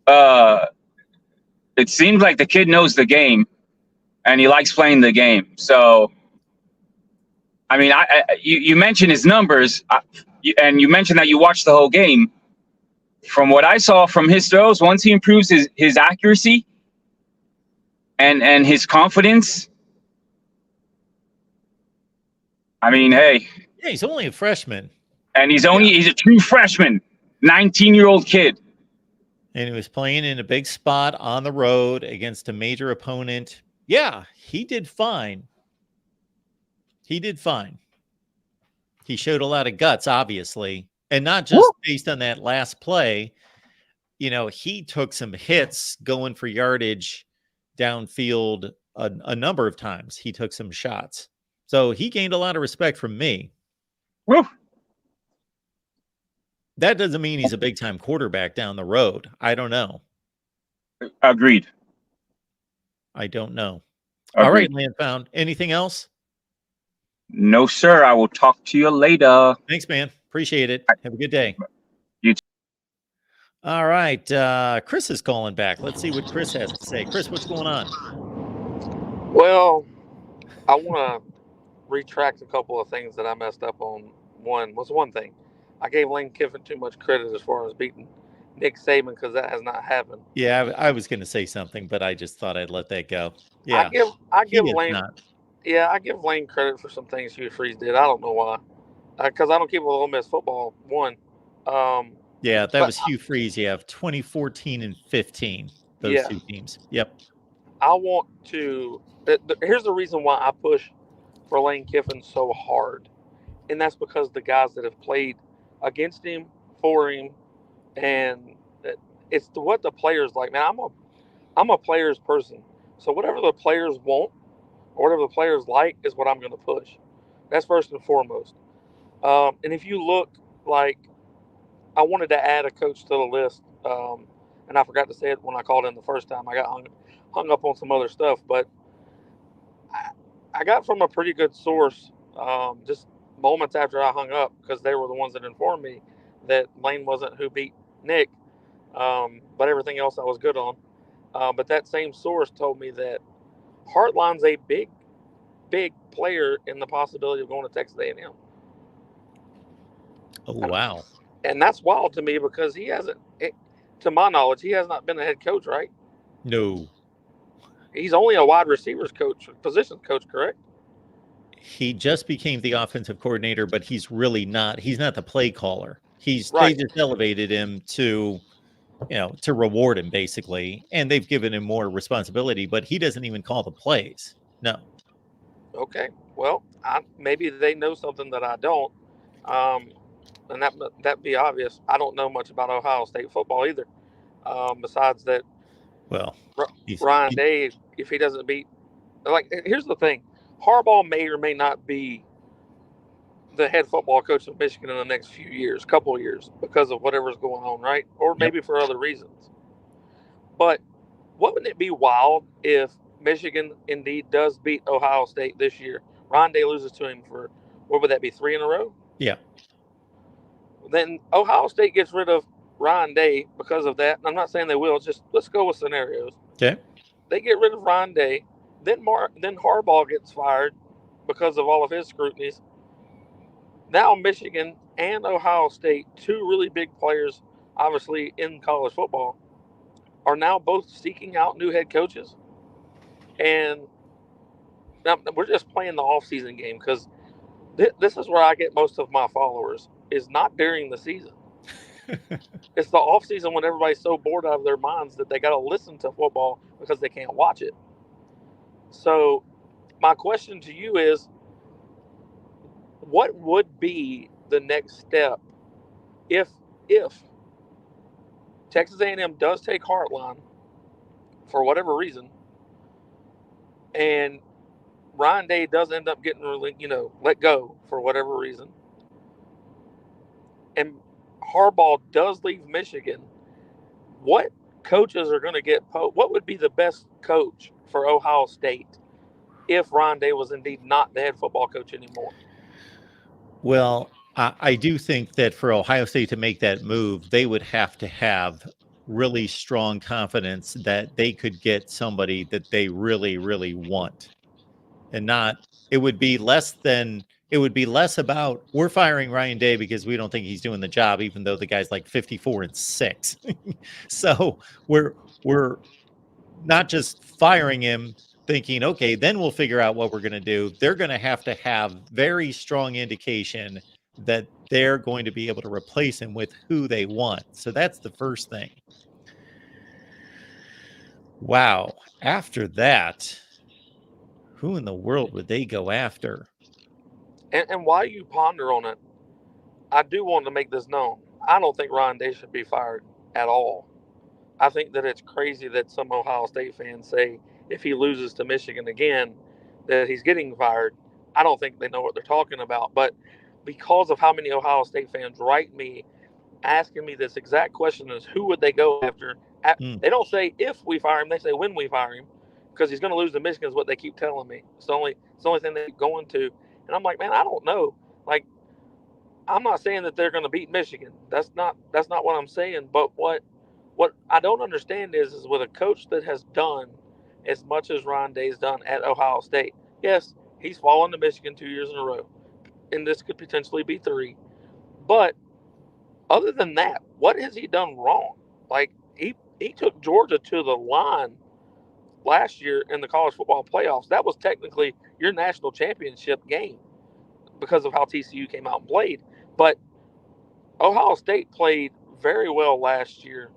It seems like the kid knows the game and he likes playing the game. So, I mean, you mentioned his numbers, and you mentioned that you watched the whole game. From what I saw from his throws, once he improves his accuracy and his confidence, I mean, hey. Yeah, he's only a freshman. And he's a true freshman, 19-year-old kid. And he was playing in a big spot on the road against a major opponent. Yeah, he did fine. He did fine. He showed a lot of guts, obviously. And not just based on that last play. You know, he took some hits going for yardage downfield a number of times. He took some shots. So he gained a lot of respect from me. Woo. That doesn't mean he's a big-time quarterback down the road. I don't know. Agreed. I don't know. Agreed. All right, Landfound. Anything else? No, sir. I will talk to you later. Thanks, man. Appreciate it. Have a good day. You too. All right. Chris is calling back. Let's see what Chris has to say. Chris, what's going on? Well, I want to retract a couple of things that I messed up on. One thing. I gave Lane Kiffin too much credit as far as beating Nick Saban, because that has not happened. Yeah, I was going to say something, but I just thought I'd let that go. Yeah, I give Lane. Yeah, I give Lane credit for some things Hugh Freeze did. I don't know why, because I don't keep with Ole Miss football. Yeah, that was Hugh Freeze. You have 2014 and 15. Those two teams. Yep. I want to. Here's the reason why I push for Lane Kiffin so hard, and that's because the guys that have played against him, for him, and it's what the players like. Man, I'm a players person, so whatever the players want or whatever the players like is what I'm going to push. That's first and foremost. And if you look, like, I wanted to add a coach to the list, and I forgot to say it when I called in the first time. I got hung up on some other stuff, but I got from a pretty good source, just moments after I hung up, because they were the ones that informed me that Lane wasn't who beat Nick, but everything else I was good on. But that same source told me that Hartline's a big player in the possibility of going to Texas A&M. Oh, wow. And that's wild to me, because he hasn't, to my knowledge, he has not been a head coach, right? No, He's only a wide receivers coach, position coach, correct? he just became the offensive coordinator, but he's really not. He's not the play caller. They Right. just elevated him to, to reward him basically, and they've given him more responsibility, but he doesn't even call the plays. No. Okay. Well, maybe they know something that I don't, and that be obvious. I don't know much about Ohio State football either. Besides that, Well, Ryan Day, if he doesn't beat, here's the thing: Harbaugh may or may not be the head football coach of Michigan in the next couple of years, because of whatever's going on, right? Or maybe for other reasons. But wouldn't it be wild if Michigan indeed does beat Ohio State this year? Ryan Day loses to him for, what would that be, 3 in a row? Yeah. Then Ohio State gets rid of Ryan Day because of that. I'm not saying they will. Just let's go with scenarios. Okay. They get rid of Ryan Day. Then Harbaugh gets fired because of all of his scrutinies. Now Michigan and Ohio State, two really big players, obviously in college football, are now both seeking out new head coaches. And now we're just playing the offseason game, because this is where I get most of my followers, is not during the season. It's the offseason when everybody's so bored out of their minds that they got to listen to football because they can't watch it. So my question to you is, what would be the next step if Texas A&M does take Heartline for whatever reason, and Ryan Day does end up getting let go for whatever reason, and Harbaugh does leave Michigan? What coaches are going to get what would be the best coach for Ohio State if Ryan Day was indeed not the head football coach anymore? Well, I do think that for Ohio State to make that move, they would have to have really strong confidence that they could get somebody that they really, really want. And it would be less about, we're firing Ryan Day because we don't think he's doing the job, even though the guy's like 54-6. So we're not just firing him thinking, okay, then we'll figure out what we're going to do. They're going to have very strong indication that they're going to be able to replace him with who they want. So that's the first thing. Wow. After that, who in the world would they go after? And while you ponder on it, I do want to make this known. I don't think Ryan Day should be fired at all. I think that it's crazy that some Ohio State fans say if he loses to Michigan again that he's getting fired. I don't think they know what they're talking about. But because of how many Ohio State fans write me asking me this exact question, is who would they go after? They don't say if we fire him, they say when we fire him, because he's going to lose to Michigan is what they keep telling me. It's the only thing they keep going to. And I'm like, man, I don't know. Like, I'm not saying that they're going to beat Michigan. That's not what I'm saying. But what I don't understand is with a coach that has done as much as Ryan Day's done at Ohio State. Yes, he's fallen to Michigan 2 years in a row, and this could potentially be 3. But other than that, what has he done wrong? Like, he took Georgia to the line last year in the college football playoffs. That was technically your national championship game because of how TCU came out and played. But Ohio State played very well last year,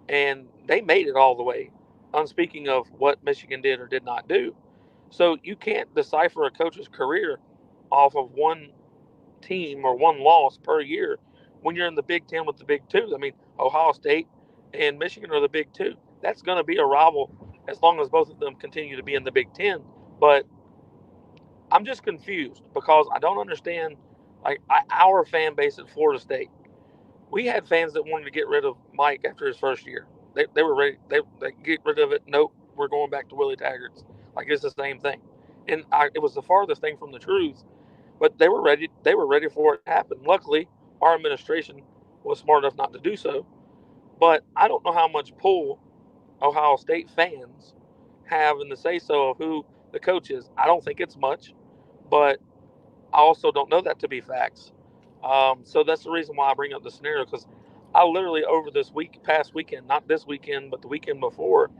and they made it all the way, unspeaking of what Michigan did or did not do. So you can't decipher a coach's career off of one team or one loss per year when you're in the Big Ten with the Big Two. I mean, Ohio State and Michigan are the Big Two. That's going to be a rival as long as both of them continue to be in the Big Ten. But I'm just confused because I don't understand, our fan base at Florida State. We had fans that wanted to get rid of Mike after his first year. They were ready. They get rid of it. Nope, we're going back to Willie Taggart's. Like, it's the same thing. And it was the farthest thing from the truth. But they were ready. They were ready for it to happen. Luckily, our administration was smart enough not to do so. But I don't know how much pull Ohio State fans have in the say-so of who the coach is. I don't think it's much, but I also don't know that to be facts. So that's the reason why I bring up the scenario, because I literally over this past weekend, not this weekend, but the weekend before,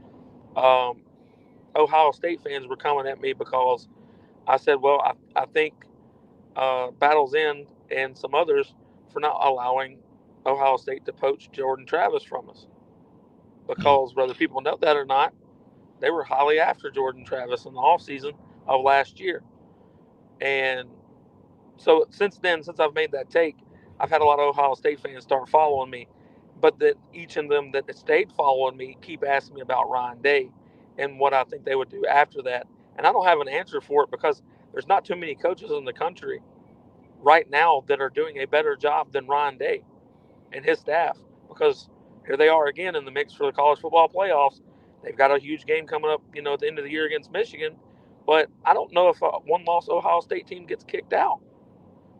Ohio State fans were coming at me because I said, well, I think Battle's End and some others for not allowing Ohio State to poach Jordan Travis from us. Because whether people know that or not, they were highly after Jordan Travis in the offseason of last year. And so since then, since I've made that take, I've had a lot of Ohio State fans start following me. But that each of them that stayed following me keep asking me about Ryan Day and what I think they would do after that. And I don't have an answer for it because there's not too many coaches in the country right now that are doing a better job than Ryan Day and his staff, because here they are again in the mix for the college football playoffs. They've got a huge game coming up, at the end of the year against Michigan. But I don't know if a one-loss Ohio State team gets kicked out.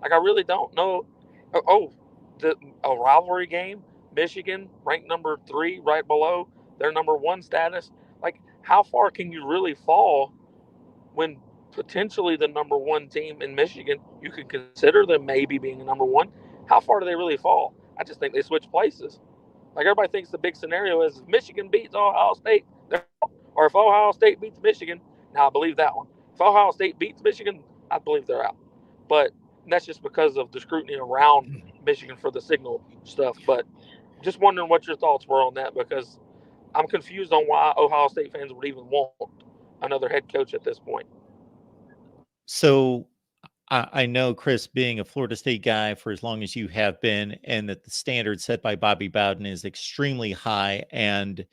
Like, I really don't know. A rivalry game, Michigan ranked number 3, right below their number 1 status. Like, how far can you really fall when potentially the number 1 team in Michigan, you could consider them maybe being a number 1? How far do they really fall? I just think they switch places. Like, everybody thinks the big scenario is if Michigan beats Ohio State, or if Ohio State beats Michigan. Now, I believe that one. If Ohio State beats Michigan, I believe they're out. But that's just because of the scrutiny around Michigan for the signal stuff. But just wondering what your thoughts were on that, because I'm confused on why Ohio State fans would even want another head coach at this point. So I know, Chris, being a Florida State guy for as long as you have been, and that the standard set by Bobby Bowden is extremely high, and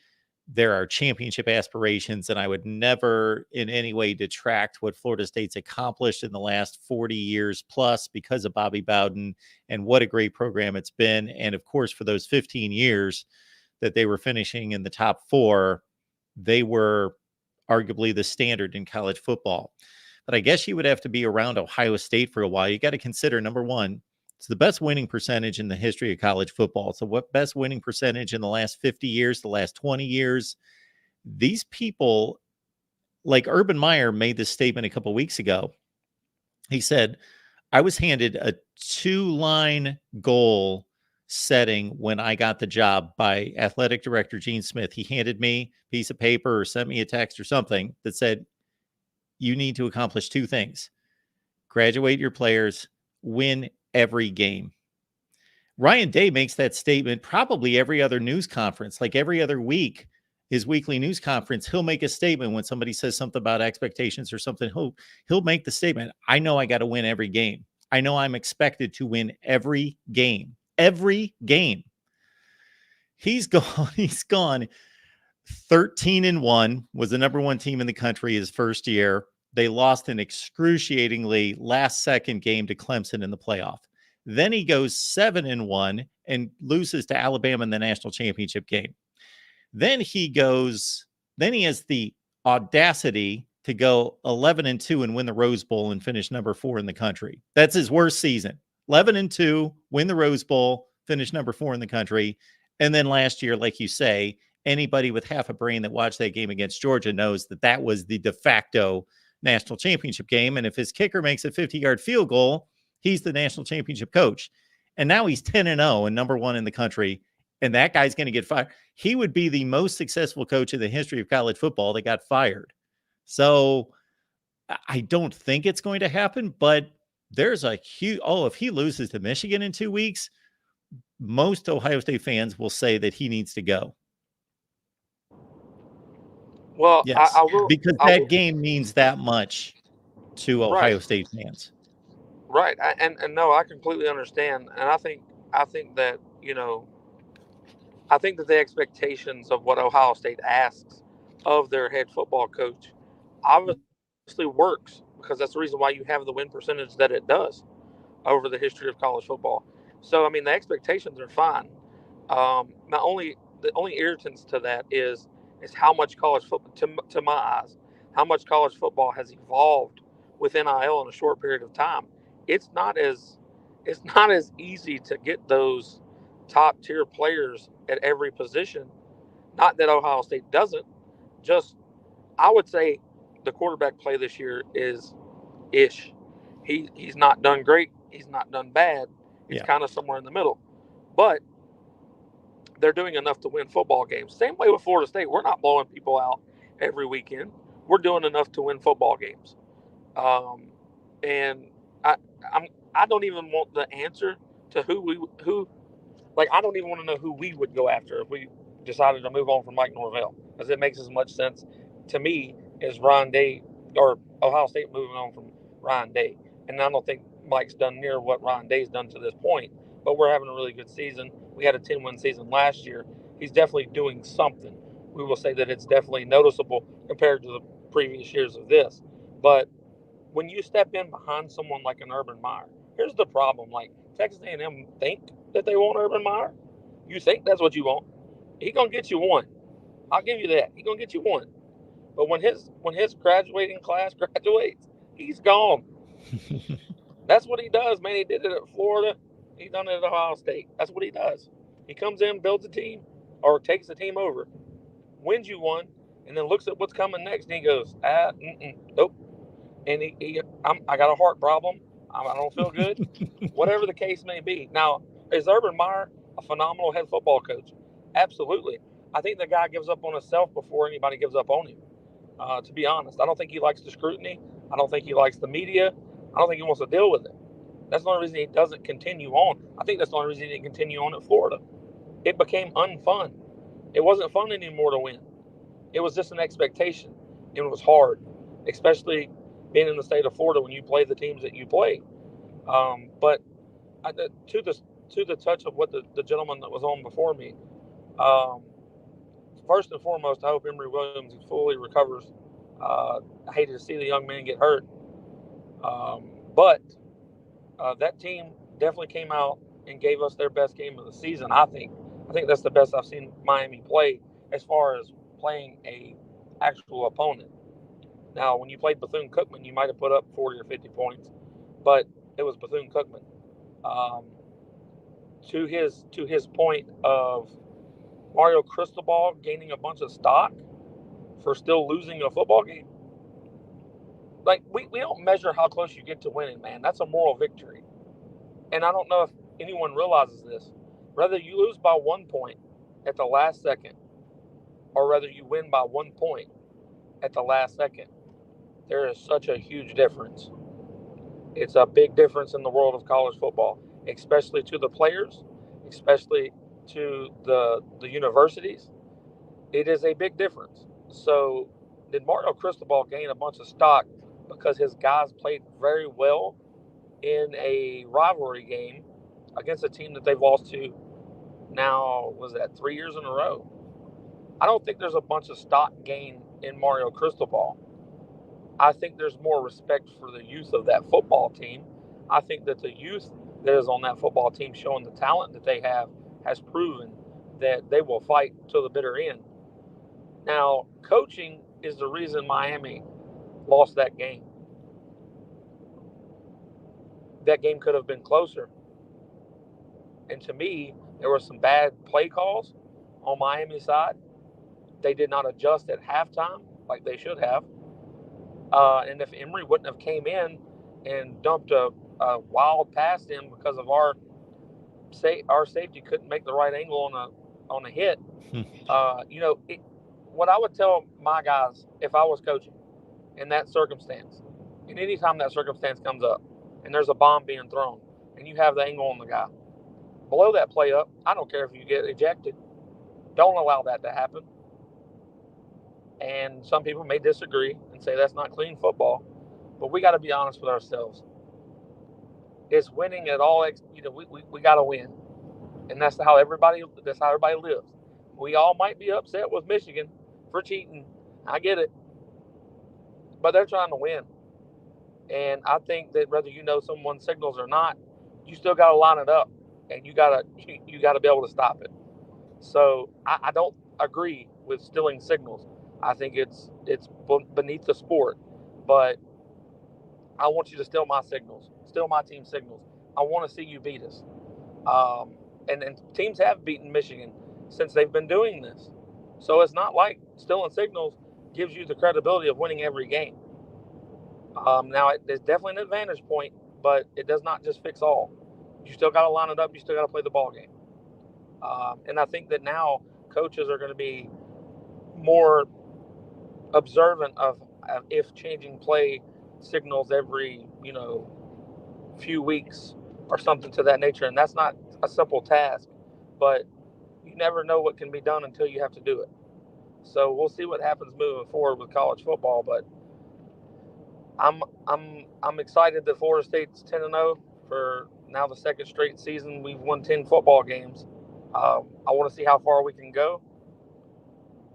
there are championship aspirations, and I would never in any way detract what Florida State's accomplished in the last 40 years plus because of Bobby Bowden and what a great program it's been. And of course, for those 15 years that they were finishing in the top 4, they were arguably the standard in college football. But I guess you would have to be around Ohio State for a while. You got to consider, number one, it's the best winning percentage in the history of college football. So what best winning percentage in the last 50 years, the last 20 years? These people, like Urban Meyer made this statement a couple of weeks ago. He said, I was handed a 2-line goal setting when I got the job by athletic director Gene Smith. He handed me a piece of paper or sent me a text or something that said, you need to accomplish 2 things: graduate your players, win every game. Ryan Day makes that statement probably every other news conference, like every other week, his weekly news conference. He'll make a statement when somebody says something about expectations or something. He'll make the statement, I know I got to win every game. I know I'm expected to win every game. Every game. He's gone 13-1, was the number 1 team in the country his first year. They lost an excruciatingly last-second game to Clemson in the playoff. Then he goes 7-1 and loses to Alabama in the national championship game. Then he has the audacity to go 11-2 and win the Rose Bowl and finish number 4 in the country. That's his worst season. 11-2, win the Rose Bowl, finish number 4 in the country. And then last year, like you say, anybody with half a brain that watched that game against Georgia knows that was the de facto national championship game. And if his kicker makes a 50-yard field goal, he's the national championship coach. And now he's 10-0 and number 1 in the country. And that guy's going to get fired. He would be the most successful coach in the history of college football that got fired. So I don't think it's going to happen, but there's a huge, if he loses to Michigan in 2 weeks, most Ohio State fans will say that he needs to go. Well, yes, I will, because that game means that much to Ohio State fans. Right. And no, I completely understand. And I think that, I think that the expectations of what Ohio State asks of their head football coach obviously works, because that's the reason why you have the win percentage that it does over the history of college football. So, I mean, the expectations are fine. The only irritants to that is how much college football, to my eyes, how much college football has evolved with NIL in a short period of time. It's not as easy to get those top tier players at every position. Not that Ohio State doesn't. Just, I would say the quarterback play this year is ish. He's not done great. He's not done bad. It's kind of somewhere in the middle. But they're doing enough to win football games. Same way with Florida State. We're not blowing people out every weekend. We're doing enough to win football games. And I don't even want the answer to who I don't even want to know who we would go after if we decided to move on from Mike Norvell, because it makes as much sense to me as Ryan Day or Ohio State moving on from Ryan Day. And I don't think Mike's done near what Ryan Day's done to this point, but we're having a really good season. We had a 10-win season last year. He's definitely doing something. We will say that it's definitely noticeable compared to the previous years of this. But when you step in behind someone like an Urban Meyer, here's the problem. Like, Texas A&M think that they want Urban Meyer. You think that's what you want. He's going to get you one. I'll give you that. He's going to get you one. But when his graduating class graduates, he's gone. That's what he does, man. He did it at Florida. He's done it at Ohio State. That's what he does. He comes in, builds a team, or takes the team over, wins you one, and then looks at what's coming next, and he goes, nope. And I got a heart problem. I don't feel good. Whatever the case may be. Now, is Urban Meyer a phenomenal head football coach? Absolutely. I think the guy gives up on himself before anybody gives up on him. To be honest, I don't think he likes the scrutiny. I don't think he likes the media. I don't think he wants to deal with it. That's the only reason he doesn't continue on. I think that's the only reason he didn't continue on at Florida. It became unfun. It wasn't fun anymore to win. It was just an expectation. It was hard, especially being in the state of Florida when you play the teams that you play. But to the touch of what the gentleman that was on before me, first and foremost, I hope Emory Williams fully recovers. I hated to see the young man get hurt. But that team definitely came out and gave us their best game of the season, I think. I think that's the best I've seen Miami play as far as playing a actual opponent. Now, when you played Bethune-Cookman, you might have put up 40 or 50 points, but it was Bethune-Cookman. To his point of Mario Cristobal gaining a bunch of stock for still losing a football game, like we don't measure how close you get to winning, man. That's a moral victory. And I don't know if anyone realizes this. Whether you lose by 1 point at the last second or whether you win by 1 point at the last second, there is such a huge difference. It's a big difference in the world of college football, especially to the players, especially to the universities. It is a big difference. So did Mario Cristobal gain a bunch of stock because his guys played very well in a rivalry game against a team that they've lost to now, was that 3 years in a row? I don't think there's a bunch of stock gain in Mario Cristobal. I think there's more respect for the youth of that football team. I think that the youth that is on that football team, showing the talent that they have, has proven that they will fight till the bitter end. Now, coaching is the reason Miami lost that game. That game could have been closer. And to me, there were some bad play calls on Miami's side. They did not adjust at halftime like they should have. And if Emory wouldn't have came in and dumped a wild pass in because of our safety couldn't make the right angle on a hit, what I would tell my guys if I was coaching in that circumstance, and anytime that circumstance comes up and there's a bomb being thrown and you have the angle on the guy, blow that play up. I don't care if you get ejected. Don't allow that to happen. And some people may disagree and say that's not clean football, but we got to be honest with ourselves. It's winning at all. We got to win, and that's how everybody lives. We all might be upset with Michigan for cheating. I get it, but they're trying to win, and I think that whether you know someone's signals or not, you still got to line it up, and you got to be able to stop it. So I don't agree with stealing signals. I think it's beneath the sport, but I want you to steal my signals, steal my team's signals. I want to see you beat us. And teams have beaten Michigan since they've been doing this. So it's not like stealing signals gives you the credibility of winning every game. Now, there's definitely an advantage point, but it does not just fix all. You still got to line it up. You still got to play the ball game. And I think that now coaches are going to be more observant of if changing play signals every few weeks or something to that nature, and that's not a simple task, but you never know what can be done until you have to do it. So we'll see what happens moving forward with college football, but I'm excited that Florida State's 10-0 for now the second straight season. We've won 10 football games. I want to see how far we can go.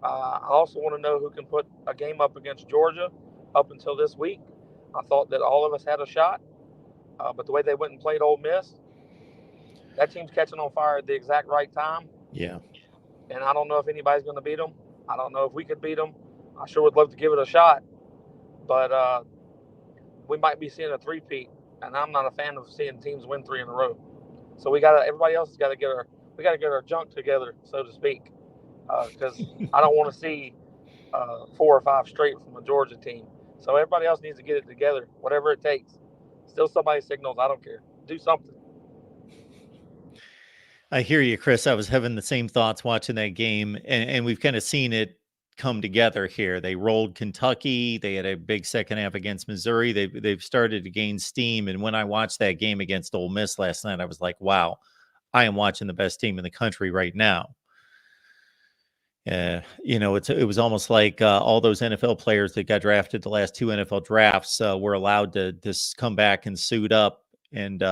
I also want to know who can put a game up against Georgia. Up until this week, I thought that all of us had a shot, but the way they went and played Ole Miss, that team's catching on fire at the exact right time. Yeah. And I don't know if anybody's going to beat them. I don't know if we could beat them. I sure would love to give it a shot, but we might be seeing a three-peat, and I'm not a fan of seeing teams win 3 in a row. So everybody else has got to get our junk together, so to speak, because I don't want to see 4 or 5 straight from a Georgia team. So everybody else needs to get it together, whatever it takes. Still somebody signals, I don't care. Do something. I hear you, Chris. I was having the same thoughts watching that game, and we've kind of seen it come together here. They rolled Kentucky. They had a big second half against Missouri. They've started to gain steam. And when I watched that game against Ole Miss last night, I was like, wow, I am watching the best team in the country right now. It was almost like all those NFL players that got drafted the last 2 NFL drafts were allowed to just come back and suit up and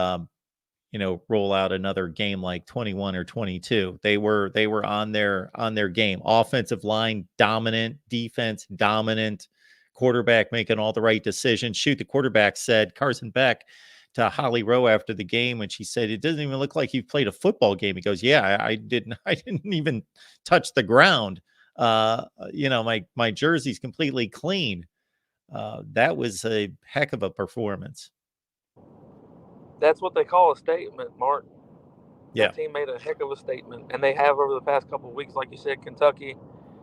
roll out another game like 21 or 22. They were on their game. Offensive line dominant, defense dominant, quarterback making all the right decisions. Shoot, the quarterback said, Carson Beck, to Holly Rowe after the game, when she said, "It doesn't even look like you've played a football game." He goes, "Yeah, I didn't even touch the ground. My jersey's completely clean." That was a heck of a performance. That's what they call a statement, Mark. Yeah. That team made a heck of a statement, and they have over the past couple of weeks. Like you said, Kentucky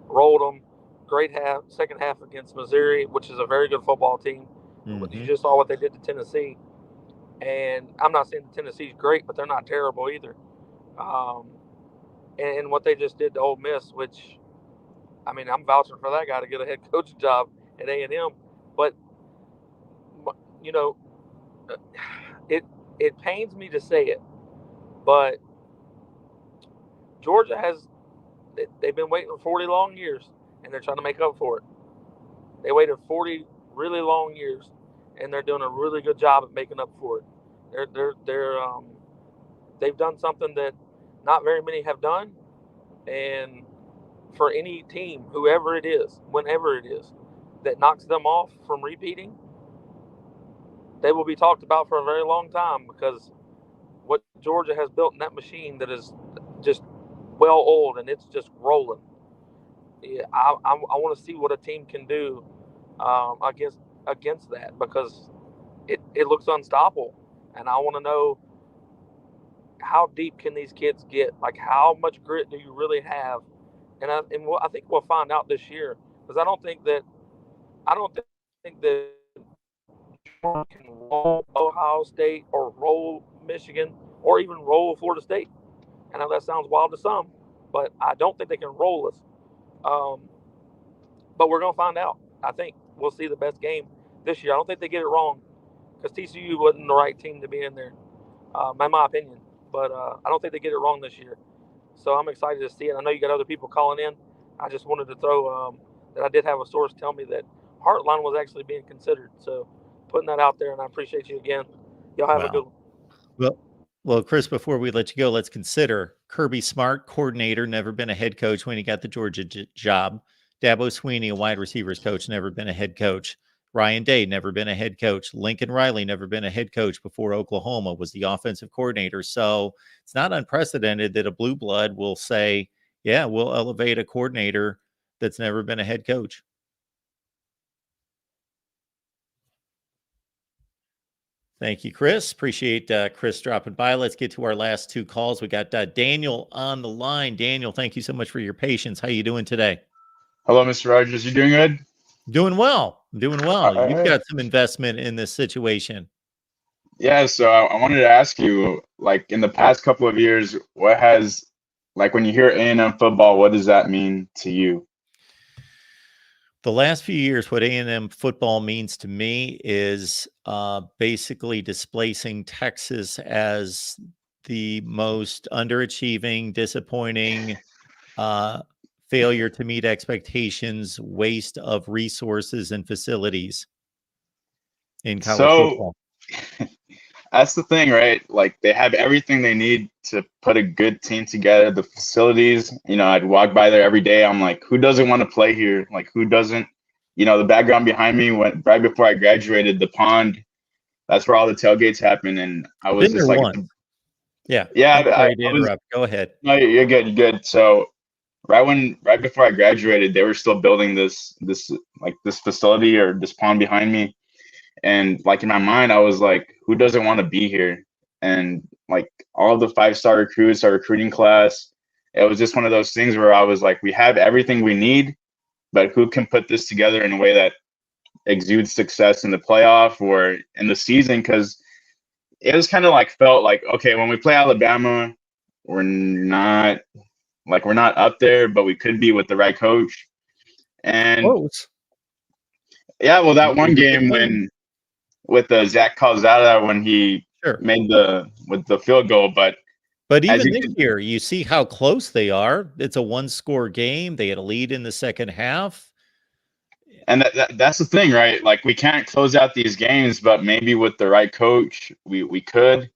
rolled them. Great second half against Missouri, which is a very good football team. Mm-hmm. You just saw what they did to Tennessee. And I'm not saying Tennessee's great, but they're not terrible either. And what they just did to Ole Miss, which, I mean, I'm vouching for that guy to get a head coach job at A&M. But, it pains me to say it, but Georgia they've been waiting 40 long years, and they're trying to make up for it. They waited 40 really long years, and they're doing a really good job at making up for it. They've done something that not very many have done, and for any team, whoever it is, whenever it is, that knocks them off from repeating, they will be talked about for a very long time, because what Georgia has built in that machine that is just well oiled and it's just rolling. Yeah, I want to see what a team can do against that, because it looks unstoppable. And I want to know, how deep can these kids get? Like, how much grit do you really have? And I think we'll find out this year, because I don't think that Georgia can roll Ohio State or roll Michigan or even roll Florida State. I know that sounds wild to some, but I don't think they can roll us. But we're going to find out. I think we'll see the best game this year. I don't think they get it wrong, because TCU wasn't the right team to be in there, in my opinion. But I don't think they get it wrong this year. So I'm excited to see it. I know you got other people calling in. I just wanted to throw that I did have a source tell me that Heartline was actually being considered. So putting that out there, and I appreciate you again. Y'all have a good one. Well, Chris, before we let you go, let's consider Kirby Smart, coordinator, never been a head coach when he got the Georgia job. Dabo Swinney, a wide receivers coach, never been a head coach. Ryan Day, never been a head coach. Lincoln Riley, never been a head coach before Oklahoma, was the offensive coordinator. So it's not unprecedented that a blue blood will say, yeah, we'll elevate a coordinator that's never been a head coach. Thank you, Chris. Appreciate Chris dropping by. Let's get to our last 2 calls. We got Daniel on the line. Daniel, thank you so much for your patience. How you doing today? Hello, Mr. Rogers. You doing good? Doing well. Doing well. All You've right. got some investment in this situation. Yeah, so I wanted to ask you, like, in the past couple of years, what has, like, when you hear A&M football, what does that mean to you? The last few years, what A&M football means to me is basically displacing Texas as the most underachieving, disappointing, failure to meet expectations, waste of resources and facilities in college So football. that's the thing, right? Like they have everything they need to put a good team together. The facilities, I'd walk by there every day. I'm like, who doesn't want to play here? Like who doesn't? The background behind me went right before I graduated, the pond. That's where all the tailgates happen, and I was Been there just like, once. Yeah. yeah, I'm sorry to I was. interrupt. Go ahead. No, you're good, you're good. So right before I graduated, they were still building this facility or this pond behind me. And like in my mind, I was like, who doesn't want to be here? And like all of the 5-star recruits, our recruiting class, it was just one of those things where I was like, we have everything we need, but who can put this together in a way that exudes success in the playoff or in the season? Because it was kind of like felt like, okay, when we play Alabama, we're not we're not up there, but we could be with the right coach. And Close. yeah, well, that Pretty one good game win. when with Zach Calzada when he Sure. made the field goal, but Even you this can, year, you see how close they are. It's a one-score game. They had a lead in the second half. and that's the thing, right? Like we can't close out these games, but maybe with the right coach, we could.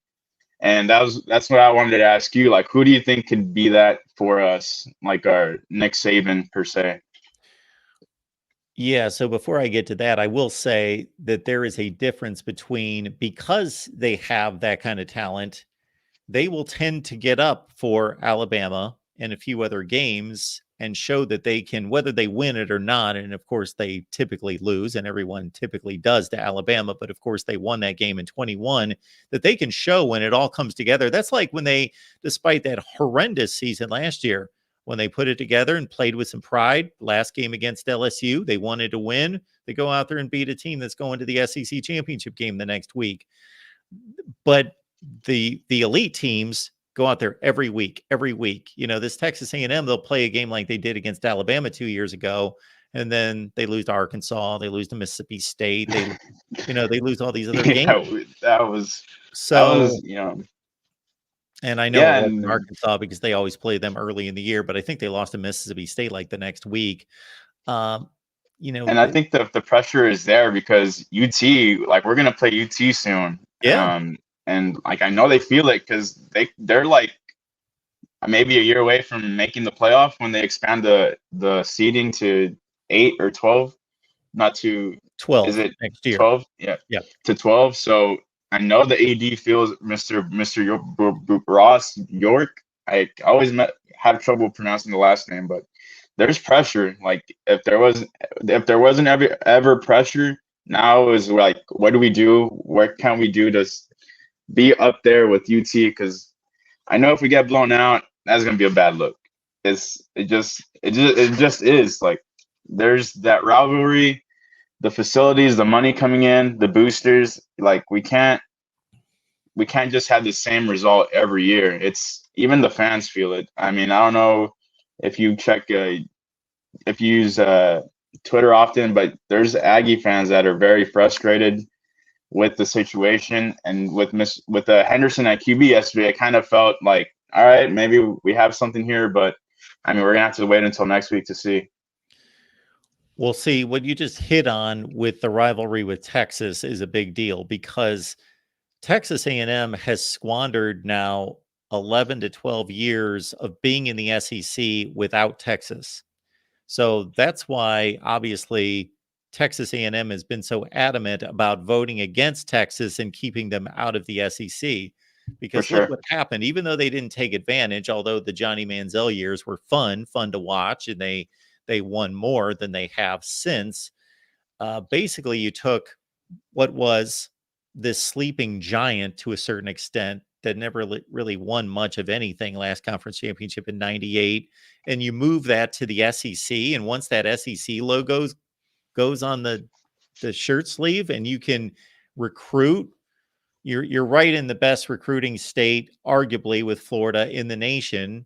And that's what I wanted to ask you. Like, who do you think could be that for us? Like our Nick Saban per se. Yeah, so before I get to that, I will say that there is a difference between, because they have that kind of talent, they will tend to get up for Alabama and a few other games and show that they can, whether they win it or not. And of course, they typically lose, and everyone typically does to Alabama. But of course, they won that game in 21, that they can show when it all comes together. That's like when they, despite that horrendous season last year, when they put it together and played with some pride, last game against LSU, they wanted to win. They go out there and beat a team that's going to the SEC championship game the next week. But the elite teams go out there every week. This Texas A&M, they'll play a game like they did against Alabama 2 years ago, and then they lose to Arkansas, they lose to Mississippi State, they lose all these other games. Yeah, that was So, and I know yeah, it wasn't and Arkansas because they always play them early in the year, but I think they lost to Mississippi State like the next week. and I think the pressure is there because UT, like we're gonna play UT soon. Yeah. And like I know they feel it because they're like maybe a year away from making the playoff when they expand the seeding to 8 or 12, not to 12 is it next year. 12? Yeah, Yeah. to 12. So I know the AD feels Mr. Ross York. I always have trouble pronouncing the last name, but there's pressure. Like if there wasn't ever pressure, now is like, what do we do? What can we do to be up there with UT? Because I know if we get blown out, that's gonna be a bad look. It just is like there's that rivalry, the facilities, the money coming in, the boosters. Like we can't just have the same result every year. It's even the fans feel it. I mean, I don't know if you use Twitter often, but there's Aggie fans that are very frustrated with the situation. And with Henderson at QB yesterday, I kind of felt like, all right, maybe we have something here, but I mean, we're gonna have to wait until next week to see. We'll see. What you just hit on with the rivalry with Texas is a big deal because Texas A&M has squandered now 11 to 12 years of being in the SEC without Texas. So that's why, obviously, Texas A&M has been so adamant about voting against Texas and keeping them out of the SEC. Because look what happened. Even though they didn't take advantage, although the Johnny Manziel years were fun to watch, and they won more than they have since. Basically, you took what was this sleeping giant to a certain extent that never really won much of anything last conference championship in 98. And you move that to the SEC. And once that SEC logo goes on the shirt sleeve and you can recruit, you're right in the best recruiting state, arguably with Florida in the nation.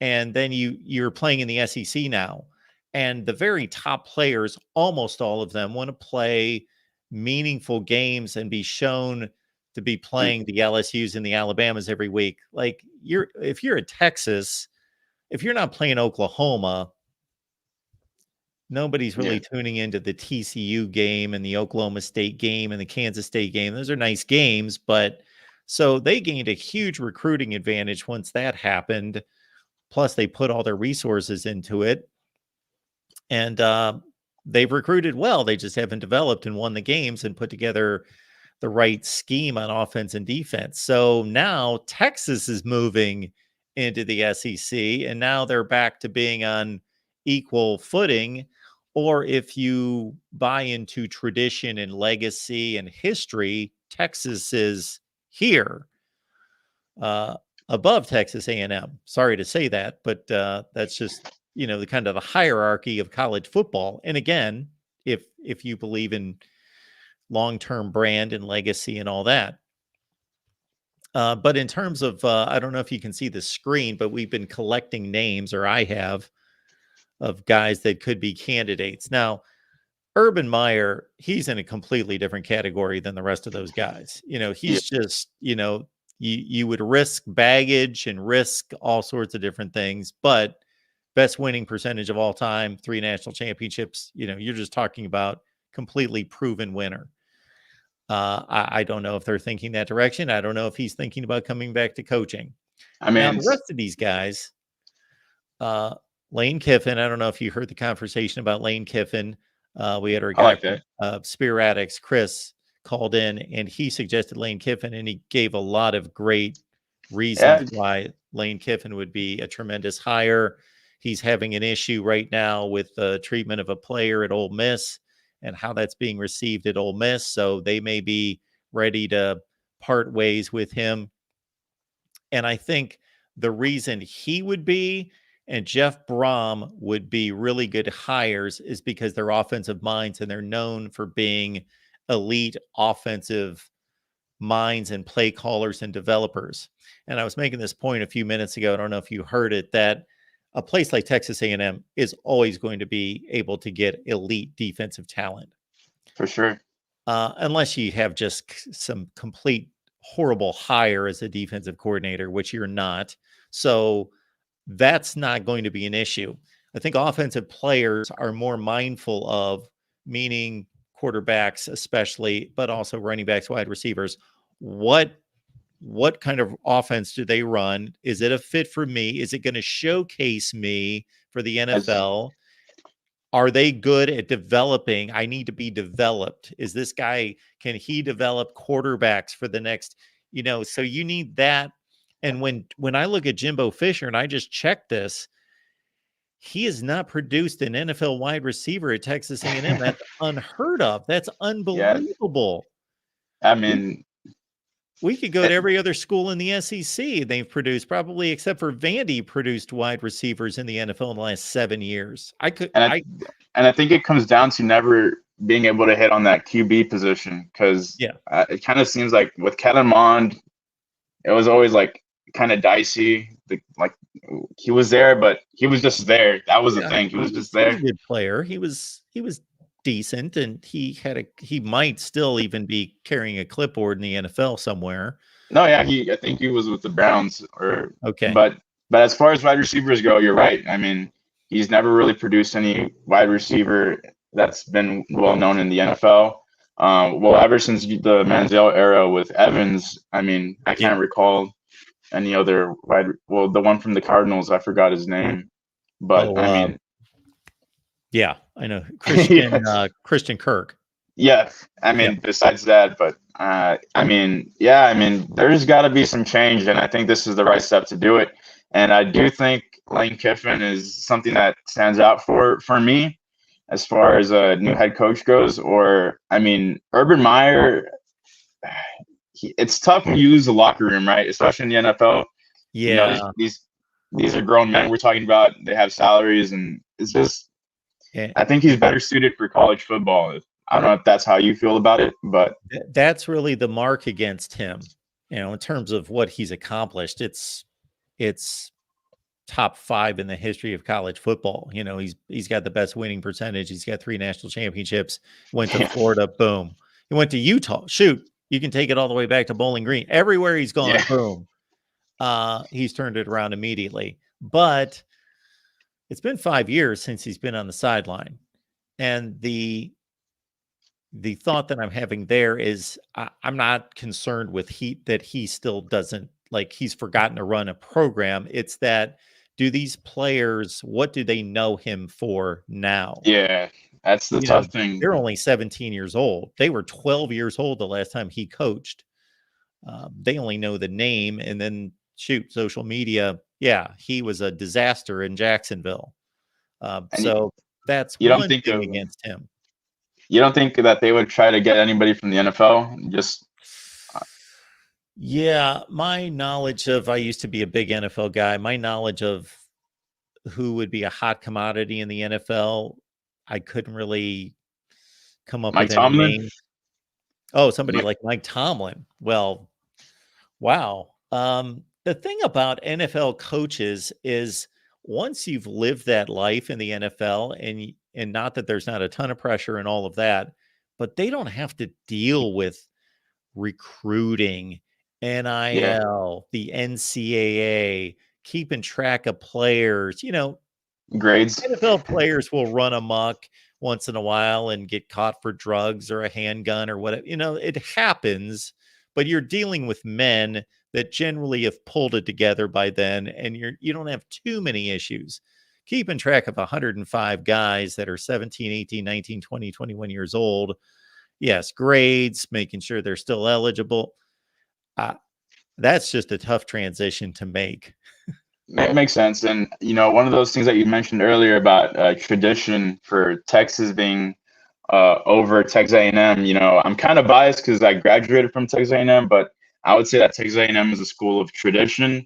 And then you're playing in the SEC now. And the very top players, almost all of them, want to play meaningful games and be shown to be playing the LSUs and the Alabamas every week. Like if you're at Texas, if you're not playing Oklahoma, nobody's really tuning into the TCU game and the Oklahoma State game and the Kansas State game. Those are nice games, but so they gained a huge recruiting advantage once that happened. Plus, they put all their resources into it, and they've recruited well. They just haven't developed and won the games and put together the right scheme on offense and defense. So now Texas is moving into the SEC, and now they're back to being on equal footing. Or if you buy into tradition and legacy and history, Texas is here above Texas A&M. Sorry to say that, but that's just, the kind of the hierarchy of college football. And again, if you believe in long-term brand and legacy and all that. But in terms of, I don't know if you can see the screen, but we've been collecting names, or I have, of guys that could be candidates. Now, Urban Meyer, he's in a completely different category than the rest of those guys. He's just, you would risk baggage and risk all sorts of different things, but best winning percentage of all time, 3 national championships, you're just talking about completely proven winner. I don't know if they're thinking that direction. I don't know if he's thinking about coming back to coaching. Now, the rest of these guys, Lane Kiffin, I don't know if you heard the conversation about Lane Kiffin. We had our guy, Spear Addicts, Chris, called in, and he suggested Lane Kiffin, and he gave a lot of great reasons why Lane Kiffin would be a tremendous hire. He's having an issue right now with the treatment of a player at Ole Miss and how that's being received at Ole Miss. So they may be ready to part ways with him. And I think the reason he would be and Jeff Brom would be really good hires is because they're offensive minds and they're known for being elite offensive minds and play callers and developers. And I was making this point a few minutes ago. I don't know if you heard it, that a place like Texas A&M is always going to be able to get elite defensive talent. For sure. Unless you have just some complete horrible hire as a defensive coordinator, which you're not. So that's not going to be an issue. I think offensive players are more mindful of, meaning quarterbacks especially, but also running backs, wide receivers. What kind of offense do they run? Is it a fit for me? Is it going to showcase me for the NFL? Are they good at developing? I need to be developed. Is this guy, can he develop quarterbacks for the next, so you need that. And when I look at Jimbo Fisher, and I just checked this, he has not produced an NFL wide receiver at Texas A&M. That's unheard of. That's unbelievable. I mean, we could go to every other school in the SEC. They've produced, probably except for Vandy, produced wide receivers in the NFL in the last 7 years. I think it comes down to never being able to hit on that QB position, because it kind of seems like with Kellen Mond, it was always like kind of dicey. He was there, but he was just there. That was the thing. He was just there. He was a good player. He was decent, and he might still even be carrying a clipboard in the NFL somewhere. No, yeah, I think he was with the Browns okay. But as far as wide receivers go, you're right. I mean, he's never really produced any wide receiver that's been well known in the NFL. Ever since the Manziel era with Evans, I mean, I can't recall any other the one from the Cardinals, I forgot his name, but I mean, yeah, I know Christian Kirk. Yeah, I mean, besides that, but I mean, there's got to be some change, and I think this is the right step to do it. And I do think Lane Kiffin is something that stands out for me as far as a new head coach goes. Or, I mean, Urban Meyer, it's tough to use the locker room, right? Especially in the NFL. Yeah. These are grown men we're talking about. They have salaries, and it's just, I think he's better suited for college football. I don't know if that's how you feel about it, but that's really the mark against him, in terms of what he's accomplished. It's top 5 in the history of college football. You know, he's got the best winning percentage. He's got 3 national championships. Went to Florida, boom. He went to Utah. Shoot, you can take it all the way back to Bowling Green. Everywhere he's gone, Yeah. boom. He's turned it around immediately. But it's been 5 years since he's been on the sideline. And the thought that I'm having there is I'm not concerned with that he still doesn't, like, he's forgotten to run a program. It's that, do these players, what do they know him for now? Yeah, that's the tough thing. They're only 17 years old. They were 12 years old the last time he coached. They only know the name, and then shoot, social media. Yeah, he was a disaster in Jacksonville. So that's you don't one think thing against him. You don't think that they would try to get anybody from the NFL? Just yeah, my knowledge of, I used to be a big NFL guy. My knowledge of who would be a hot commodity in the NFL, I couldn't really come up Mike with Tomlin? any names. Oh, somebody like Mike Tomlin. Well, wow. The thing about NFL coaches is, once you've lived that life in the NFL, and not that there's not a ton of pressure and all of that, but they don't have to deal with recruiting, NIL, the NCAA, keeping track of players. grades. NFL players will run amok once in a while and get caught for drugs or a handgun or whatever. It happens, but you're dealing with men that generally have pulled it together by then, and you don't have too many issues. Keeping track of 105 guys that are 17, 18, 19, 20, 21 years old. Yes, grades, making sure they're still eligible. That's just a tough transition to make. It makes sense. And, one of those things that you mentioned earlier about tradition for Texas being over Texas A&M, I'm kind of biased because I graduated from Texas A&M, but I would say that Texas A&M is a school of tradition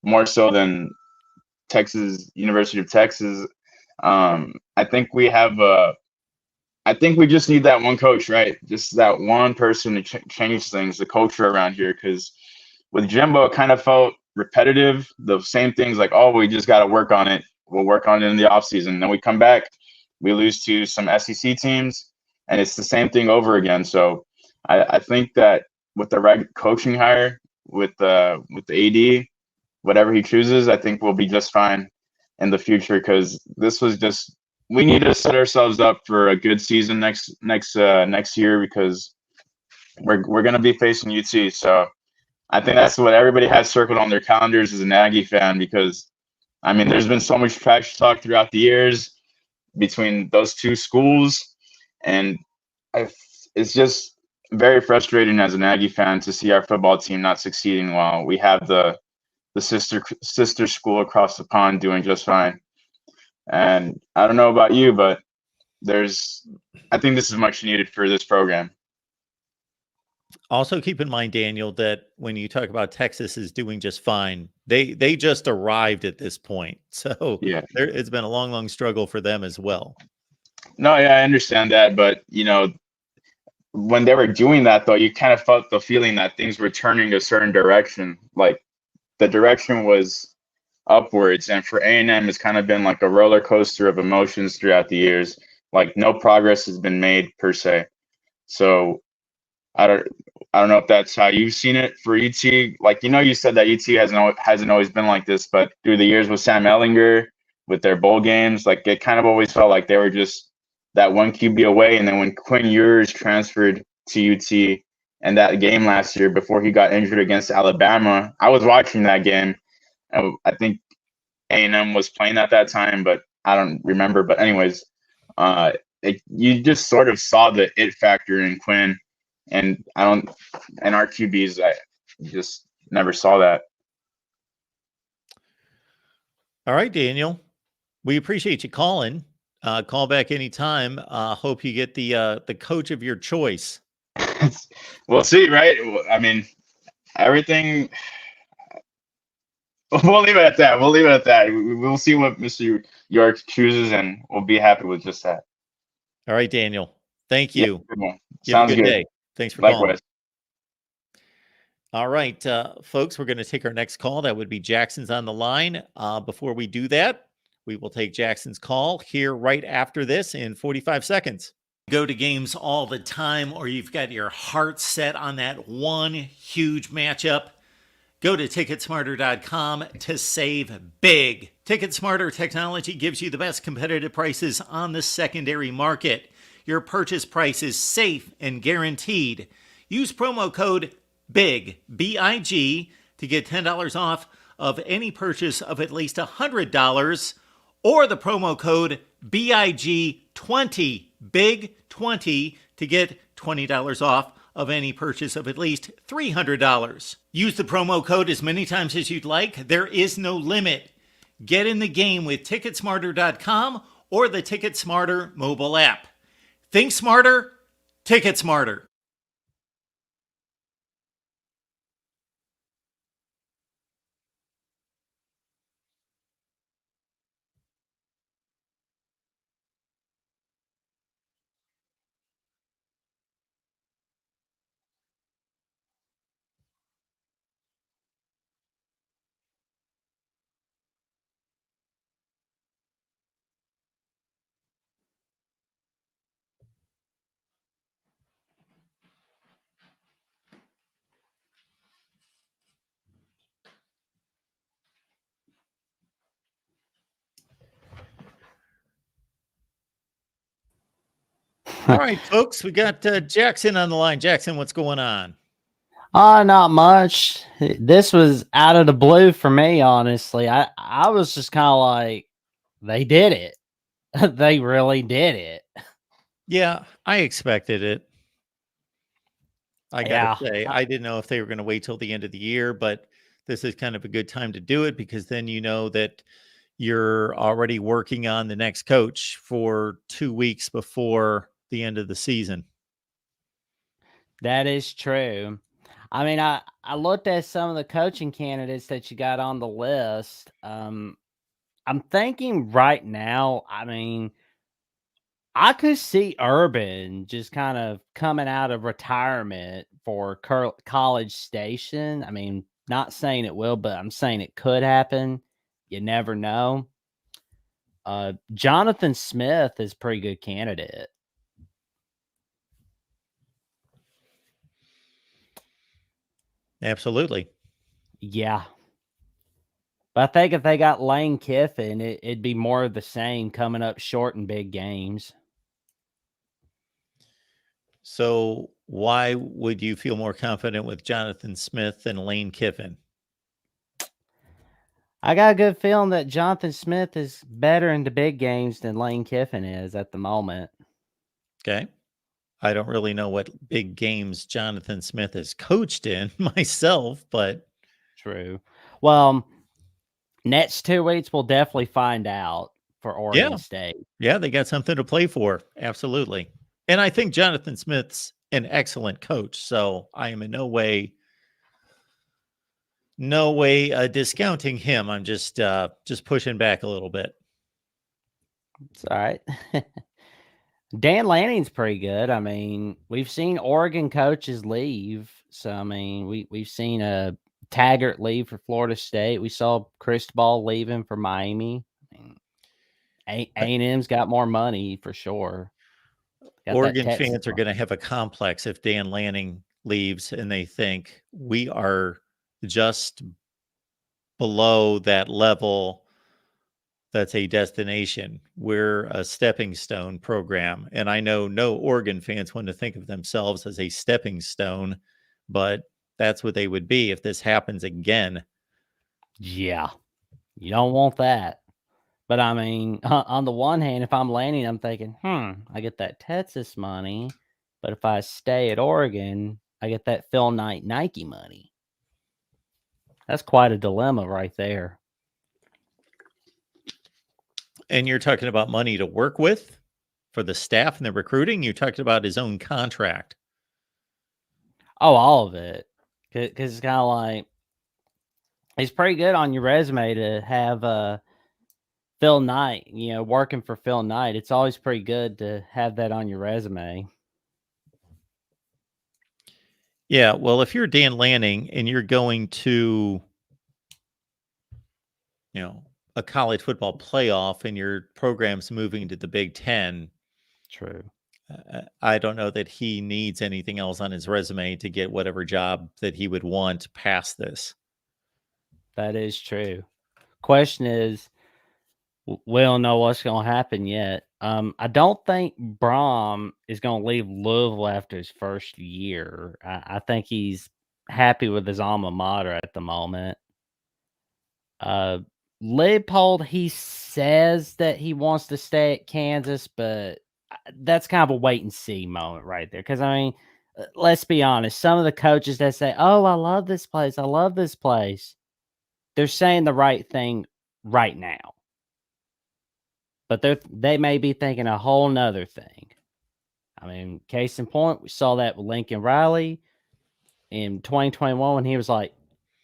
more so than University of Texas. I think we just need that one coach, right? Just that one person to change things, the culture around here. Because with Jimbo, it kind of felt repetitive. The same things like, oh, we just got to work on it. We'll work on it in the offseason. Then we come back, we lose to some SEC teams, and it's the same thing over again. So I think that with the right coaching hire, with the AD, whatever he chooses, I think we'll be just fine in the future, because this was just, we need to set ourselves up for a good season next year, because we're going to be facing UT. So I think that's what everybody has circled on their calendars as an Aggie fan, because there's been so much trash talk throughout the years between those two schools, and it's just very frustrating as an Aggie fan to see our football team not succeeding while we have the sister school across the pond doing just fine. And I don't know about you, but I think this is much needed for this program. Also, keep in mind, Daniel, that when you talk about Texas is doing just fine, they just arrived at this point. So yeah, it's been a long, long struggle for them as well. No, yeah, I understand that, but when they were doing that, though, you kind of felt the feeling that things were turning a certain direction. Like the direction was upwards, and for A&M, it's kind of been like a roller coaster of emotions throughout the years. Like no progress has been made per se. So I don't know if that's how you've seen it for UT. Like, you said that UT hasn't always been like this, but through the years with Sam Ehlinger, with their bowl games, like it kind of always felt like they were just that one QB away. And then when Quinn Ewers transferred to UT and that game last year before he got injured against Alabama, I was watching that game. I think A&M was playing at that time, but I don't remember. But anyways, you just sort of saw the it factor in Quinn. And our QBs, I just never saw that. All right, Daniel, we appreciate you calling. Call back anytime. Hope you get the coach of your choice. We'll see, right? Everything. We'll leave it at that. We'll see what Mr. York chooses, and we'll be happy with just that. All right, Daniel. Thank you. Yeah, Sounds good. Day. Thanks for calling. All right, folks, we're going to take our next call. That would be Jackson's on the line. Before we do that, we will take Jackson's call here right after this in 45 seconds. Go to games all the time, or you've got your heart set on that one huge matchup. Go to ticketsmarter.com to save big. TicketSmarter technology gives you the best competitive prices on the secondary market. Your purchase price is safe and guaranteed. Use promo code BIG, B-I-G, to get $10 off of any purchase of at least $100, or the promo code BIG20, BIG20, to get $20 off of any purchase of at least $300. Use the promo code as many times as you'd like. There is no limit. Get in the game with ticketsmarter.com or the TicketSmarter mobile app. Think smarter, Ticket Smarter. All right, folks, we got Jackson on the line. Jackson, what's going on? Not much. This was out of the blue for me, honestly. I was just kind of like, they did it. They really did it. Yeah, I expected it. I gotta say, Yeah. I didn't know if they were going to wait till the end of the year, but this is kind of a good time to do it because then you know that you're already working on the next coach for 2 weeks before the end of the season. That is true. I mean, I looked at some of the coaching candidates that you got on the list. I'm thinking right now, I mean, I could see Urban just kind of coming out of retirement for College Station. I mean, not saying it will, but I'm saying it could happen. You never know. Jonathan Smith is a pretty good candidate. Absolutely. Yeah. But I think if they got Lane Kiffin, it'd be more of the same, coming up short in big games. So why would you feel more confident with Jonathan Smith than Lane Kiffin? I got a good feeling that Jonathan Smith is better in the big games than Lane Kiffin is at the moment. Okay. I don't really know what big games Jonathan Smith has coached in myself, but True. Well, next 2 weeks we'll definitely find out for Oregon State. yeah, they got something to play for. Absolutely. And I think Jonathan Smith's an excellent coach. So I am in no way discounting him. I'm just pushing back a little bit. It's all right. Dan Lanning's pretty good. I mean, we've seen Oregon coaches leave. So, I mean, we've seen a Taggart leave for Florida State. We saw Cristobal leaving for Miami. I mean, A&M's got more money for sure. Oregon fans are going to have a complex if Dan Lanning leaves and they think we are just below that level. That's a destination. We're a stepping stone program. And I know no Oregon fans want to think of themselves as a stepping stone, but that's what they would be if this happens again. Yeah. You don't want that. But I mean, on the one hand, if I'm Lanning, I'm thinking, I get that Texas money. But if I stay at Oregon, I get that Phil Knight Nike money. That's quite a dilemma right there. And you're talking about money to work with for the staff and the recruiting. You talked about his own contract. Oh, all of it. Because it's kind of like, it's pretty good on your resume to have Phil Knight, working for Phil Knight. It's always pretty good to have that on your resume. Yeah, well, if you're Dan Lanning and you're going to, a college football playoff and your program's moving to the Big Ten, True. I don't know that he needs anything else on his resume to get whatever job that he would want past this. That is true. Question is, we don't know what's going to happen yet. I don't think Brom is going to leave Louisville after his first year. I think he's happy with his alma mater at the moment. Leipold, he says that he wants to stay at Kansas, but that's kind of a wait and see moment right there. Because, I mean, let's be honest. Some of the coaches that say, oh, I love this place. I love this place. They're saying the right thing right now. But they may be thinking a whole nother thing. I mean, case in point, we saw that with Lincoln Riley in 2021 when he was like,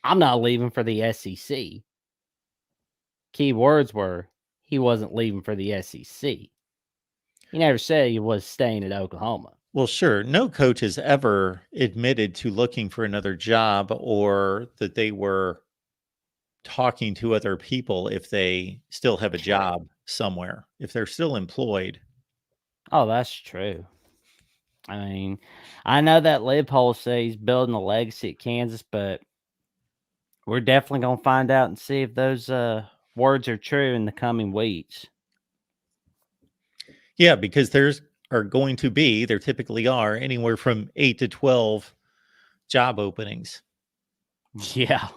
I'm not leaving for the SEC. Key words were, he wasn't leaving for the SEC. He never said he was staying at Oklahoma. Well, sure. No coach has ever admitted to looking for another job or that they were talking to other people if they still have a job somewhere, if they're still employed. Oh, that's true. I mean, I know that Leipold says he's building a legacy at Kansas, but we're definitely going to find out and see if those words are true in the coming weeks. Yeah, because there typically are anywhere from 8 to 12 job openings. Yeah.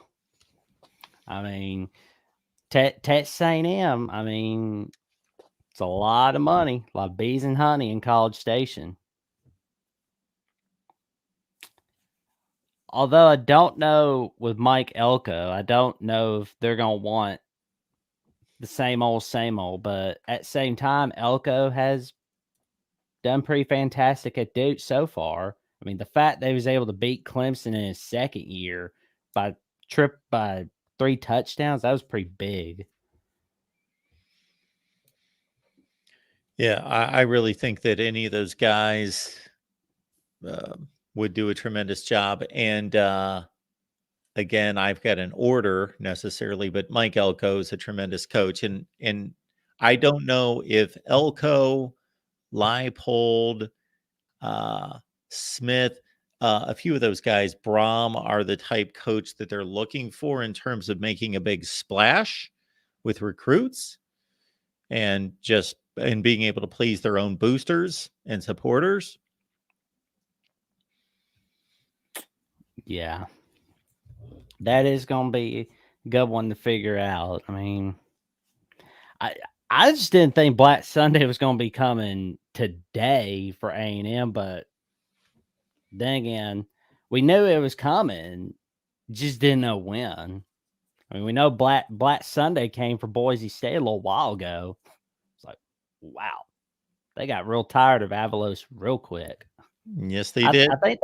I mean, Texas A&M, I mean, it's a lot of money, a lot of bees and honey in College Station. Although I don't know with Mike Elko, I don't know if they're going to want the same old, but at the same time, Elko has done pretty fantastic at Duke so far. I mean, the fact that he was able to beat Clemson in his second year by 3 touchdowns, that was pretty big. Yeah, I really think that any of those guys would do a tremendous job. And again, I've got an order necessarily, but Mike Elko is a tremendous coach. And I don't know if Elko, Leipold, Smith, a few of those guys, Brom, are the type coach that they're looking for in terms of making a big splash with recruits and being able to please their own boosters and supporters. Yeah. That is going to be a good one to figure out. I mean, I just didn't think Black Sunday was going to be coming today for A&M, but then again, we knew it was coming, just didn't know when. I mean, we know Black Sunday came for Boise State a little while ago. It's like, wow, they got real tired of Avalos real quick. Yes, they did. I think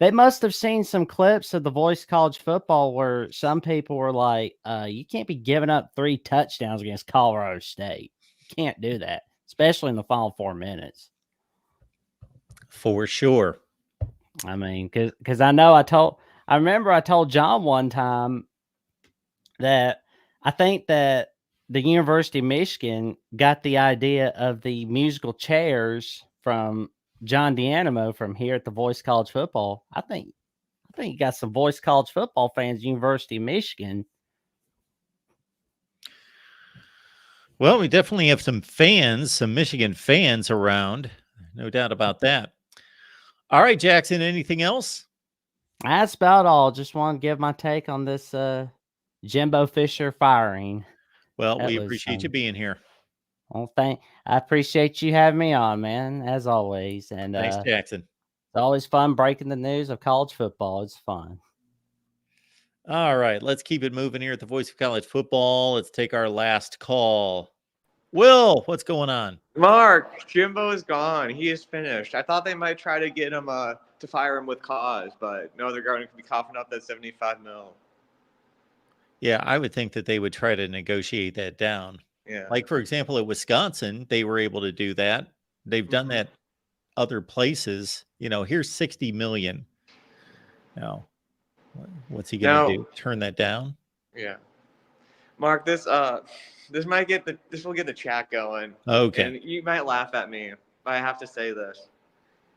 they must have seen some clips of The Voice of College Football where some people were like, you can't be giving up 3 touchdowns against Colorado State. You can't do that, especially in the final 4 minutes. For sure. I mean, because I remember I told John one time that I think that the University of Michigan got the idea of the musical chairs from John D'Animo from here at the Voice College Football. I think you got some Voice College Football fans, University of Michigan. Well, we definitely have some Michigan fans around. No doubt about that. All right, Jackson, anything else? That's about all. Just want to give my take on this Jimbo Fisher firing. Well, we appreciate you being here. Well, I appreciate you having me on, man, as always. And thanks, Jackson. It's always fun breaking the news of college football. It's fun. All right, let's keep it moving here at the Voice of College Football. Let's take our last call. Will, what's going on? Mark, Jimbo is gone. He is finished. I thought they might try to get him to fire him with cause, but no, they're going to be coughing up that $75 million. Yeah, I would think that they would try to negotiate that down. Yeah. Like, for example, at Wisconsin, they were able to do that. They've done that other places. Here's $60 million. No. What's he going to do? Turn that down? Yeah. Mark, this will get the chat going. Okay. And you might laugh at me, but I have to say this.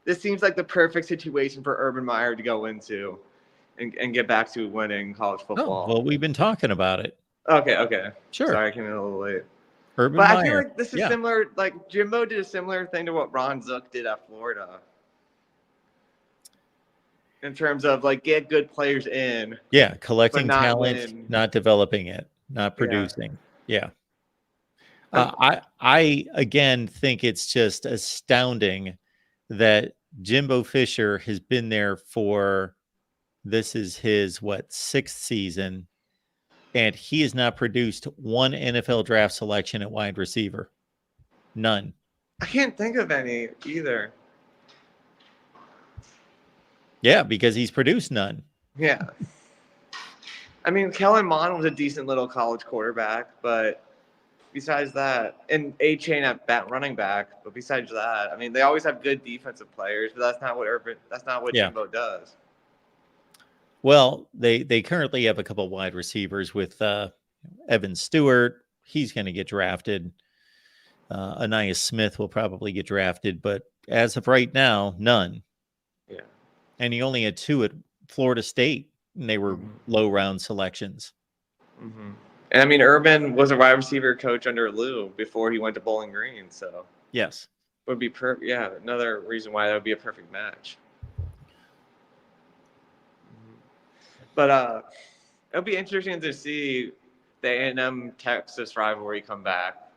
This seems like the perfect situation for Urban Meyer to go into and get back to winning college football. Oh, well, we've been talking about it. Okay. Sure. Sorry, I came in a little late. Urban But Meyer. I feel like this is similar. Like Jimbo did a similar thing to what Ron Zook did at Florida. In terms of like get good players in. Yeah, collecting not talent, win. not developing it, not producing. Yeah. I again think it's just astounding that Jimbo Fisher has been there for, this is his sixth season, and he has not produced one NFL draft selection at wide receiver. None. I can't think of any either. Yeah, because he's produced none. Yeah. I mean, Kellen Mond was a decent little college quarterback, but besides that, and A-Chain at running back, but besides that, I mean, they always have good defensive players, but that's not what Jimbo does. Well, they currently have a couple wide receivers with Evan Stewart. He's going to get drafted. Anais Smith will probably get drafted, but as of right now, none. Yeah. And he only had 2 at Florida State, and they were low round selections. Mm-hmm. And I mean, Urban was a wide receiver coach under Lou before he went to Bowling Green, so yes, would be another reason why that would be a perfect match. But it'll be interesting to see the A&M Texas rivalry come back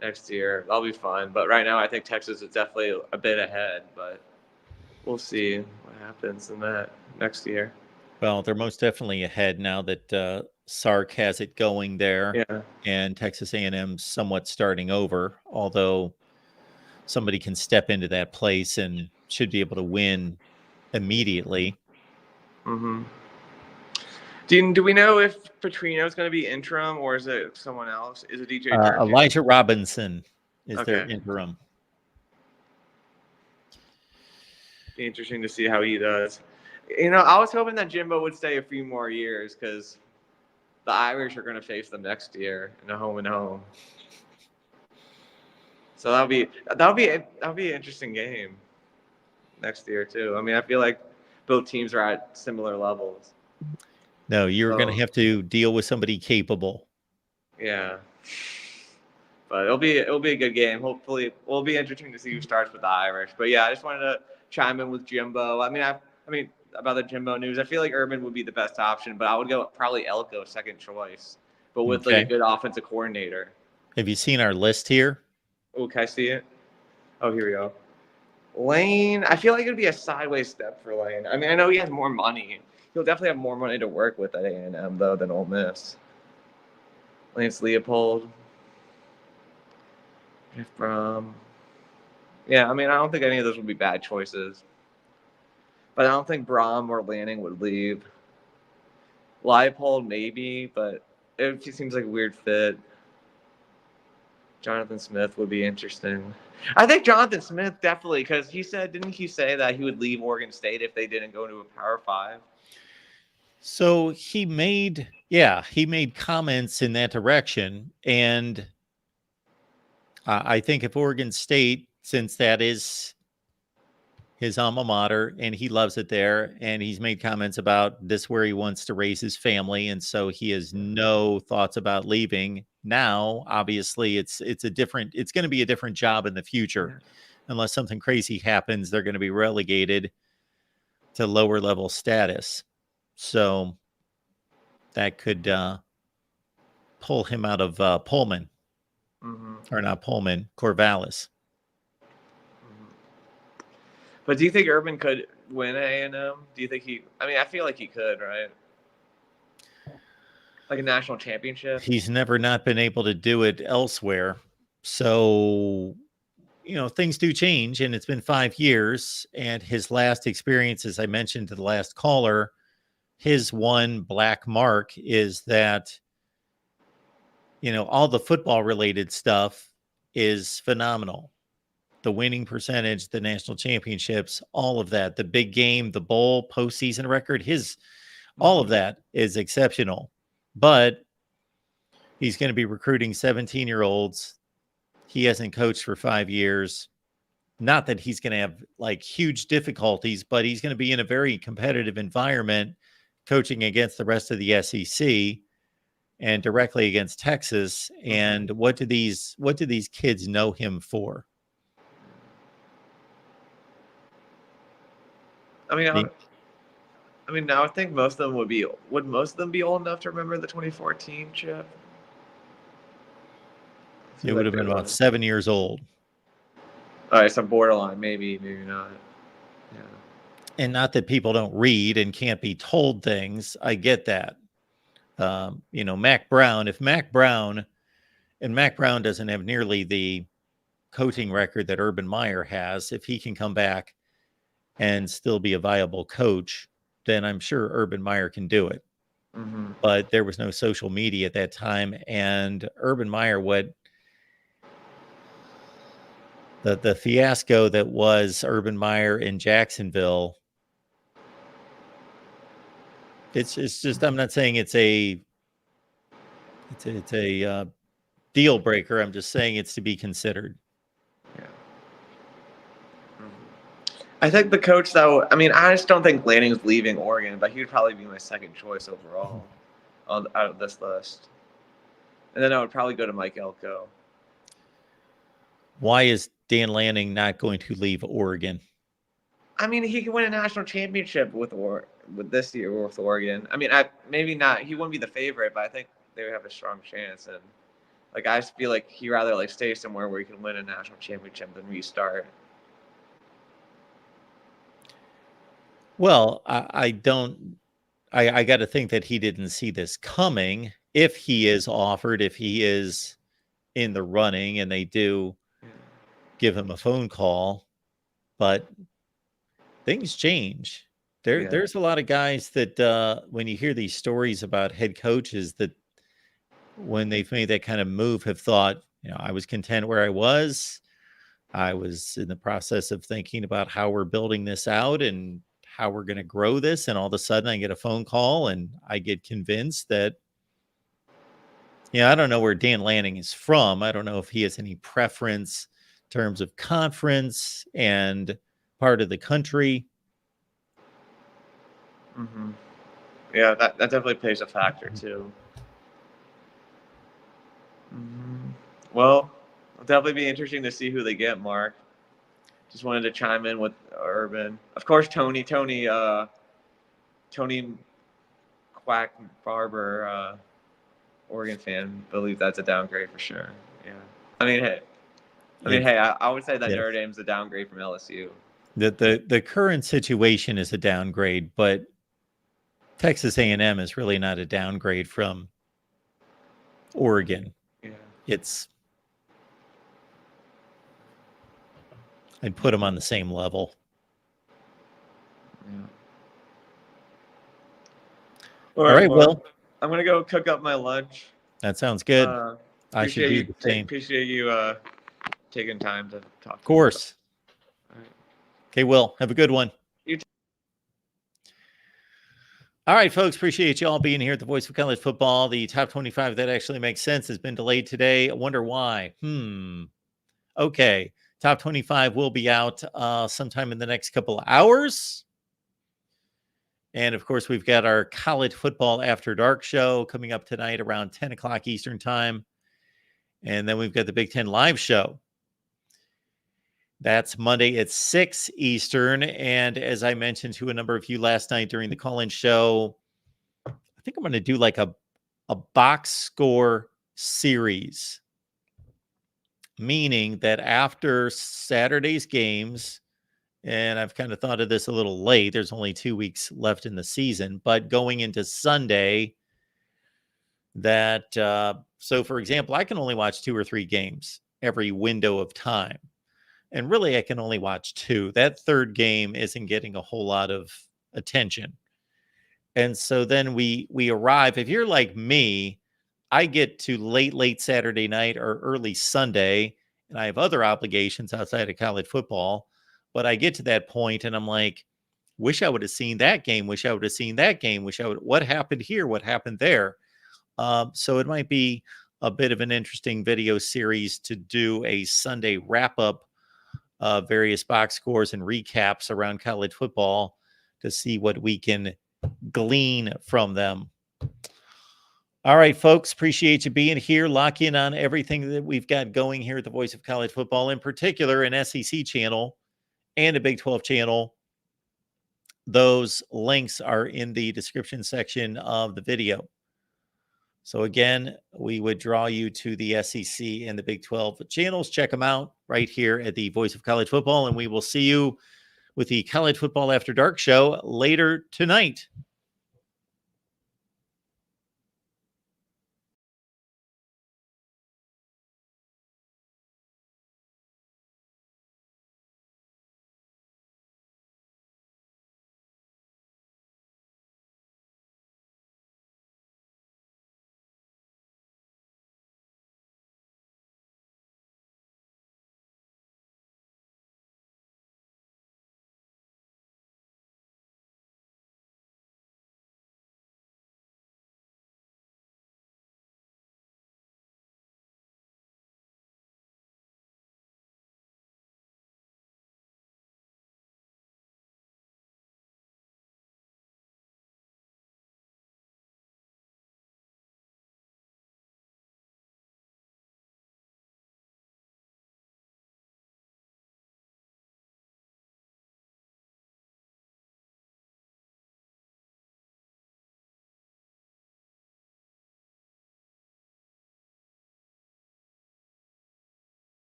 next year. That'll be fun. But right now, I think Texas is definitely a bit ahead. But we'll see what happens in that next year. Well, they're most definitely ahead now that Sark has it going there, and Texas A&M's somewhat starting over. Although somebody can step into that place and should be able to win immediately. Mm-hmm. Do we know if Petrino is going to be interim or is it someone else? Is it DJ Durkin? Elijah Robinson is their interim. Be interesting to see how he does. You know, I was hoping that Jimbo would stay a few more years because the Irish are going to face them next year in a home and home. So that'll be an interesting game next year too. I mean, I feel like both teams are at similar levels. No, you're going to have to deal with somebody capable. Yeah. But it'll be a good game. Hopefully, it'll be interesting to see who starts with the Irish. But yeah, I just wanted to chime in with Jimbo. I mean about the Jimbo news. I feel like Urban would be the best option, but I would go probably Elko second choice, but with like a good offensive coordinator. Have you seen our list here? Oh, can I see it? Oh, here we go. Lane, I feel like it'd be a sideways step for Lane. I mean, I know he has more money. He'll definitely have more money to work with at A&M though than Ole Miss. Lance Leopold. Yeah, I mean, I don't think any of those would be bad choices. But I don't think Brom or Lanning would leave. Leopold maybe, but it seems like a weird fit. Jonathan Smith would be interesting. I think Jonathan Smith definitely, because didn't he say that he would leave Oregon State if they didn't go into a Power 5? So he made comments in that direction. And I think if Oregon State, since that is his alma mater and he loves it there, and he's made comments about this where he wants to raise his family, and so he has no thoughts about leaving. Now, obviously, it's going to be a different job in the future. Unless something crazy happens, they're going to be relegated to lower level status. So that could pull him out of Pullman. Or not Pullman, Corvallis. But do you think Urban could win A&M? Do you think I feel like he could, right? Like a national championship? He's never not been able to do it elsewhere. So, things do change, and it's been 5 years. And his last experience, as I mentioned to the last caller, his one black mark is that, all the football related stuff is phenomenal. the winning percentage, the national championships, all of that, the big game, the bowl, postseason record, all of that is exceptional. But he's going to be recruiting 17-year-olds. He hasn't coached for 5 years. Not that he's going to have like huge difficulties, but he's going to be in a very competitive environment coaching against the rest of the SEC and directly against Texas. And what do these kids know him for? I mean, now I think most of them would most of them be old enough to remember the 2014 chip? It would have been about 7 years old. All right, some borderline, maybe not. Yeah. And not that people don't read and can't be told things. I get that. Mac Brown, if Mac Brown doesn't have nearly the coaching record that Urban Meyer has, if he can come back and still be a viable coach, then I'm sure Urban Meyer can do it. Mm-hmm. But there was no social media at that time. And Urban Meyer, the fiasco that was Urban Meyer in Jacksonville, it's just, I'm not saying it's a deal breaker. I'm just saying it's to be considered. Yeah. I think the coach, though, I mean, I just don't think Lanning's leaving Oregon, but he would probably be my second choice overall out of this list. And then I would probably go to Mike Elko. Why is Dan Lanning not going to leave Oregon? I mean, he could win a national championship with this year with Oregon. I mean, maybe not. He wouldn't be the favorite, but I think they would have a strong chance. And I just feel like he'd rather stay somewhere where he can win a national championship than restart. Well, I got to think that he didn't see this coming. If he is offered, if he is in the running, and they do give him a phone call, but things change. There's a lot of guys that when you hear these stories about head coaches that when they've made that kind of move have thought, I was content where I was. I was in the process of thinking about how we're building this out and how we're going to grow this. And all of a sudden I get a phone call and I get convinced that, I don't know where Dan Lanning is from. I don't know if he has any preference in terms of conference and part of the country. Mm-hmm. Yeah, that definitely plays a factor too. Mm-hmm. Well, it'll definitely be interesting to see who they get, Mark. Just wanted to chime in with Urban. Of course, Tony Quack Barber, Oregon fan, believe that's a downgrade for sure. Yeah. I mean, hey, I would say that Notre Dame's a downgrade from LSU. The current situation is a downgrade, but Texas A&M is really not a downgrade from Oregon. Yeah. I'd put them on the same level. Yeah. All right, well, I'm going to go cook up my lunch. That sounds good. I should do the same. Appreciate you taking time to talk. Of course. All right. Okay, Will, have a good one. You too. All right, folks, appreciate you all being here at the Voice of College Football. The top 25 that actually makes sense has been delayed today. I wonder why. Okay. Top 25 will be out sometime in the next couple of hours. And, of course, we've got our College Football After Dark show coming up tonight around 10 o'clock Eastern Time. And then we've got the Big Ten Live show. That's Monday at 6 Eastern. And as I mentioned to a number of you last night during the call-in show, I think I'm going to do like a box score series. Meaning that after Saturday's games, and I've kind of thought of this a little late, there's only 2 weeks left in the season, but going into Sunday, so for example, I can only watch 2 or 3 games every window of time. And really, I can only watch 2. That third game isn't getting a whole lot of attention. And so then we arrive. If you're like me, I get to late Saturday night or early Sunday, and I have other obligations outside of college football. But I get to that point and I'm like, wish I would have seen that game. Wish I would have seen that game. What happened here? What happened there? So it might be a bit of an interesting video series to do a Sunday wrap up of various box scores and recaps around college football to see what we can glean from them. All right, folks, appreciate you being here. Lock in on everything that we've got going here at the Voice of College Football, in particular an SEC channel and a Big 12 channel. Those links are in the description section of the video. So again, we would draw you to the SEC and the Big 12 channels. Check them out right here at the Voice of College Football, and we will see you with the College Football After Dark show later tonight.